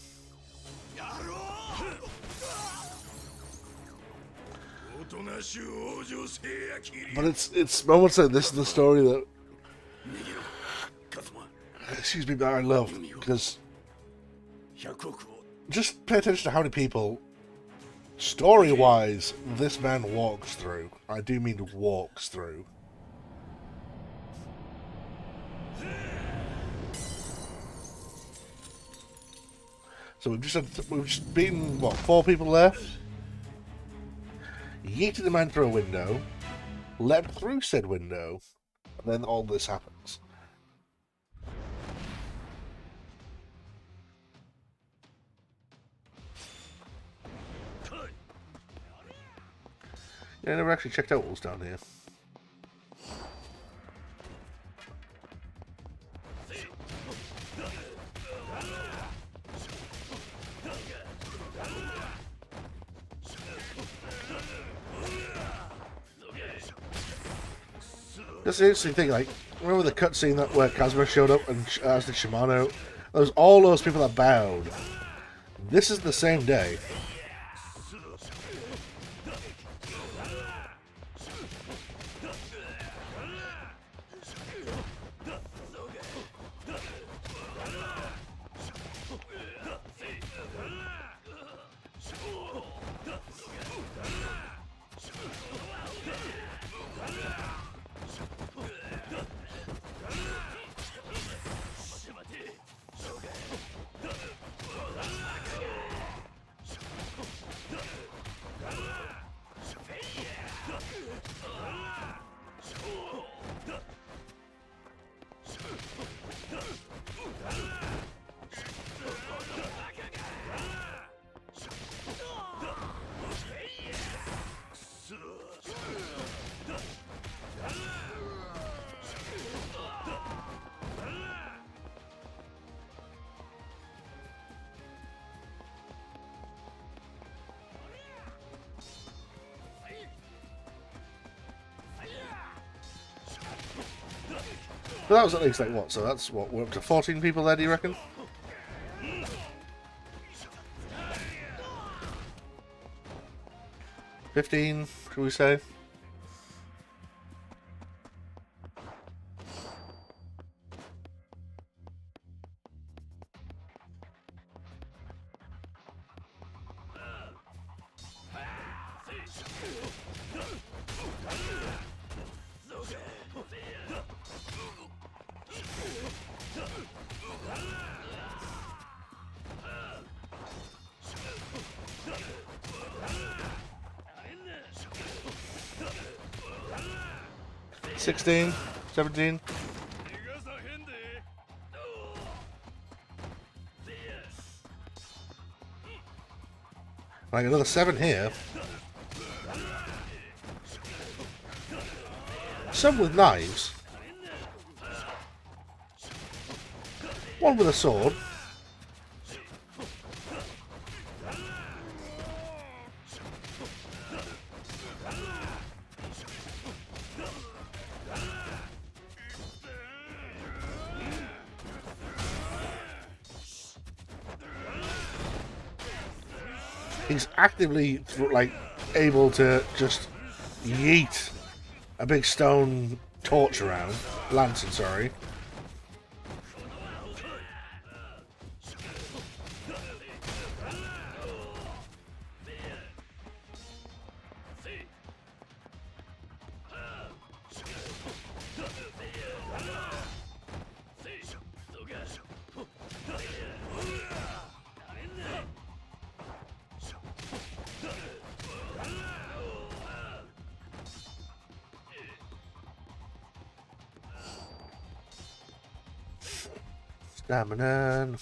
But it's moments like this in the story that, excuse me, that I love, because just pay attention to how many people, story-wise, this man walks through. I do mean walks through. So we've just beaten, what, 4 people there? Yeeted the man through a window, leapt through said window, and then all this happens. Yeah, I never actually checked out what was down here. That's the interesting thing, like, remember the cutscene that where Kazuma showed up and as did Shimano? There's all those people that bowed. This is the same day. But that was at least like what? So that's what, we're up to 14 people there, do you reckon? $15, should we say? 16, 17. Right, another 7 here. Some with knives. One with a sword. He's actively, like, able to just yeet a big stone torch around. Lantern, sorry. Stamina.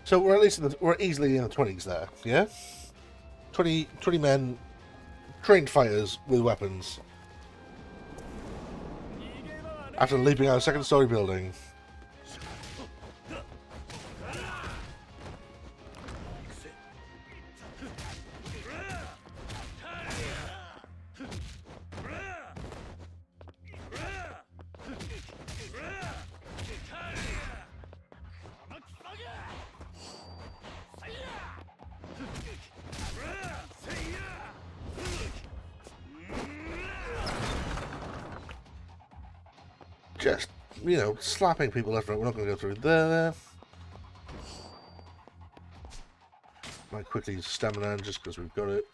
So we're at least we're easily in the 20s there, yeah? 20 men, trained fighters with weapons. After leaping out a second-story building. Just, you know, slapping people left and right. We're not going to go through there. Might quickly use stamina just because we've got it.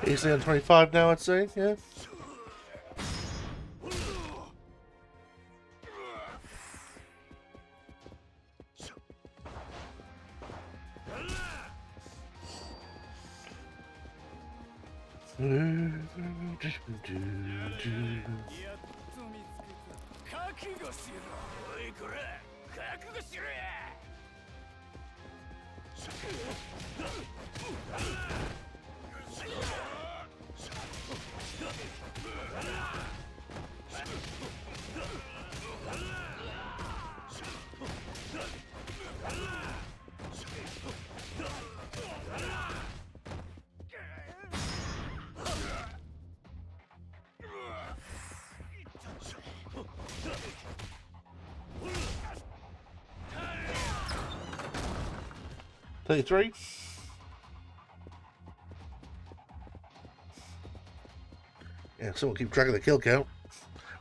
Easily on 25 now, I'd say, yeah. 33. Yeah, someone keep track of the kill count.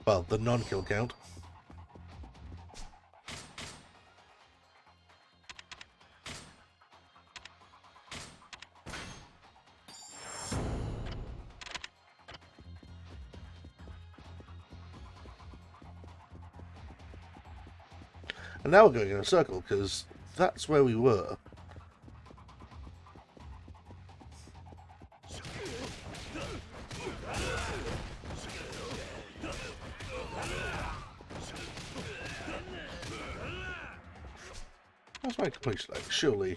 Well, the non-kill count. And now we're going in a circle, because that's where we were. That's my complete like, surely.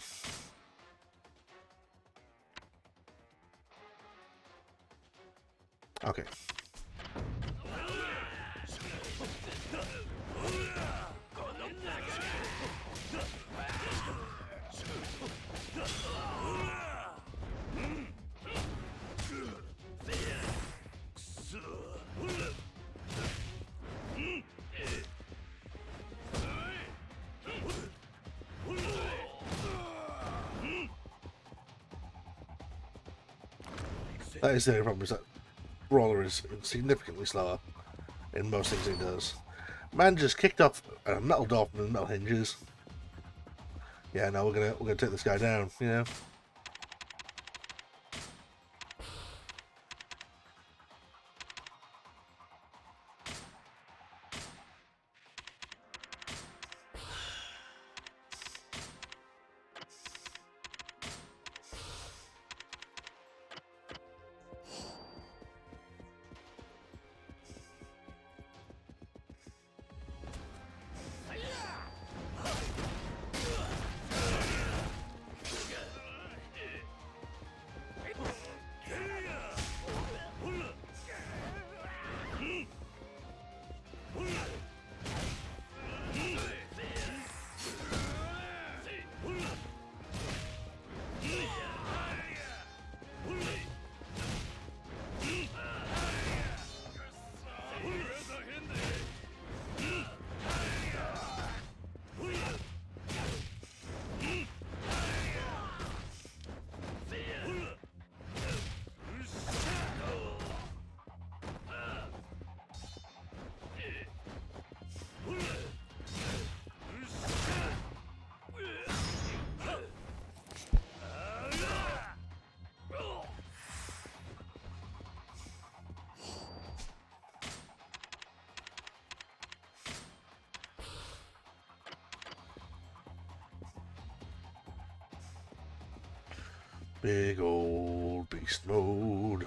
Okay. That is the only problem, is that Brawler is significantly slower in most things he does. Man just kicked off a metal dolphin and metal hinges. Yeah, no, we're gonna take this guy down, you know. Big old beast mode.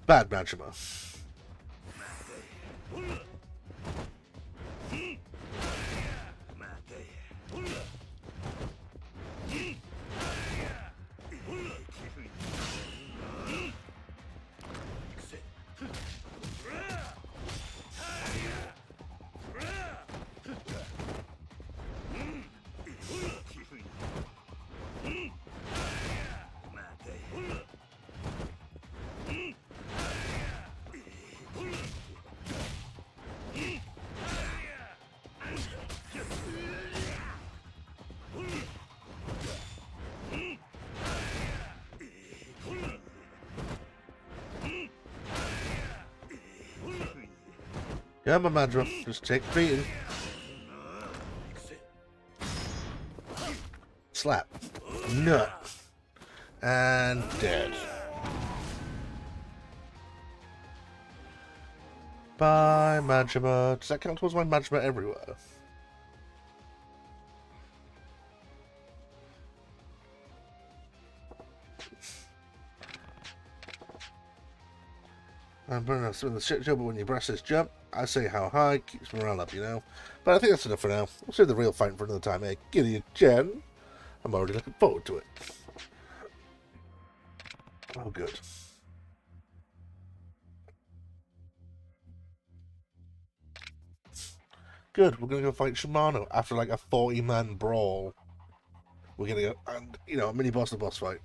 Bad Majima. Yeah, my Madra, just take the beating. Slap. Nut. And dead. Bye, Majima. Does that count towards my Majima everywhere? I'm burning up some of the shit show, but when you press this jump, I say how high, keeps morale up, you know. But I think that's enough for now. We'll save the real fight for another time, eh? Kiryu-chan. I'm already looking forward to it. Oh, good. Good, we're gonna go fight Shimano after like a 40-man brawl. We're gonna go, and you know, a mini boss to boss fight.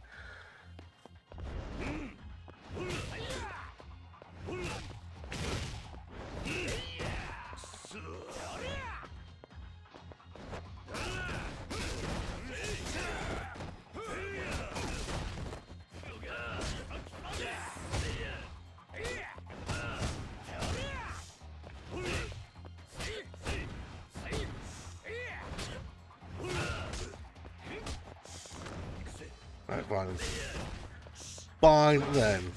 Right, fine. Fine then.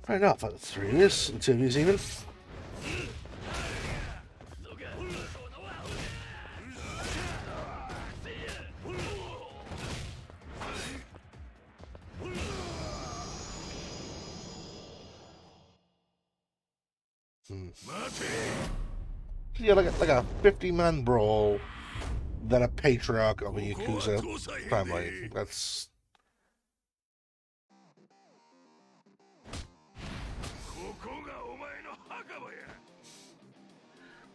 Fair enough, that's 3 years, and 2 years even. Yeah, like a 50-man brawl, then a patriarch of a Yakuza family. That's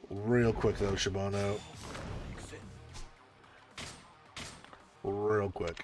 real quick though, Shimano. Real quick.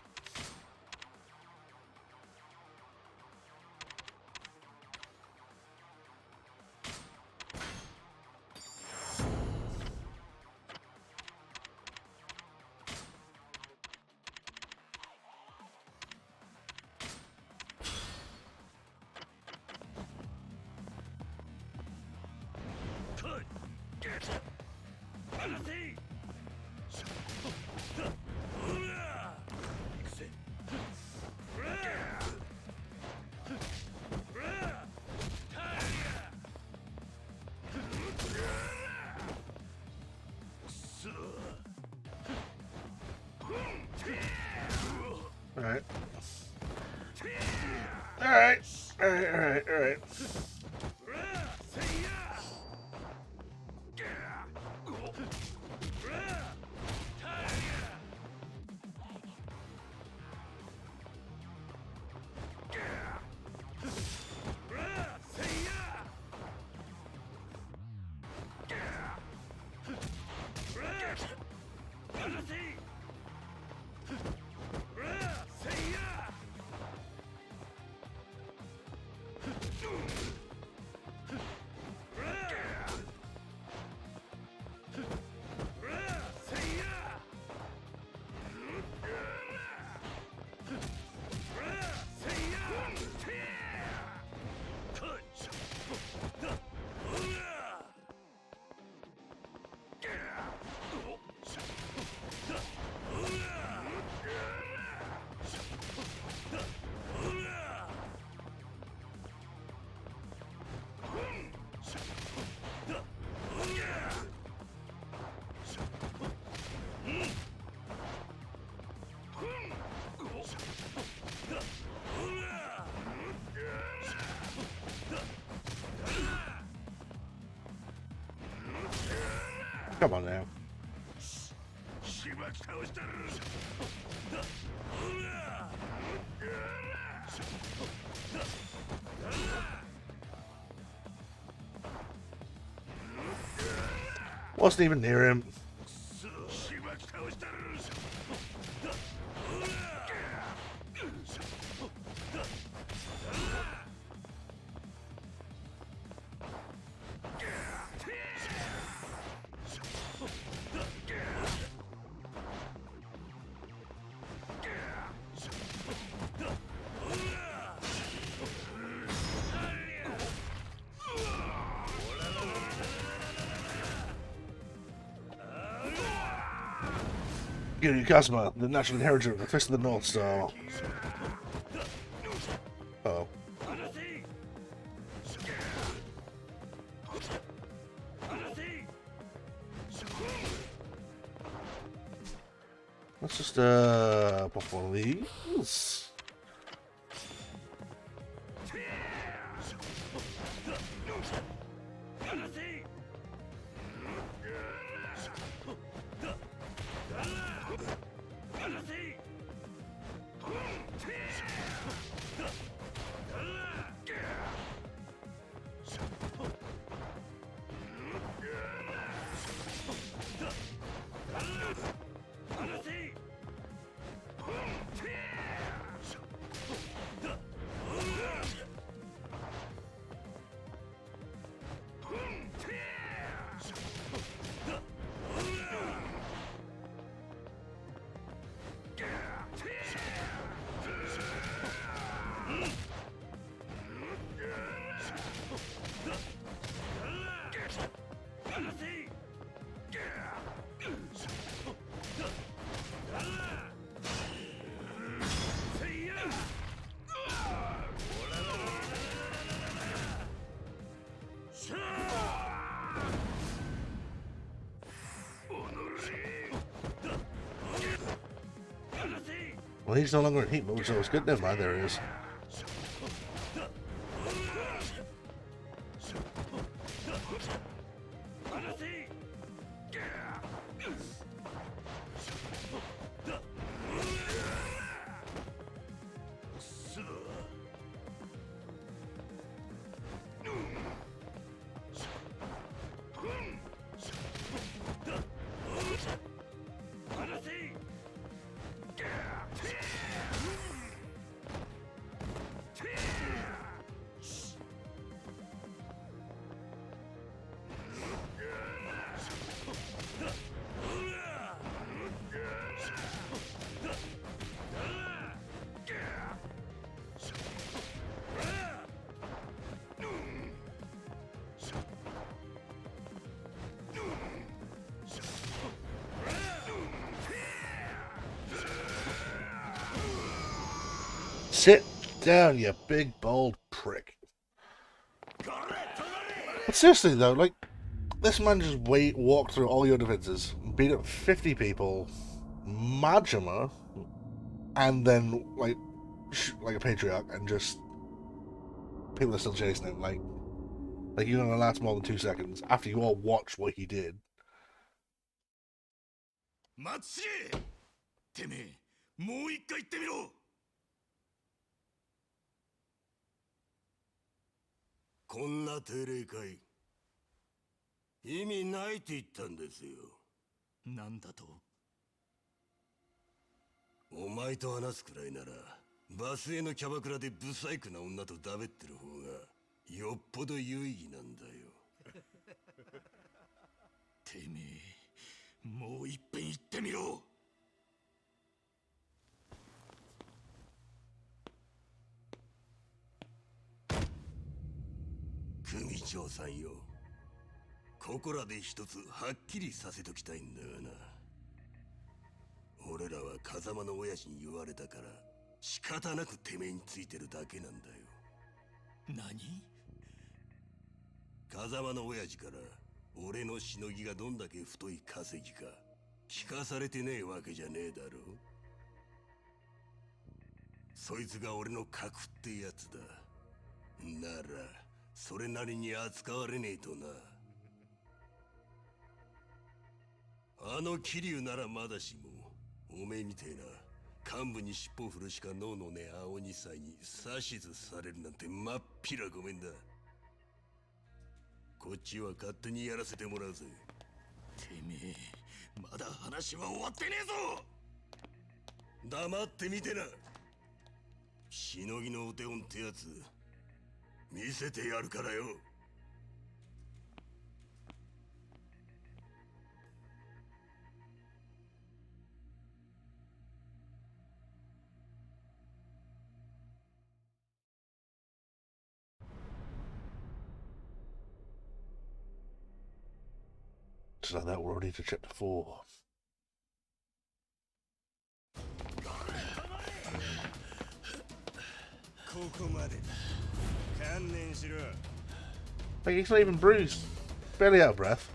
Alright. Alright. Come on now. Wasn't even near him. Kiryu Kazuma, the natural inheritor of the Fist of the North Star. Uh-oh. Let's just pop one of these. Well, he's no longer in heat mode, so it's good. Never mind, there he is. Sit down, you big, bold prick. But seriously, though, like, this man just walked through all your defenses, beat up 50 people, Majima, and then, like a patriarch, and just... people are still chasing him, like you're gonna last more than 2 seconds, after you all watch what he did. てめえ、もう一回言ってみろ。こんな定例会意味ないって言ったんですよ。なんだと？お前と話すくらいならバスへのキャバクラでブサイクな女とだべってる方がよっぽど有意義なんだよ。てめえ、もう一遍言ってみろ。組長さんよ、ここらで一つはっきりさせときたいんだがな。俺らは風間の親父に言われたから仕方なくてめえについてるだけなんだよ。何？風間の親父から俺のしのぎがどんだけ太い稼ぎか聞かされてねえわけじゃねえだろ。そいつが俺の核ってやつだ。ならそれなりに扱われねえとな。あの桐生ならまだしも、おめえみてえな幹部に尻尾振るしか脳のね青二歳に指図されるなんてまっぴらごめんだ。こっちは勝手にやらせてもらうぜ。てめえ、まだ話は終わってねえぞ。黙ってみてな。しのぎのお手本ってやつ見せてやるからよ。Just like that, we're already to chapter 4. Like, he's not even bruised. Barely out of breath.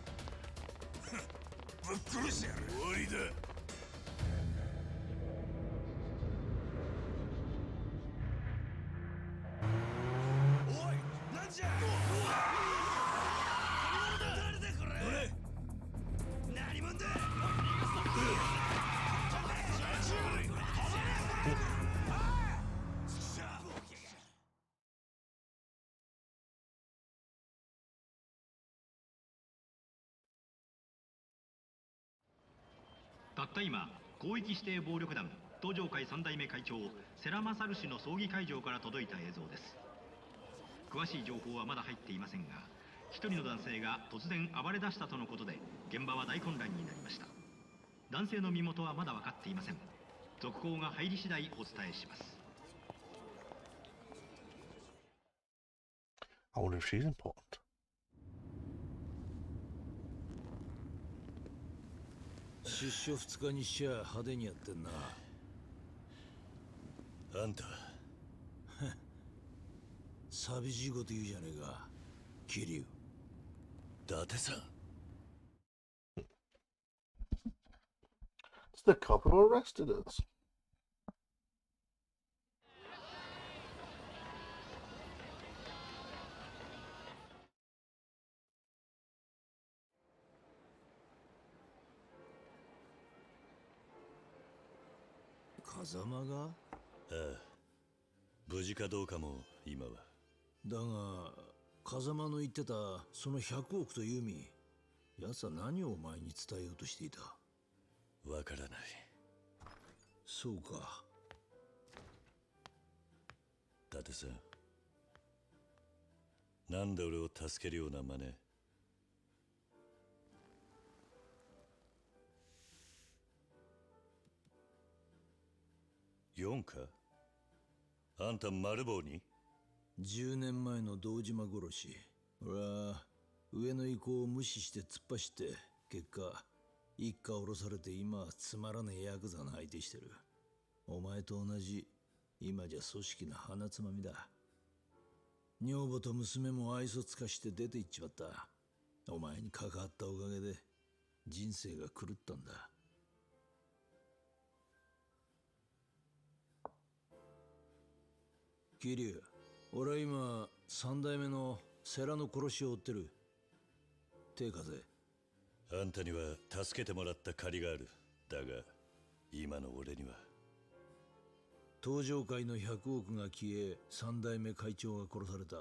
たった今、広域指定暴力団東上会3代目会長世良勝氏の葬儀会場から届いた映像です。詳しい情報はまだ入っていませんが、一人の男性が突然暴れ出したとのことで、現場は大混乱になりました。男性の身元はまだ分かっていません。続報が入り次第お伝えします。 I wonder if she's important. 出所2日にしちゃ派手にやってんな。あんた寂しいこと言うじゃねえか、桐生。伊達さん。It's the cop who arrested us. 風間が？ああ、無事かどうかも今は。だが風間の言ってたその100億という意味、奴は何をお前に伝えようとしていた？わからない。そうか。伊達さん、なんで俺を助けるような真似？4か？あんた丸棒に？10年前の堂島殺し。俺は上の意向を無視して突っ走って、結果一家降ろされて今はつまらねえヤクザの相手してる。お前と同じ、今じゃ組織の鼻つまみだ。女房と娘も愛想つかして出て行っちまった。お前に関わったおかげで人生が狂ったんだ。桐生、俺は今3代目の世良の殺しを追ってる。手貸せ。あんたには助けてもらった借りがある。だが今の俺には。東上会の100億が消え、3代目会長が殺された。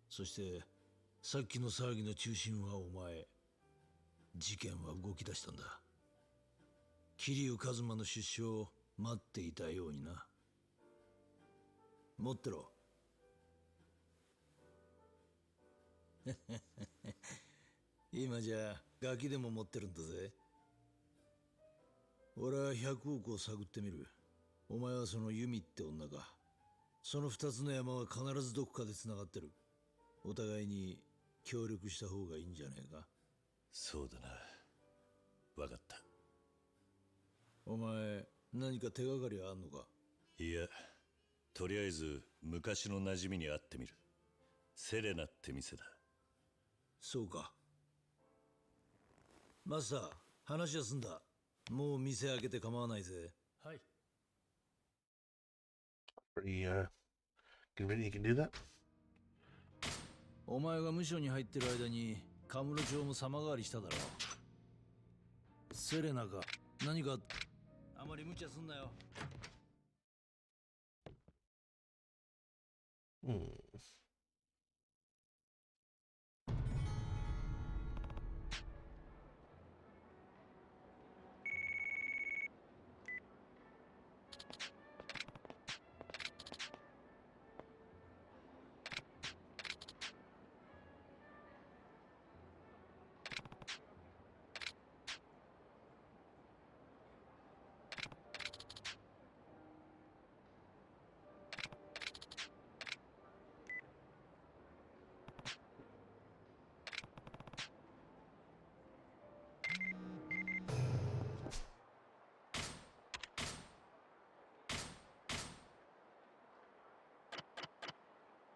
そしてさっきの騒ぎの中心はお前。事件は動き出したんだ。桐生一馬の出所を待っていたようにな。持ってろ。今じゃガキでも持ってるんだぜ。俺は100億を探ってみる。お前はそのユミって女か。その2つの山は必ずどこかで繋がってる。お互いに協力した方がいいんじゃねえか。そうだな。分かった。お前何か手がかりはあんのか？いや、とりあえず昔の馴染みに会ってみる。セレナって店だ。そうか。マスター、話は済んだ。もう店開けて構わないぜ。はい。Pretty convenient you can do that. お前が無所に入ってる間にカムロ町も様変わりしただろう。セレナか何かあまり無茶すんなよ。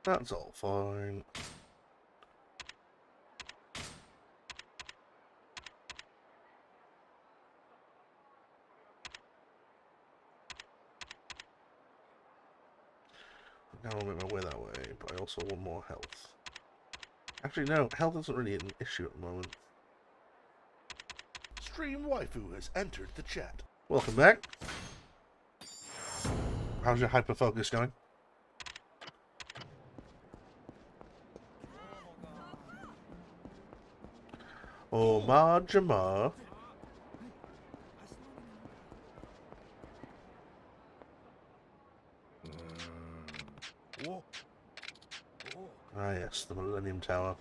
That's all fine. Now I'll make my way that way, but I also want more health. Actually, no, health isn't really an issue at the moment. Stream Waifu has entered the chat. Welcome back. How's your hyperfocus going? Oh, Majima. Yes, the Millennium Tower.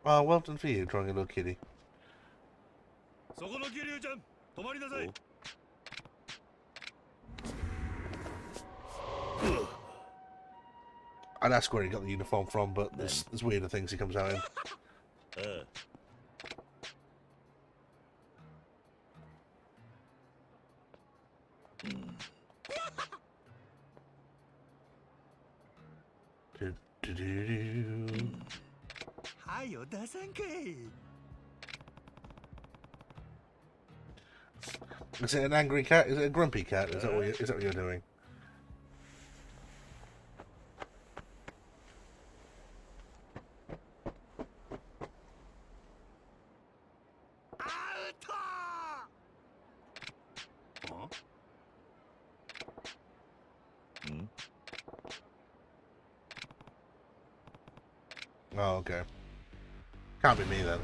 Oh, well done for you, drawing a little kitty. I'd ask where he got the uniform from, but there's weirder things he comes out in. Is it an angry cat? Is it a grumpy cat? Is that what you're doing? Oh, okay. Can't be me then.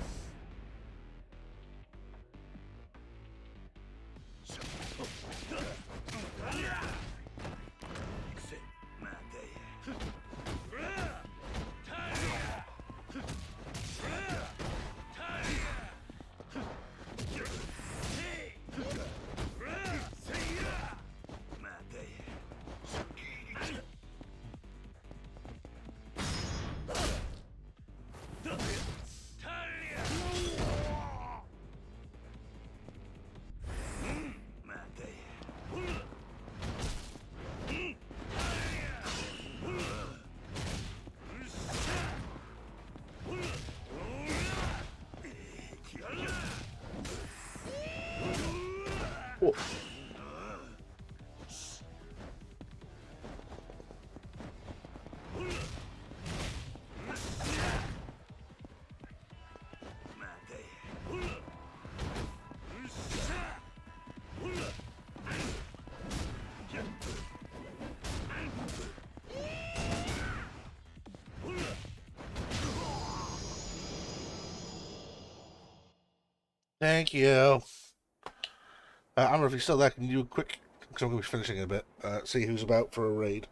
Oh. Thank you. I don't know if he's still there. Can you do a quick, because I'm going to be finishing in a bit, see who's about for a raid.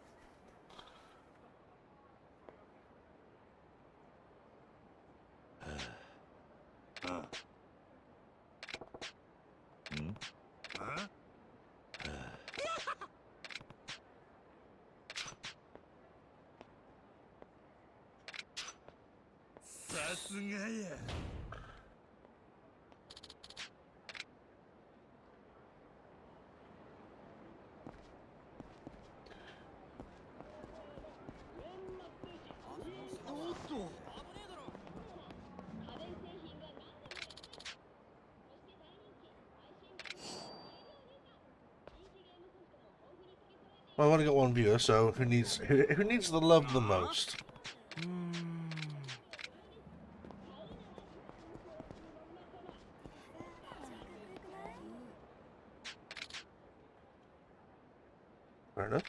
Well, I've only got one viewer, so who needs the love the most? Fair enough.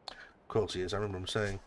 Of course he is, I remember him saying.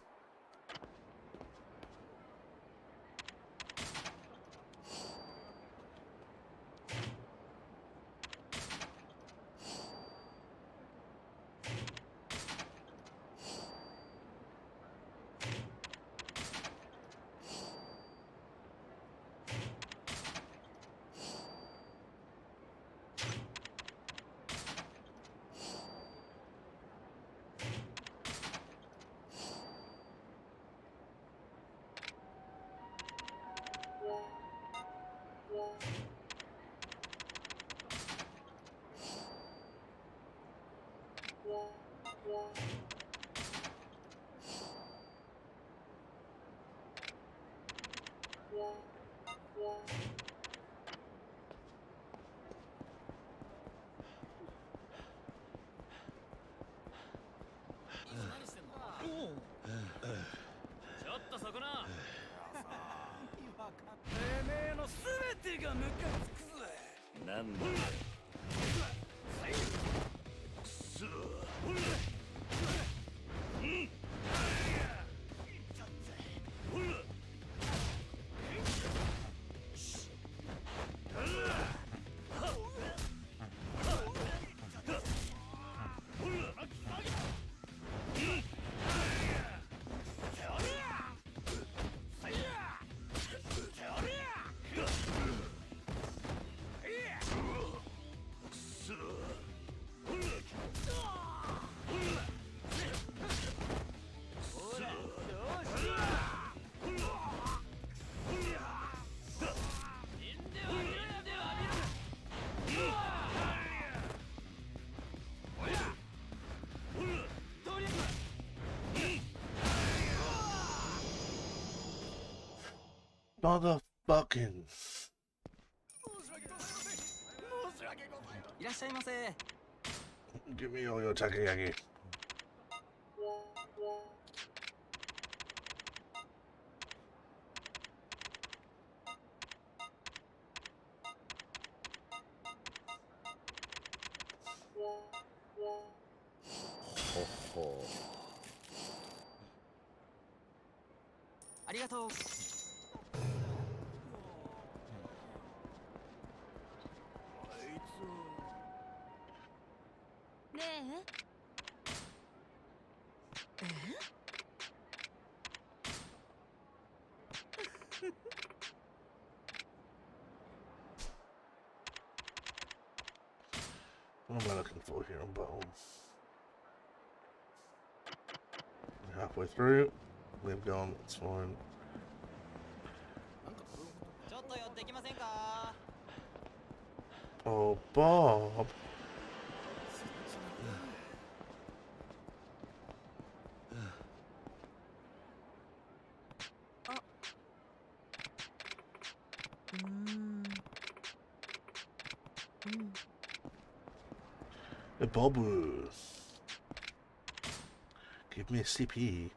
Motherfucking. いらっしゃいませ。 Give me all your takoyaki. Oh. ありがとう。ねえ。What am I looking for here on Bone? Halfway through. They've gone, it's fine. Oh, Bob. A Bob. Give me a CP.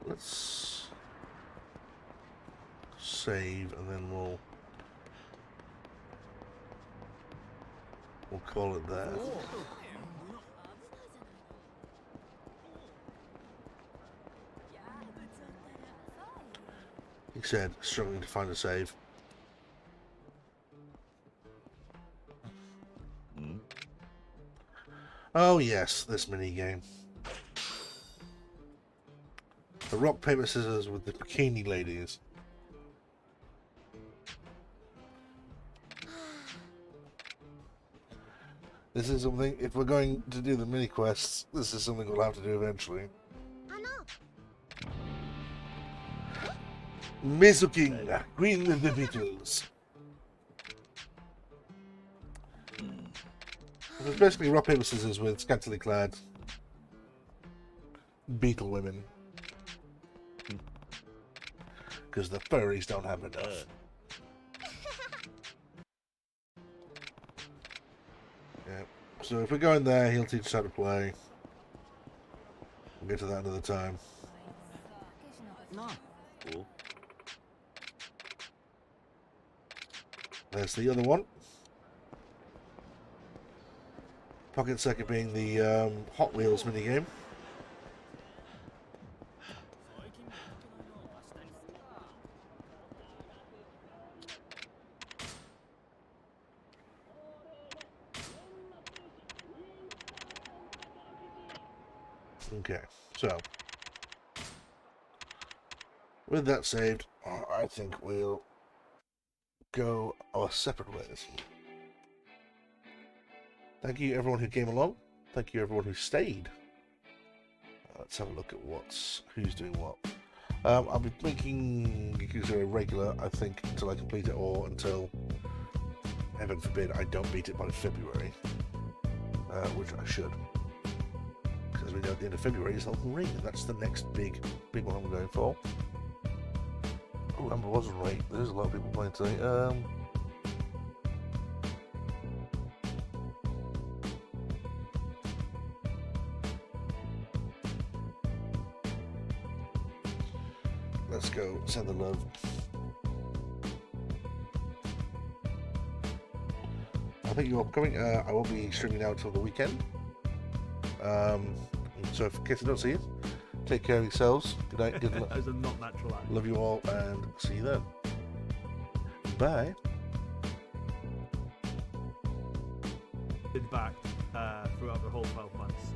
Let's save and then we'll call it there. He said, struggling to find a save. Oh yes, this mini game. The rock, paper, scissors with the bikini ladies. This is something, if we're going to do the mini quests, this is something we'll have to do eventually. Mizuking, Queen of the Beatles. It's basically rock, paper, scissors with scantily clad Beatle women. Because the furries don't have enough. Yeah. So if we go in there, he'll teach us how to play. We'll get to that another time. There's the other one. Pocket Circuit being the Hot Wheels minigame. Okay, so with that saved, I think we'll go our separate ways. Thank you everyone who came along. Thank you everyone who stayed. Let's have a look at who's doing what. I'll be making Yakuza a regular, I think, until I complete it, or until, heaven forbid, I don't beat it by February, which I should. Because we know at the end of February is Elden Ring, and that's the next big one I'm going for. Oh, Amber wasn't right. There's a lot of people playing today. Let's go send the love. I think you're coming. I will be streaming now until the weekend. So, in case I don't see you, take care of yourselves. Good night. Good luck. As a not natural act. Love you all, and see you then. Bye. Been back throughout the whole 12 months.